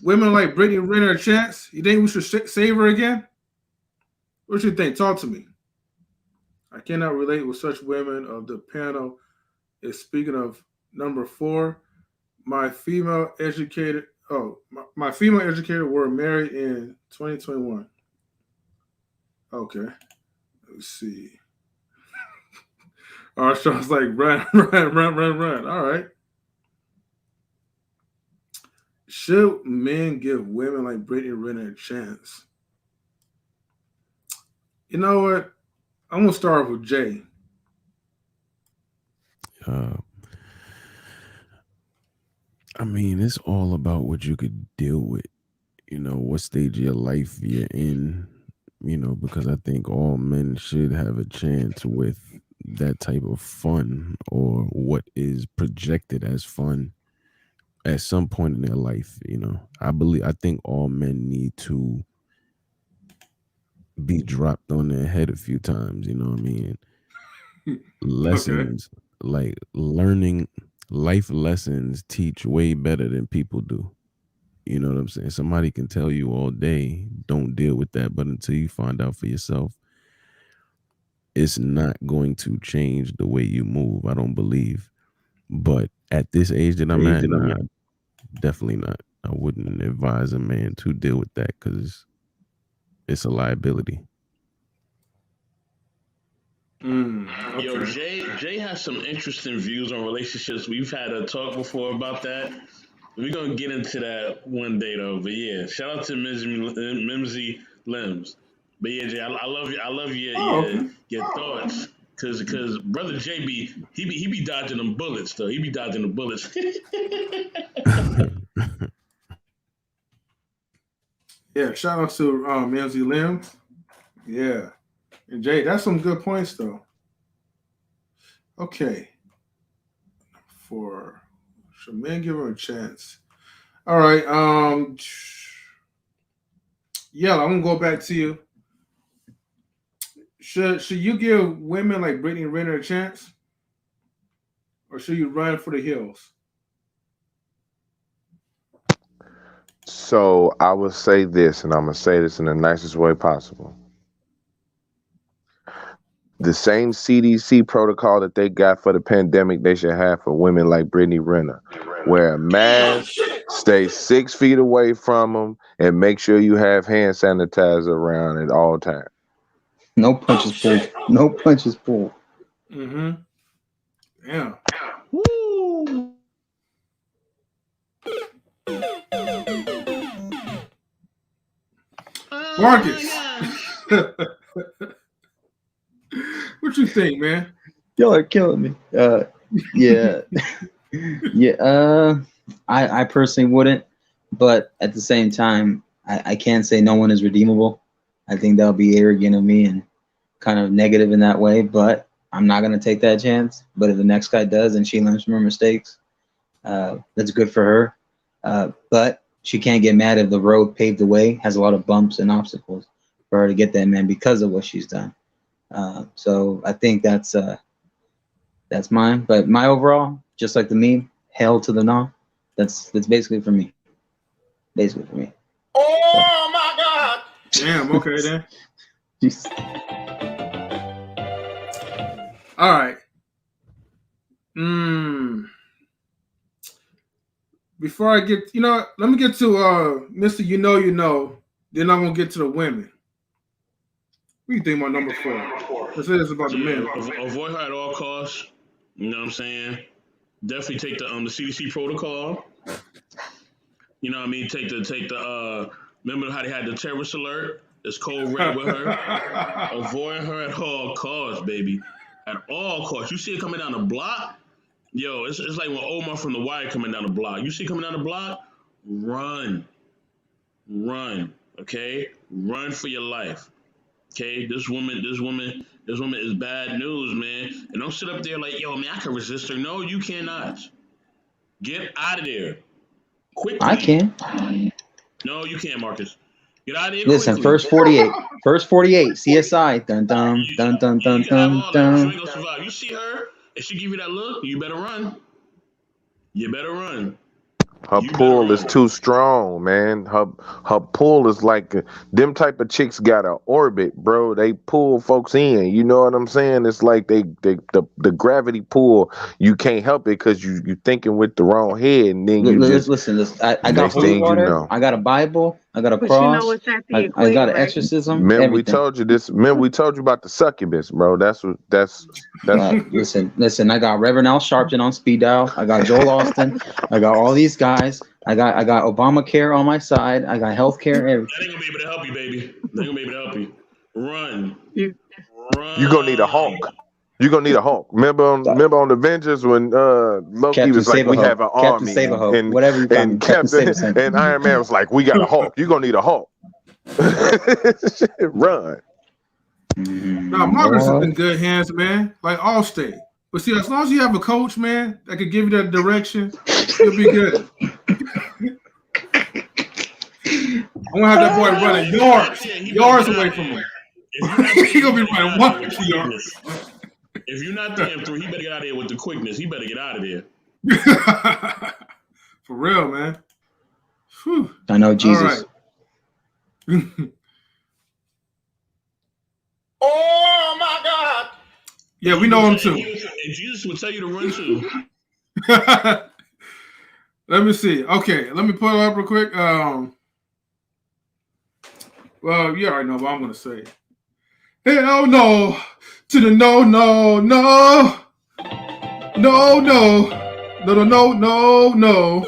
women like Brittany Renner a chance? You think we should save her again? What you think? Talk to me. I cannot relate with such women of the panel. Is speaking of number 4, my female educator were married in 2021. Okay. Let's see. All right, so I was like, run. All right. Should men give women like Brittany Renner a chance? You know what? I'm going to start with Jay. I mean, it's all about what you could deal with, what stage of your life you're in, because I think all men should have a chance with that type of fun or what is projected as fun at some point in their life. I think all men need to be dropped on their head a few times, you know what I mean? Lessons, like learning life lessons teach way better than people do. You know what I'm saying? Somebody can tell you all day, don't deal with that, but until you find out for yourself, it's not going to change the way you move, I don't believe. But At this age that I'm at, nah, definitely not. I wouldn't advise a man to deal with that because it's a liability. Okay. Yo, Jay has some interesting views on relationships. We've had a talk before about that. We're gonna get into that one day though. But yeah, shout out to Mimsy Limbs. But yeah, Jay, I love you. I love your thoughts. Cause brother JB, he be dodging them bullets though. He be dodging the bullets. Yeah, shout out to Mimsy Limbs. Yeah. And Jay, that's some good points though. Okay. Should men give her a chance? All right. Yeah, I'm gonna go back to you. Should you give women like Brittany Renner a chance? Or should you run for the hills? So I would say this, and I'm gonna say this in the nicest way possible. The same CDC protocol that they got for the pandemic, they should have for women like Brittany Renner. Wear a mask, stay 6 feet away from them, and make sure you have hand sanitizer around at all times. No punches pulled. No punches pulled. Mm-hmm. Yeah. Woo! Marcus. What you think, man? Y'all are killing me. Yeah. Yeah. I personally wouldn't, but at the same time, I can't say no one is redeemable. I think that'll be arrogant of me and kind of negative in that way, but I'm not gonna take that chance. But if the next guy does and she learns from her mistakes, that's good for her. But she can't get mad if the road paved the way has a lot of bumps and obstacles for her to get that man because of what she's done. So I think that's mine. But my overall, just like the meme, hell to the no. That's basically for me. Basically for me. Oh my God! Damn. Okay then. Jeez. All right. Before I get, let me get to Mr. You know. Then I'm gonna get to the women. What do you think about number 4? Let's say this about the men. Avoid her at all costs. You know what I'm saying? Definitely take the CDC protocol. You know what I mean? Take the remember how they had the terrorist alert? It's code red with her. Avoid her at all costs, baby. At all costs. You see it coming down the block? Yo, it's like when Omar from The Wire coming down the block. You see it coming down the block? Run. Okay? Run for your life. Okay? This woman is bad news, man. And don't sit up there like, yo, man, I can resist her. No, you cannot. Get out of there. Quickly. I can. No, you can't, Marcus. Get out of there. Listen, quickly. first 48. First 48. CSI. Dun dun dun dun dun dun dun. You ain't gonna survive. You see her, and she give you that look, you better run. Her pull is too strong, man. Her pull is like them type of chicks got an orbit, bro. They pull folks in. You know what I'm saying? It's like the gravity pull. You can't help it because you thinking with the wrong head, and then you listen. I got holy water. I got a Bible. I got a cross. I got an exorcism. Man, we told you this. Man, we told you about the succubus, bro. That's. Listen. I got Reverend Al Sharpton on speed dial. I got Joel Austin. I got all these guys. I got Obamacare on my side. I got healthcare. Everything. That ain't gonna be able to help you, baby. That ain't gonna be able to help you. Run. You're gonna need a Hulk. You're gonna need a Hulk. Remember on Avengers when Loki Captain was like, "We have an army," and whatever you and and Iron Man was like, "We got a Hulk. You're gonna need a Hulk." Run. Now, Marcus is in good hands, man. Like Allstate. But see, as long as you have a coach, man, that could give you that direction, you'll be good. I want to have that boy running yards away from him. He's gonna be running 150 yards. If you're not damn through, he better get out of here with the quickness. He better get out of there. For real, man. Whew. I know Jesus. Right. Oh my God. Yeah, we know him too. And Jesus would tell you to run too. Let me see. Okay, let me pull it up real quick. Well, you already know what I'm gonna say. Hell no to the no, no, no, no, no, no, no, no, no.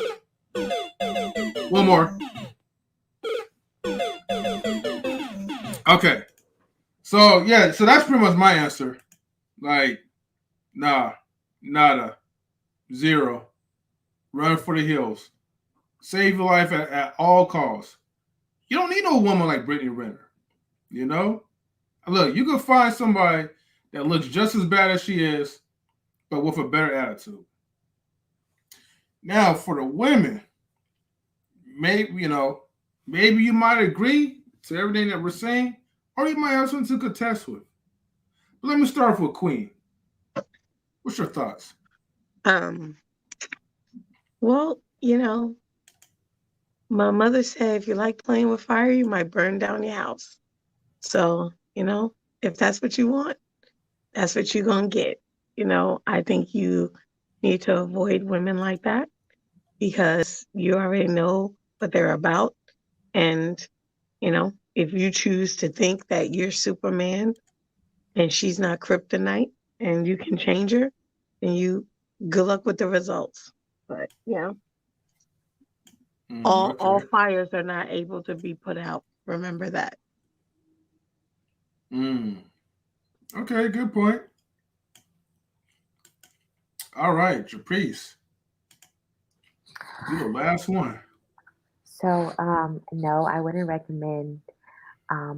One more. Okay. So yeah, so that's pretty much my answer. Like, nah, nada, zero. Run for the hills. Save your life at all costs. You don't need no woman like Brittany Renner. You know? Look, you can find somebody that looks just as bad as she is, but with a better attitude. Now, for the women, maybe you might agree to everything that we're saying, or you might have something to contest with. But let me start with Queen. What's your thoughts? Well, my mother said if you like playing with fire, you might burn down your house. So, if that's what you want, that's what you're going to get. I think you need to avoid women like that because you already know what they're about. And, if you choose to think that you're Superman and she's not kryptonite and you can change her, then good luck with the results. But, all fires are not able to be put out. Remember that. Okay, good point. All right, Caprice. You're the last one. So, no, I wouldn't recommend. I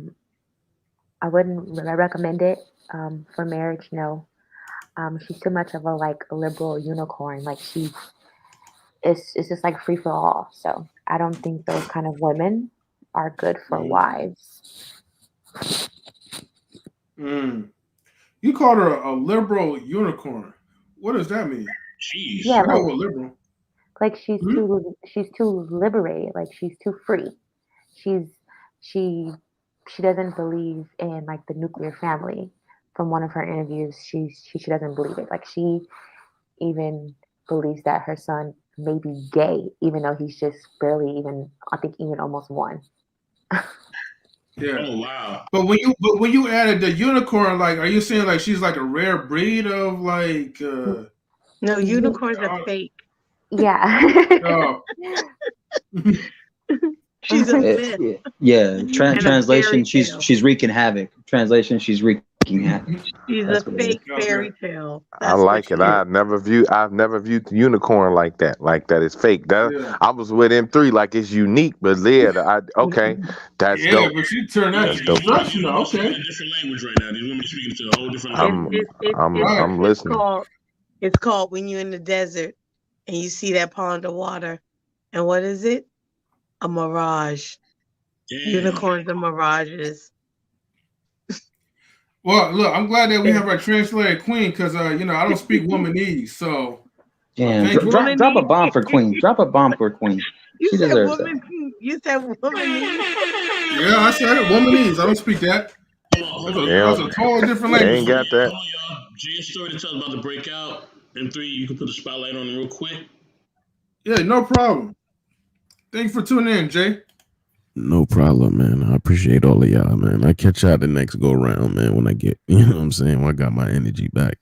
wouldn't recommend it for marriage. No, she's too much of a liberal unicorn. It's just like free for all. So I don't think those kind of women are good for wives. You called her a liberal unicorn. What does that mean? Jeez. Yeah, liberal. Like she's too liberated. Like she's too free. She doesn't believe in the nuclear family. From one of her interviews, she doesn't believe it. Like she even believes that her son may be gay, even though he's just barely even almost one. Yeah. Oh wow. But when you added the unicorn, are you saying she's like a rare breed of No, unicorns are fake. Yeah. Oh. She's a myth. Yeah. Translation, she's wreaking havoc. Translation, she's wreaking havoc. She's a fake fairy tale. I like it. I've never viewed the unicorn like that. Like that is fake. I was with M3 like it's unique, but okay, that's dope. But you turn that destruction. Okay. A different language right now. These women speaking to a whole different language. I'm listening. It's called when you're in the desert and you see that pond of water. And what is it? A mirage. Damn. Unicorns are mirages. Well, look, I'm glad that we have our translator Queen because I don't speak womanese, so damn. Drop a bomb for Queen. Drop a bomb for Queen. She deserves that. You said womanese. Yeah, I said it. Womanese. I don't speak that. That's a totally different language. Ain't got that. Hold on, y'all. Jay's story to tell about the breakout. M3, you can put the spotlight on it real quick. Yeah, no problem. Thank you for tuning in, Jay. No problem, man. I appreciate all of y'all, man. I catch y'all the next go round, man, when I get, when I got my energy back.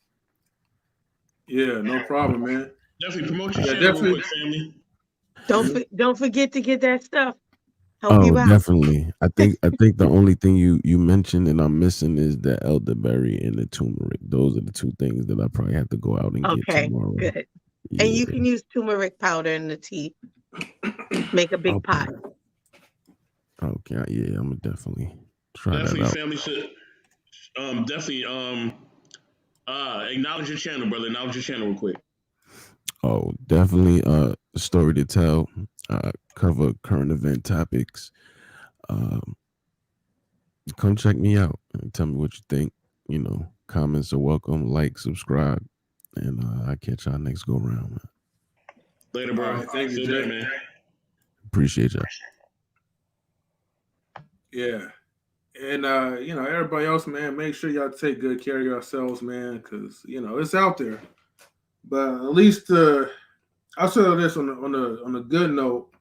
Yeah, no problem, man. Definitely promote your channel real quick, family. Don't forget to get that stuff. Help you out. Definitely. I think the only thing you mentioned and I'm missing is the elderberry and the turmeric. Those are the two things that I probably have to go out and get tomorrow. Good. Yeah. And you can use turmeric powder in the tea. Make a big pot. Okay, yeah, I'm gonna definitely try that out. Family should definitely acknowledge your channel, brother. Acknowledge your channel real quick. Oh, definitely story to tell. Cover current event topics. Come check me out and tell me what you think. Comments are welcome. Like, subscribe, and I catch y'all next go round, man. Later, bro. Right, thank you, Jay. Man. Appreciate y'all. Yeah. And everybody else, man, make sure y'all take good care of yourselves, man, because it's out there. But at least I'll say this on a good note.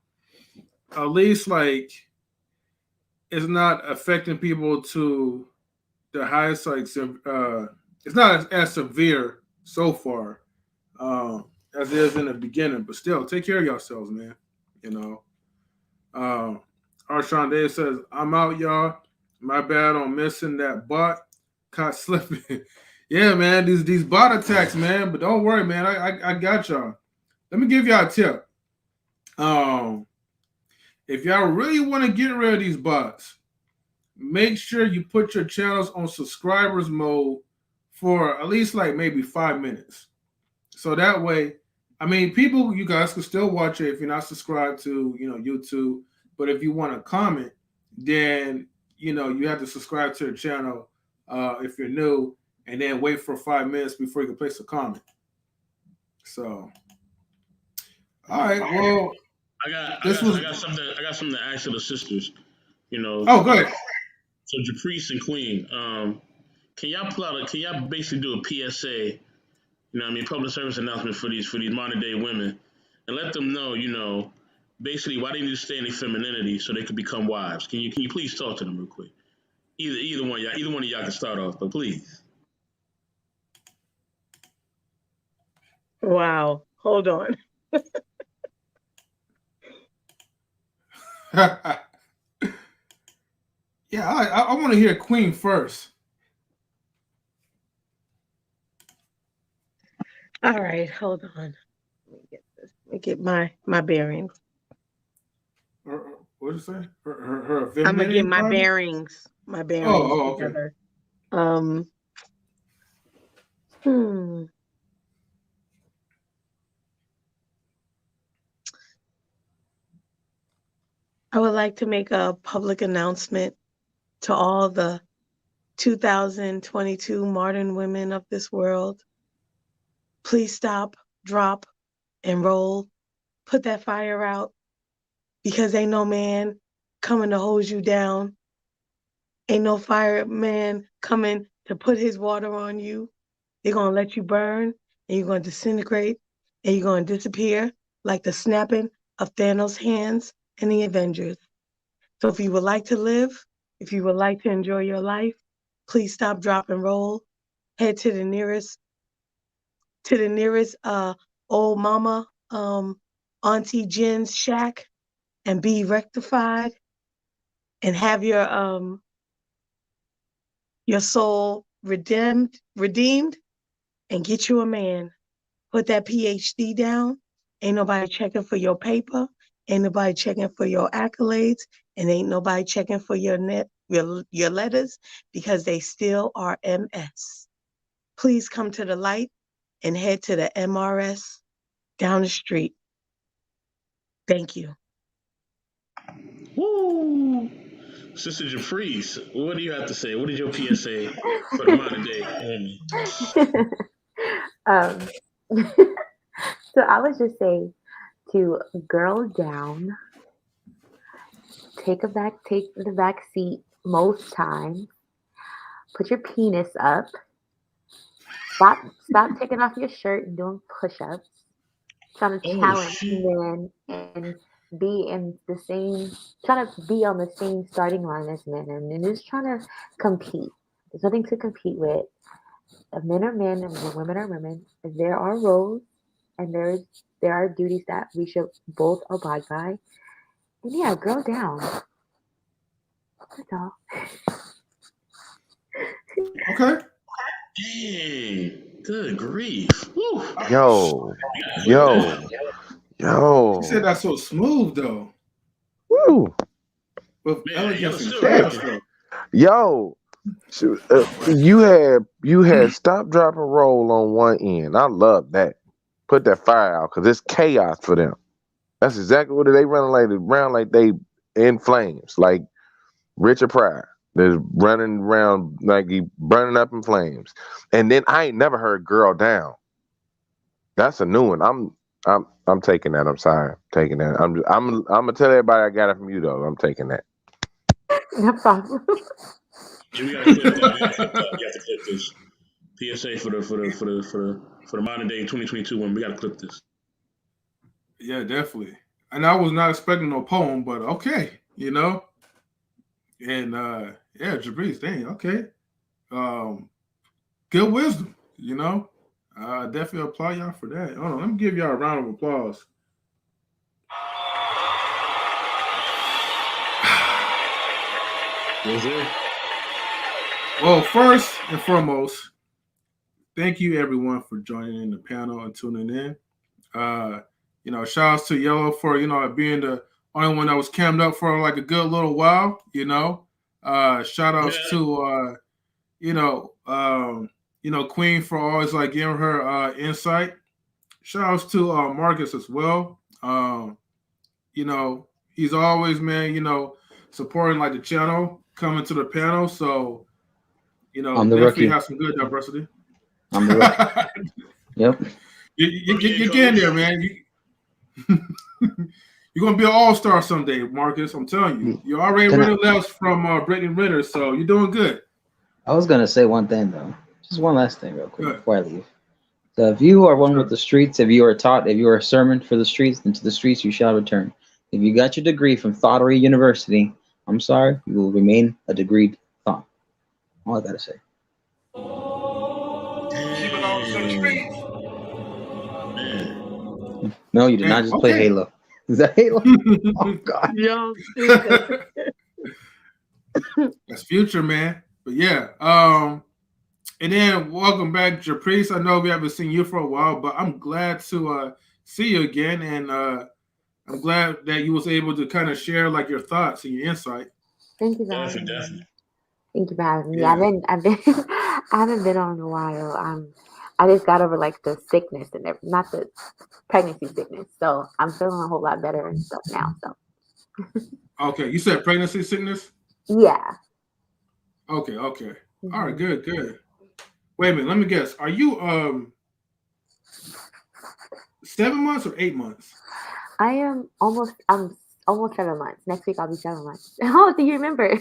At least like it's not affecting people to the highest it's not as severe so far as it is in the beginning. But still, take care of yourselves, man. You know. Arshawn Dave says, "I'm out, y'all. My bad on missing that bot. Caught slipping." Yeah, man. These bot attacks, man. But don't worry, man. I got y'all. Let me give y'all a tip. If y'all really want to get rid of these bots, make sure you put your channels on subscribers mode for at least like maybe 5 minutes. So that way, I mean, people, you guys can still watch it if you're not subscribed to, YouTube. But if you want to comment, then, you have to subscribe to the channel if you're new, and then wait for 5 minutes before you can place a comment. So, all right, well, I got something to ask to the sisters. Oh, go ahead. So Japrice and Queen, can y'all basically do a PSA? Public service announcement for these modern day women, and let them know, basically why they need to stay in their femininity so they can become wives. Can you please talk to them real quick? Either one of y'all can start off, but please. Wow. Hold on. Yeah, I want to hear Queen first. All right, hold on. Let me get this. Let me get my bearings. What did you say? Her I'm gonna get my problem? bearings. My bearings Okay. together. I would like to make a public announcement to all the 2022 modern women of this world. Please stop, drop, and roll. Put that fire out, because ain't no man coming to hold you down. Ain't no fireman coming to put his water on you. They're going to let you burn, and you're going to disintegrate, and you're going to disappear like the snapping of Thanos' hands in the Avengers. So if you would like to live, if you would like to enjoy your life, please stop, drop, and roll. Head to the nearest old mama, Auntie Jen's shack, and be rectified, and have your soul redeemed, and get you a man. Put that PhD down. Ain't nobody checking for your paper. Ain't nobody checking for your accolades, and ain't nobody checking for your letters, because they still are MS. Please come to the light and head to the MRS down the street. Thank you. Woo! Sister Japrice, what do you have to say? What is your PSA for the modern day woman? So I would just say to girl down, take the back seat most times. Put your penis up. Stop taking off your shirt and doing push-ups. Trying to challenge men and be in the same, trying to be on the same starting line as men, and just trying to compete. There's nothing to compete with. Men are men and women are women. There are roles and there are duties that we should both abide by. And yeah, girl down. That's all. Okay. Dang, good grief. Woo. Yo. She said that's so smooth though. Woo. With Man, elegance and still taste real. though. Yo. You had stop, drop, and roll on one end. I love that. Put that fire out, because it's chaos for them. That's exactly what they running around like they in flames, like Richard Pryor. They're running around like he burning up in flames. And then I ain't never heard "girl down." That's a new one. I'm taking that. I'm sorry, I'm taking that. I'm gonna tell everybody I got it from you though. I'm taking that. No problem. Yeah, we gotta clip that. You have to clip this. PSA for the modern day 2022 one. We gotta clip this. Yeah, definitely. And I was not expecting no poem, but okay, you know. And yeah, Jabrice, dang, okay. Good wisdom, you know. Definitely applaud y'all for that. Hold on, let me give y'all a round of applause. Yes, sir. Well, first and foremost, thank you everyone for joining in the panel and tuning in. You know, shout outs to Yellow for, you know, being the only one that was cammed up for like a good little while, you know. Shout outs to you know, Queen for always like giving her insight. Shout outs to Marcus as well. You know, he's always, man, you know, supporting like the channel, coming to the panel. So, you know, I'm the definitely rookie. have some good diversity. I'm the rookie. Yep. You're getting there, man. You're gonna be an all-star someday, Marcus. I'm telling you. You already Can I- running laps from Brittany Renner, so you're doing good. I was gonna say one thing though, just one last thing real quick Good. before I leave. So if you are one Sure. with the streets, if you are taught, if you are a sermon for the streets, then to the streets you shall return. If you got your degree from Thoughtery University, I'm sorry, you will remain a degreed thought. All I gotta say. She belongs to the streets. Man. No, you did not just play Okay. Halo. Is that Halo? Oh God. Yo, stupid. That's future, man. But yeah, and then welcome back, Japrice. I know we haven't seen you for a while, but I'm glad to see you again, and I'm glad that you was able to kind of share like your thoughts and your insight. Thank you for having me. Definitely. Thank you for having me. Yeah. I've been, I haven't been on in a while. I just got over like the sickness and not the pregnancy sickness, so I'm feeling a whole lot better and stuff now. So Okay, you said pregnancy sickness? yeah. Okay. All right, good. Wait a minute, let me guess. Are you 7 months or 8 months? I'm almost 7 months. Next week I'll be 7 months. Oh, do you remember?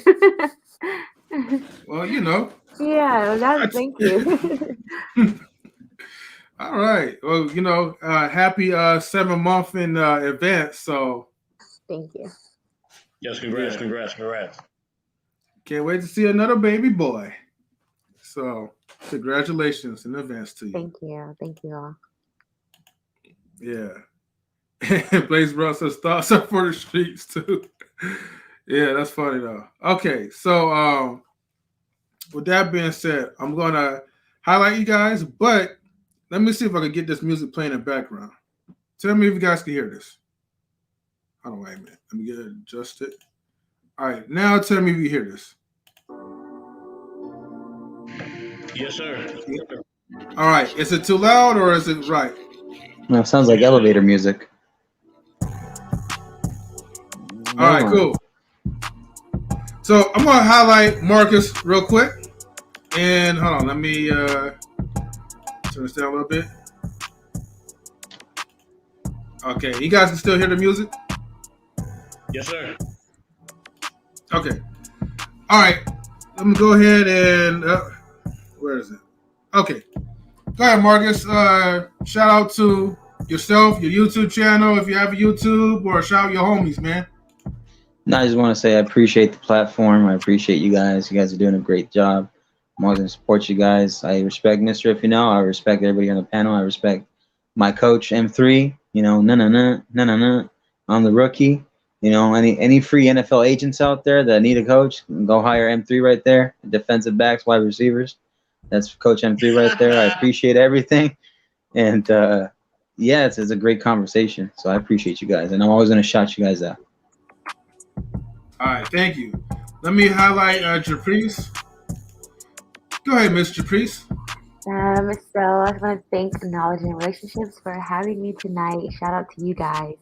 Well, you know. Yeah, thank you. All right. Well, you know, happy 7 month in advance. So Thank you. Yes, congrats. Yeah. Can't wait to see another baby boy. So congratulations in advance to you. Thank you all. Yeah. Blaze Bros says thoughts are for the streets too. Yeah, that's funny though. Okay, so with that being said, I'm gonna highlight you guys, but let me see if I can get this music playing in the background. Tell me if you guys can hear this. Hold on, wait a minute. Let me get it adjusted. All right, now tell me if you hear this. Yes, sir. All right, is it too loud or is it right? No, it sounds like elevator music. All right, cool. So I'm gonna highlight Marcus real quick, and hold on, let me turn this down a little bit. Okay, you guys can still hear the music? Yes, sir. Okay. All right, let me go ahead and where is it? Okay, go ahead, Marcus. Shout out to yourself, your YouTube channel, if you have a YouTube, or shout out your homies, man. No, I just want to say I appreciate the platform. I appreciate you guys. You guys are doing a great job. I'm always going to support you guys. I respect Mr. If you know. I respect everybody on the panel. I respect my coach, M3. You know, I'm the rookie. You know, any free NFL agents out there that need a coach, go hire M3 right there. Defensive backs, wide receivers. That's Coach M3 right there. I appreciate everything. And, yeah, it's a great conversation. So I appreciate you guys. And I'm always going to shout you guys out. All right, thank you. Let me highlight Japrice. Go ahead, Miss Japrice. So I just want to thank Knowledge and Relationships for having me tonight. Shout out to you guys.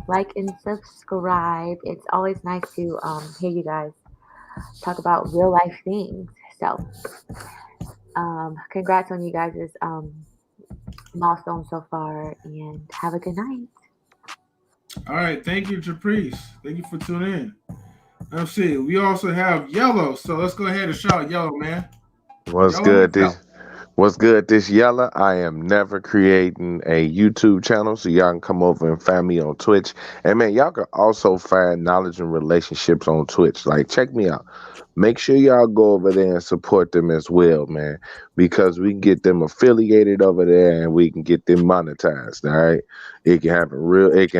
Like and subscribe. It's always nice to hear you guys talk about real life things. So congrats on you guys' milestone so far, and have a good night. All right, thank you, Japrice. Thank you for tuning in. Let's see. We also have Yellow, so let's go ahead and shout Yellow, man. What's Yellow, good? What's good, this Yella? I am never creating a YouTube channel, so y'all can come over and find me on Twitch. And man, y'all can also find knowledge and relationships on Twitch. Like, check me out. Make sure y'all go over there and support them as well, man, because we can get them affiliated over there and we can get them monetized. All right, it can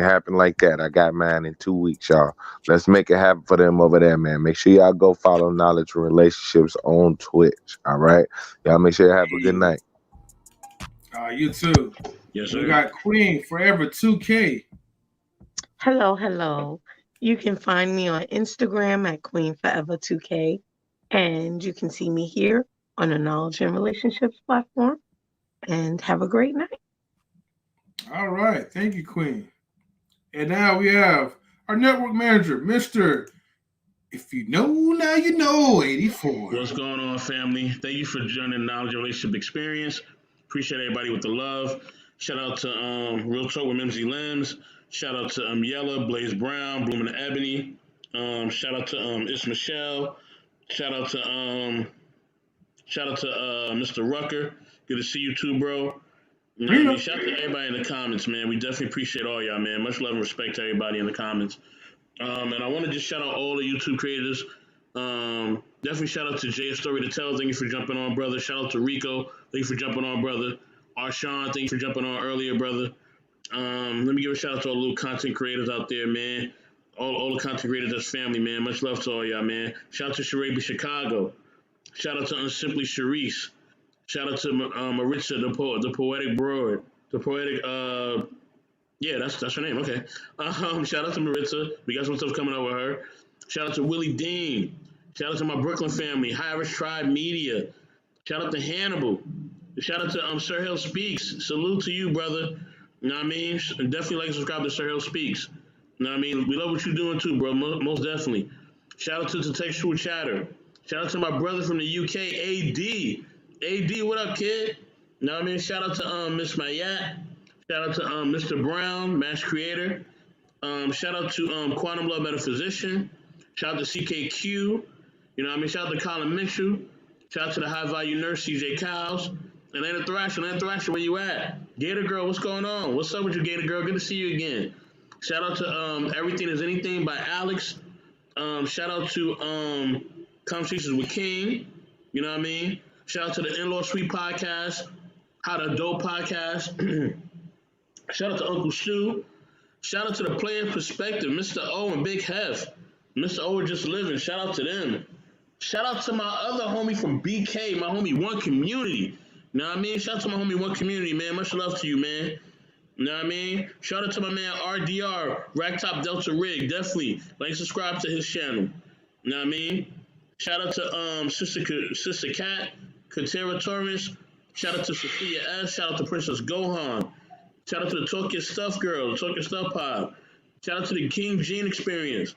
happen like that. I got mine in 2 weeks, y'all. Let's make it happen for them over there, man. Make sure y'all go follow knowledge and relationships on Twitch. All right, y'all make sure you have a good night. You too. Yes, sir. We got Queen Forever 2K. Hello, hello. You can find me on Instagram at Queen Forever 2K, and you can see me here on the Knowledge and Relationships platform. And have a great night. All right, thank you, Queen. And now we have our network manager, Mr. If you know, now you know, 84. What's going on, family? Thank you for joining Knowledge and Relationship Experience. Appreciate everybody with the love. Shout out to Real Talk with Mimsy Limbs. Shout out to Yella, Blaze Brown, Blooming Ebony. Shout out to It's Michelle. Shout out to Mr. Rucker. Good to see you too, bro. You know what I mean? Shout out to everybody in the comments, man. We definitely appreciate all y'all, man. Much love and respect to everybody in the comments. And I want to just shout out all the YouTube creators. Definitely shout out to Jay Story to Tell. Thank you for jumping on, brother. Shout out to Rico. Thank you for jumping on, brother. Arshawn, thank you for jumping on earlier, brother. Let me give a shout out to all the little content creators out there, man. All the content creators that's family, man. Much love to all y'all, man. Shout out to Sharabi Chicago. Shout out to Unsimply Sharice. Shout out to Maritza, the poetic broad. The poetic, yeah, that's her name. Okay. Shout out to Maritza. We got some stuff coming up with her. Shout out to Willie Dean. Shout out to my Brooklyn family, High Irish Tribe Media. Shout out to Hannibal. Shout out to Sir Hill Speaks. Salute to you, brother. You know what I mean? Definitely like and subscribe to Sir Hill Speaks. You know what I mean? We love what you're doing too, bro. Most definitely. Shout out to Textual Chatter. Shout out to my brother from the UK, AD. AD, what up, kid? You know what I mean? Shout out to Miss Mayat. Shout out to Mr. Brown, Mass Creator. Shout out to Quantum Love Metaphysician. Shout out to CKQ. You know what I mean? Shout out to Colin Mitchell. Shout out to the High Value Nurse, CJ Cowles. Atlanta Thrasher, where you at? Gator Girl, what's going on? What's up with you, Gator Girl? Good to see you again. Shout out to Everything is Anything by Alex. Shout out to Conversations with King. You know what I mean? Shout out to the In-Law Suite Podcast. How to Dope Podcast. Shout out to Uncle Stu. Shout out to the Player Perspective, Mr. O and Big Hef. Mr. O are just living. Shout out to them. Shout out to my other homie from BK, my homie One Community. You know what I mean? Shout out to my homie One Community, man. Much love to you, man. You know what I mean? Shout out to my man RDR, Racktop Delta Rig. Definitely like subscribe to his channel. You know what I mean? Shout out to Sister Cat, Katera Torres. Shout out to Sophia S. Shout out to Princess Gohan. Shout out to the Talk Your Stuff Girl, Talk Your Stuff Pod. Shout out to the King Gene Experience.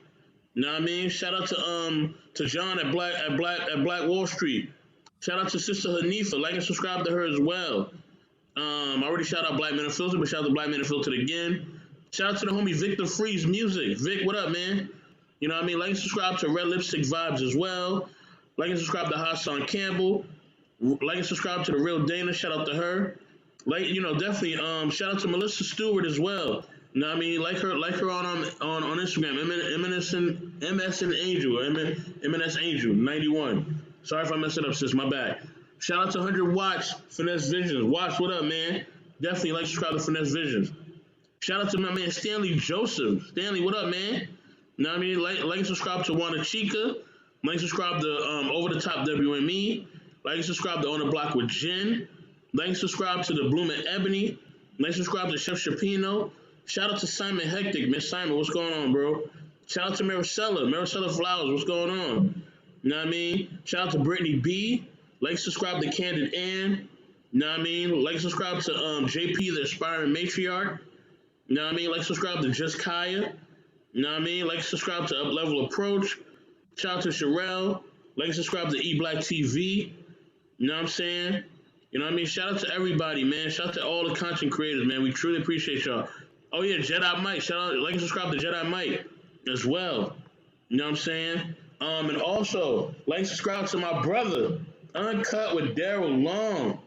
You know what I mean? Shout out to John at Black Wall Street. Shout out to Sister Hanifa. Like and subscribe to her as well. I already shout out Black Men Unfiltered, but shout out to Black Men Unfiltered again. Shout out to the homie Victor Freeze Music. Vic, what up, man? You know what I mean? Like and subscribe to Red Lipstick Vibes as well. Like and subscribe to Hassan Campbell. Like and subscribe to the Real Dana. Shout out to her. Like, you know, definitely shout out to Melissa Stewart as well. You know what I mean? Like her on Instagram, MSN Angel, MNS Angel 91. Sorry if I messed it up, sis. My bad. Shout out to 100 Watts, Finesse Visions. Watts, what up, man? Definitely like subscribe to Finesse Visions. Shout out to my man Stanley Joseph. Stanley, what up, man? You know what I mean? Like and subscribe to Wanda Chica. Like and subscribe to Over the Top WME. Like and subscribe to On the Block with Jen. Like and subscribe to the Blooming Ebony. Like and subscribe to Chef Shapino. Shout out to Simon Hectic. Miss Simon, what's going on, bro? Shout out to Maricela Flowers, what's going on? You know what I mean? Shout out to Brittany B. Like subscribe to Candid Ann. You know what I mean? Like subscribe to JP, the Aspiring Matriarch. You know what I mean? Like subscribe to Just Kaya. You know what I mean? Like subscribe to Up Level Approach. Shout out to Sherelle. Like subscribe to E Black TV. You know what I'm saying? You know what I mean? Shout out to everybody, man. Shout out to all the content creators, man. We truly appreciate y'all. Oh yeah, Jedi Mike. Shout out, like and subscribe to Jedi Mike as well. You know what I'm saying? And also like and subscribe to my brother, Uncut with Daryl Long.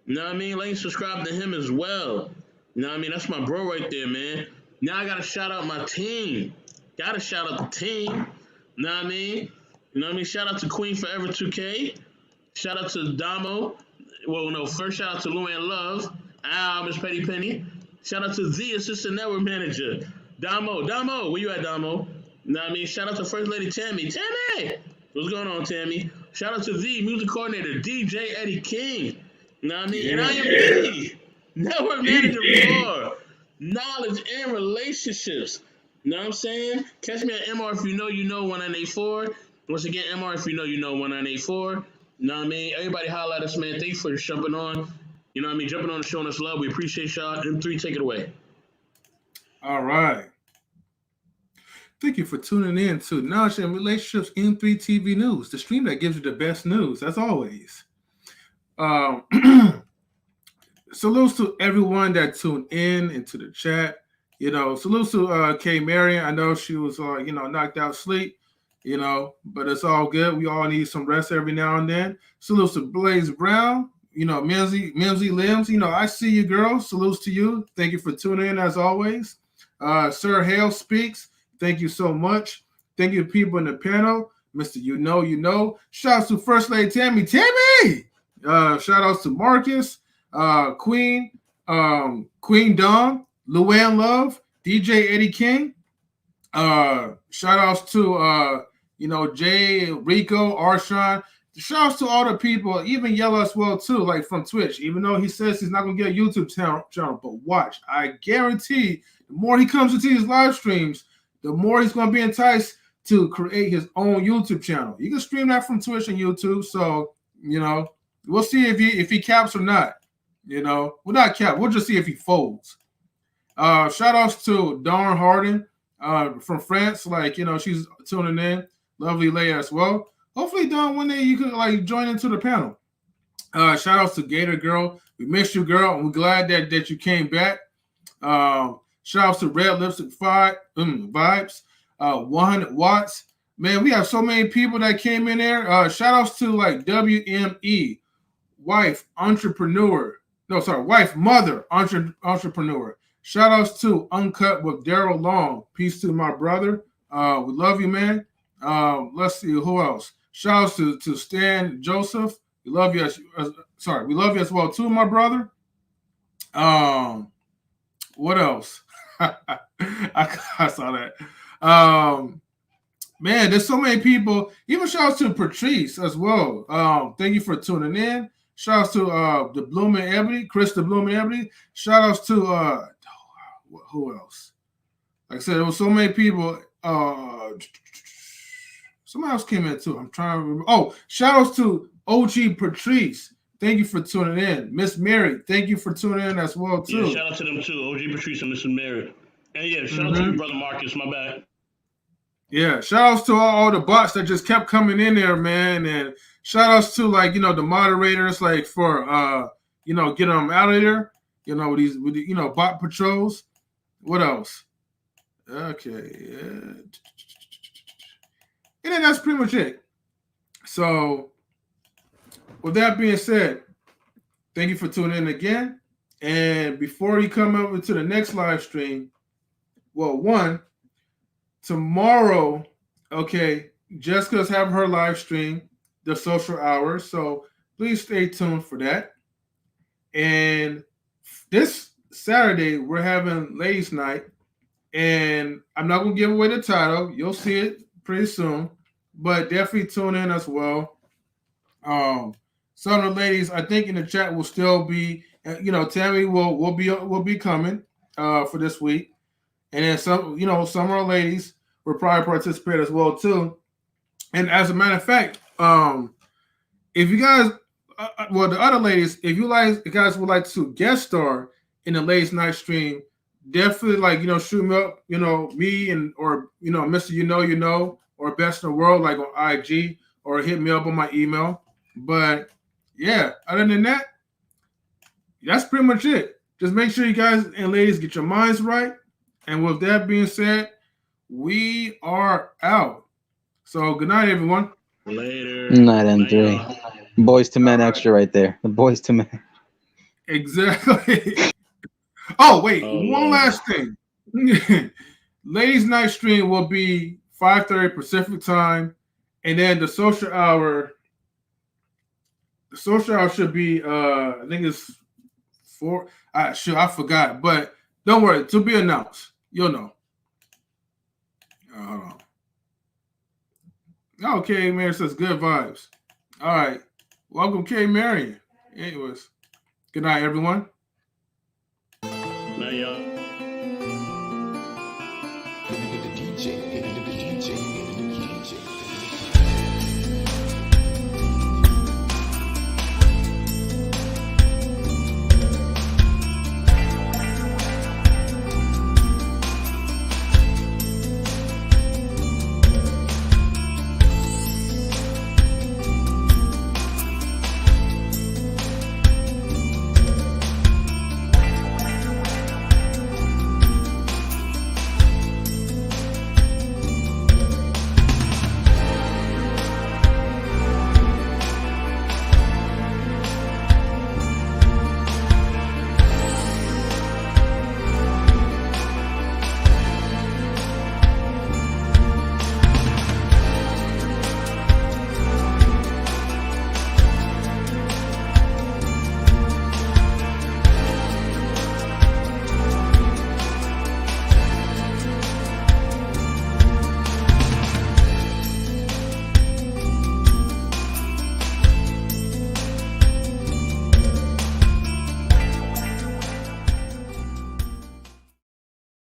You know what I mean? Like, subscribe to him as well. You know what I mean? That's my bro right there, man. Now I gotta shout out my team. Gotta shout out the team. You know what I mean? You know what I mean? Shout out to Queen Forever 2K. Shout out to Damo. Well, no, first shout out to Luann Love. Miss Petty Penny. Shout out to the assistant network manager. Damo, where you at, Damo? You know what I mean? Shout out to First Lady Tammy. Tammy! What's going on, Tammy? Shout out to the music coordinator, DJ Eddie King. You know what I mean? And I am the network manager for knowledge and relationships. You know what I'm saying? Catch me at MR if you know 1984. Once again, MR if you know 1984. You know what I mean? Everybody holla at us, man. Thanks for jumping on. You know what I mean? Jumping on and showing us love. We appreciate y'all. M3, take it away. All right. Thank you for tuning in to Knowledge and Relationships M3 TV News, the stream that gives you the best news, as always. Salutes to everyone that tuned in into the chat. You know, salutes to K. Marion. I know she was, knocked out sleep, but it's all good. We all need some rest every now and then. Salutes to Blaze Brown. Mimsy Limbs. I see you, girl. Salutes to you. Thank you for tuning in, as always. Sir Hale Speaks. Thank you so much. Thank you to people in the panel. Mr. You know. Shouts to First Lady Tammy. Tammy! Shout outs to Marcus, Queen Dawn, Luann Love, DJ Eddie King. Shout outs to Jay, Rico, Arshawn. Shout outs to all the people, even Yellow as well too, like from Twitch. Even though he says he's not gonna get a YouTube channel, but watch, I guarantee the more he comes into these live streams, the more he's gonna be enticed to create his own YouTube channel. You can stream that from Twitch and YouTube, so we'll see if he caps or not. Well, not cap. We'll just see if he folds. Shout outs to Dawn Harden from France. She's tuning in. Lovely lady as well. Hopefully, Dawn, one day you could join into the panel. Shout outs to Gator Girl. We missed you, girl, and we're glad that you came back. Shout outs to Red Lipstick Vibes. 100 Watts. Man, we have so many people that came in there. Shout outs to WME, wife, mother, entrepreneur. Shout outs to Uncut with Daryl Long. Peace to my brother. We love you, man. Let's see who else. Shout outs to Stan Joseph. We love you we love you as well too, my brother. What else? I saw that. Man, there's so many people. Even shout outs to Patrice as well. Thank you for tuning in. Shout outs to the Blooming Ebony, Chris the Blooming Ebony. Shout outs to who else? Like I said, there was so many people. Someone else came in too. I'm trying to remember. Oh, shout outs to OG Patrice. Thank you for tuning in. Miss Mary, thank you for tuning in as well too. Yeah, shout out to them too. OG Patrice and Miss Mary. And yeah, shout out to your brother Marcus. My bad. Yeah, shout outs to all the bots that just kept coming in there, man. And shout outs to the moderators, for getting them out of there. With bot patrols. What else? Okay, yeah. And then that's pretty much it. So, with that being said, thank you for tuning in again. And before you come over to the next live stream, tomorrow, Jessica's having her live stream, the social hour. So please stay tuned for that. And this Saturday, we're having ladies' night. And I'm not going to give away the title. You'll see it pretty soon. But definitely tune in as well. Some of the ladies, I think, in the chat will still be, Tammy will be coming for this week. And then some of our ladies will probably participate as well too. And as a matter of fact, if you guys, the other ladies, if you guys would like to guest star in the ladies' night stream, definitely shoot me up, me or Mr. or Best in the World on IG, or hit me up on my email. But yeah, other than that, that's pretty much it. Just make sure you guys and ladies get your minds right. And with that being said, we are out. So good night, everyone. Later. Night and three. Boys to Men extra right there. The Boys to Men. Exactly. Oh, wait, Oh, one Lord. last thing. Ladies' night stream will be 5:30 Pacific time, and then the social hour. The social hour should be I think it's 4. I forgot, but don't worry, to be announced. You'll know. Hold on. Okay, Marion says good vibes. All right. Welcome, K. Marion. Anyways, good night, everyone. Now, y'all.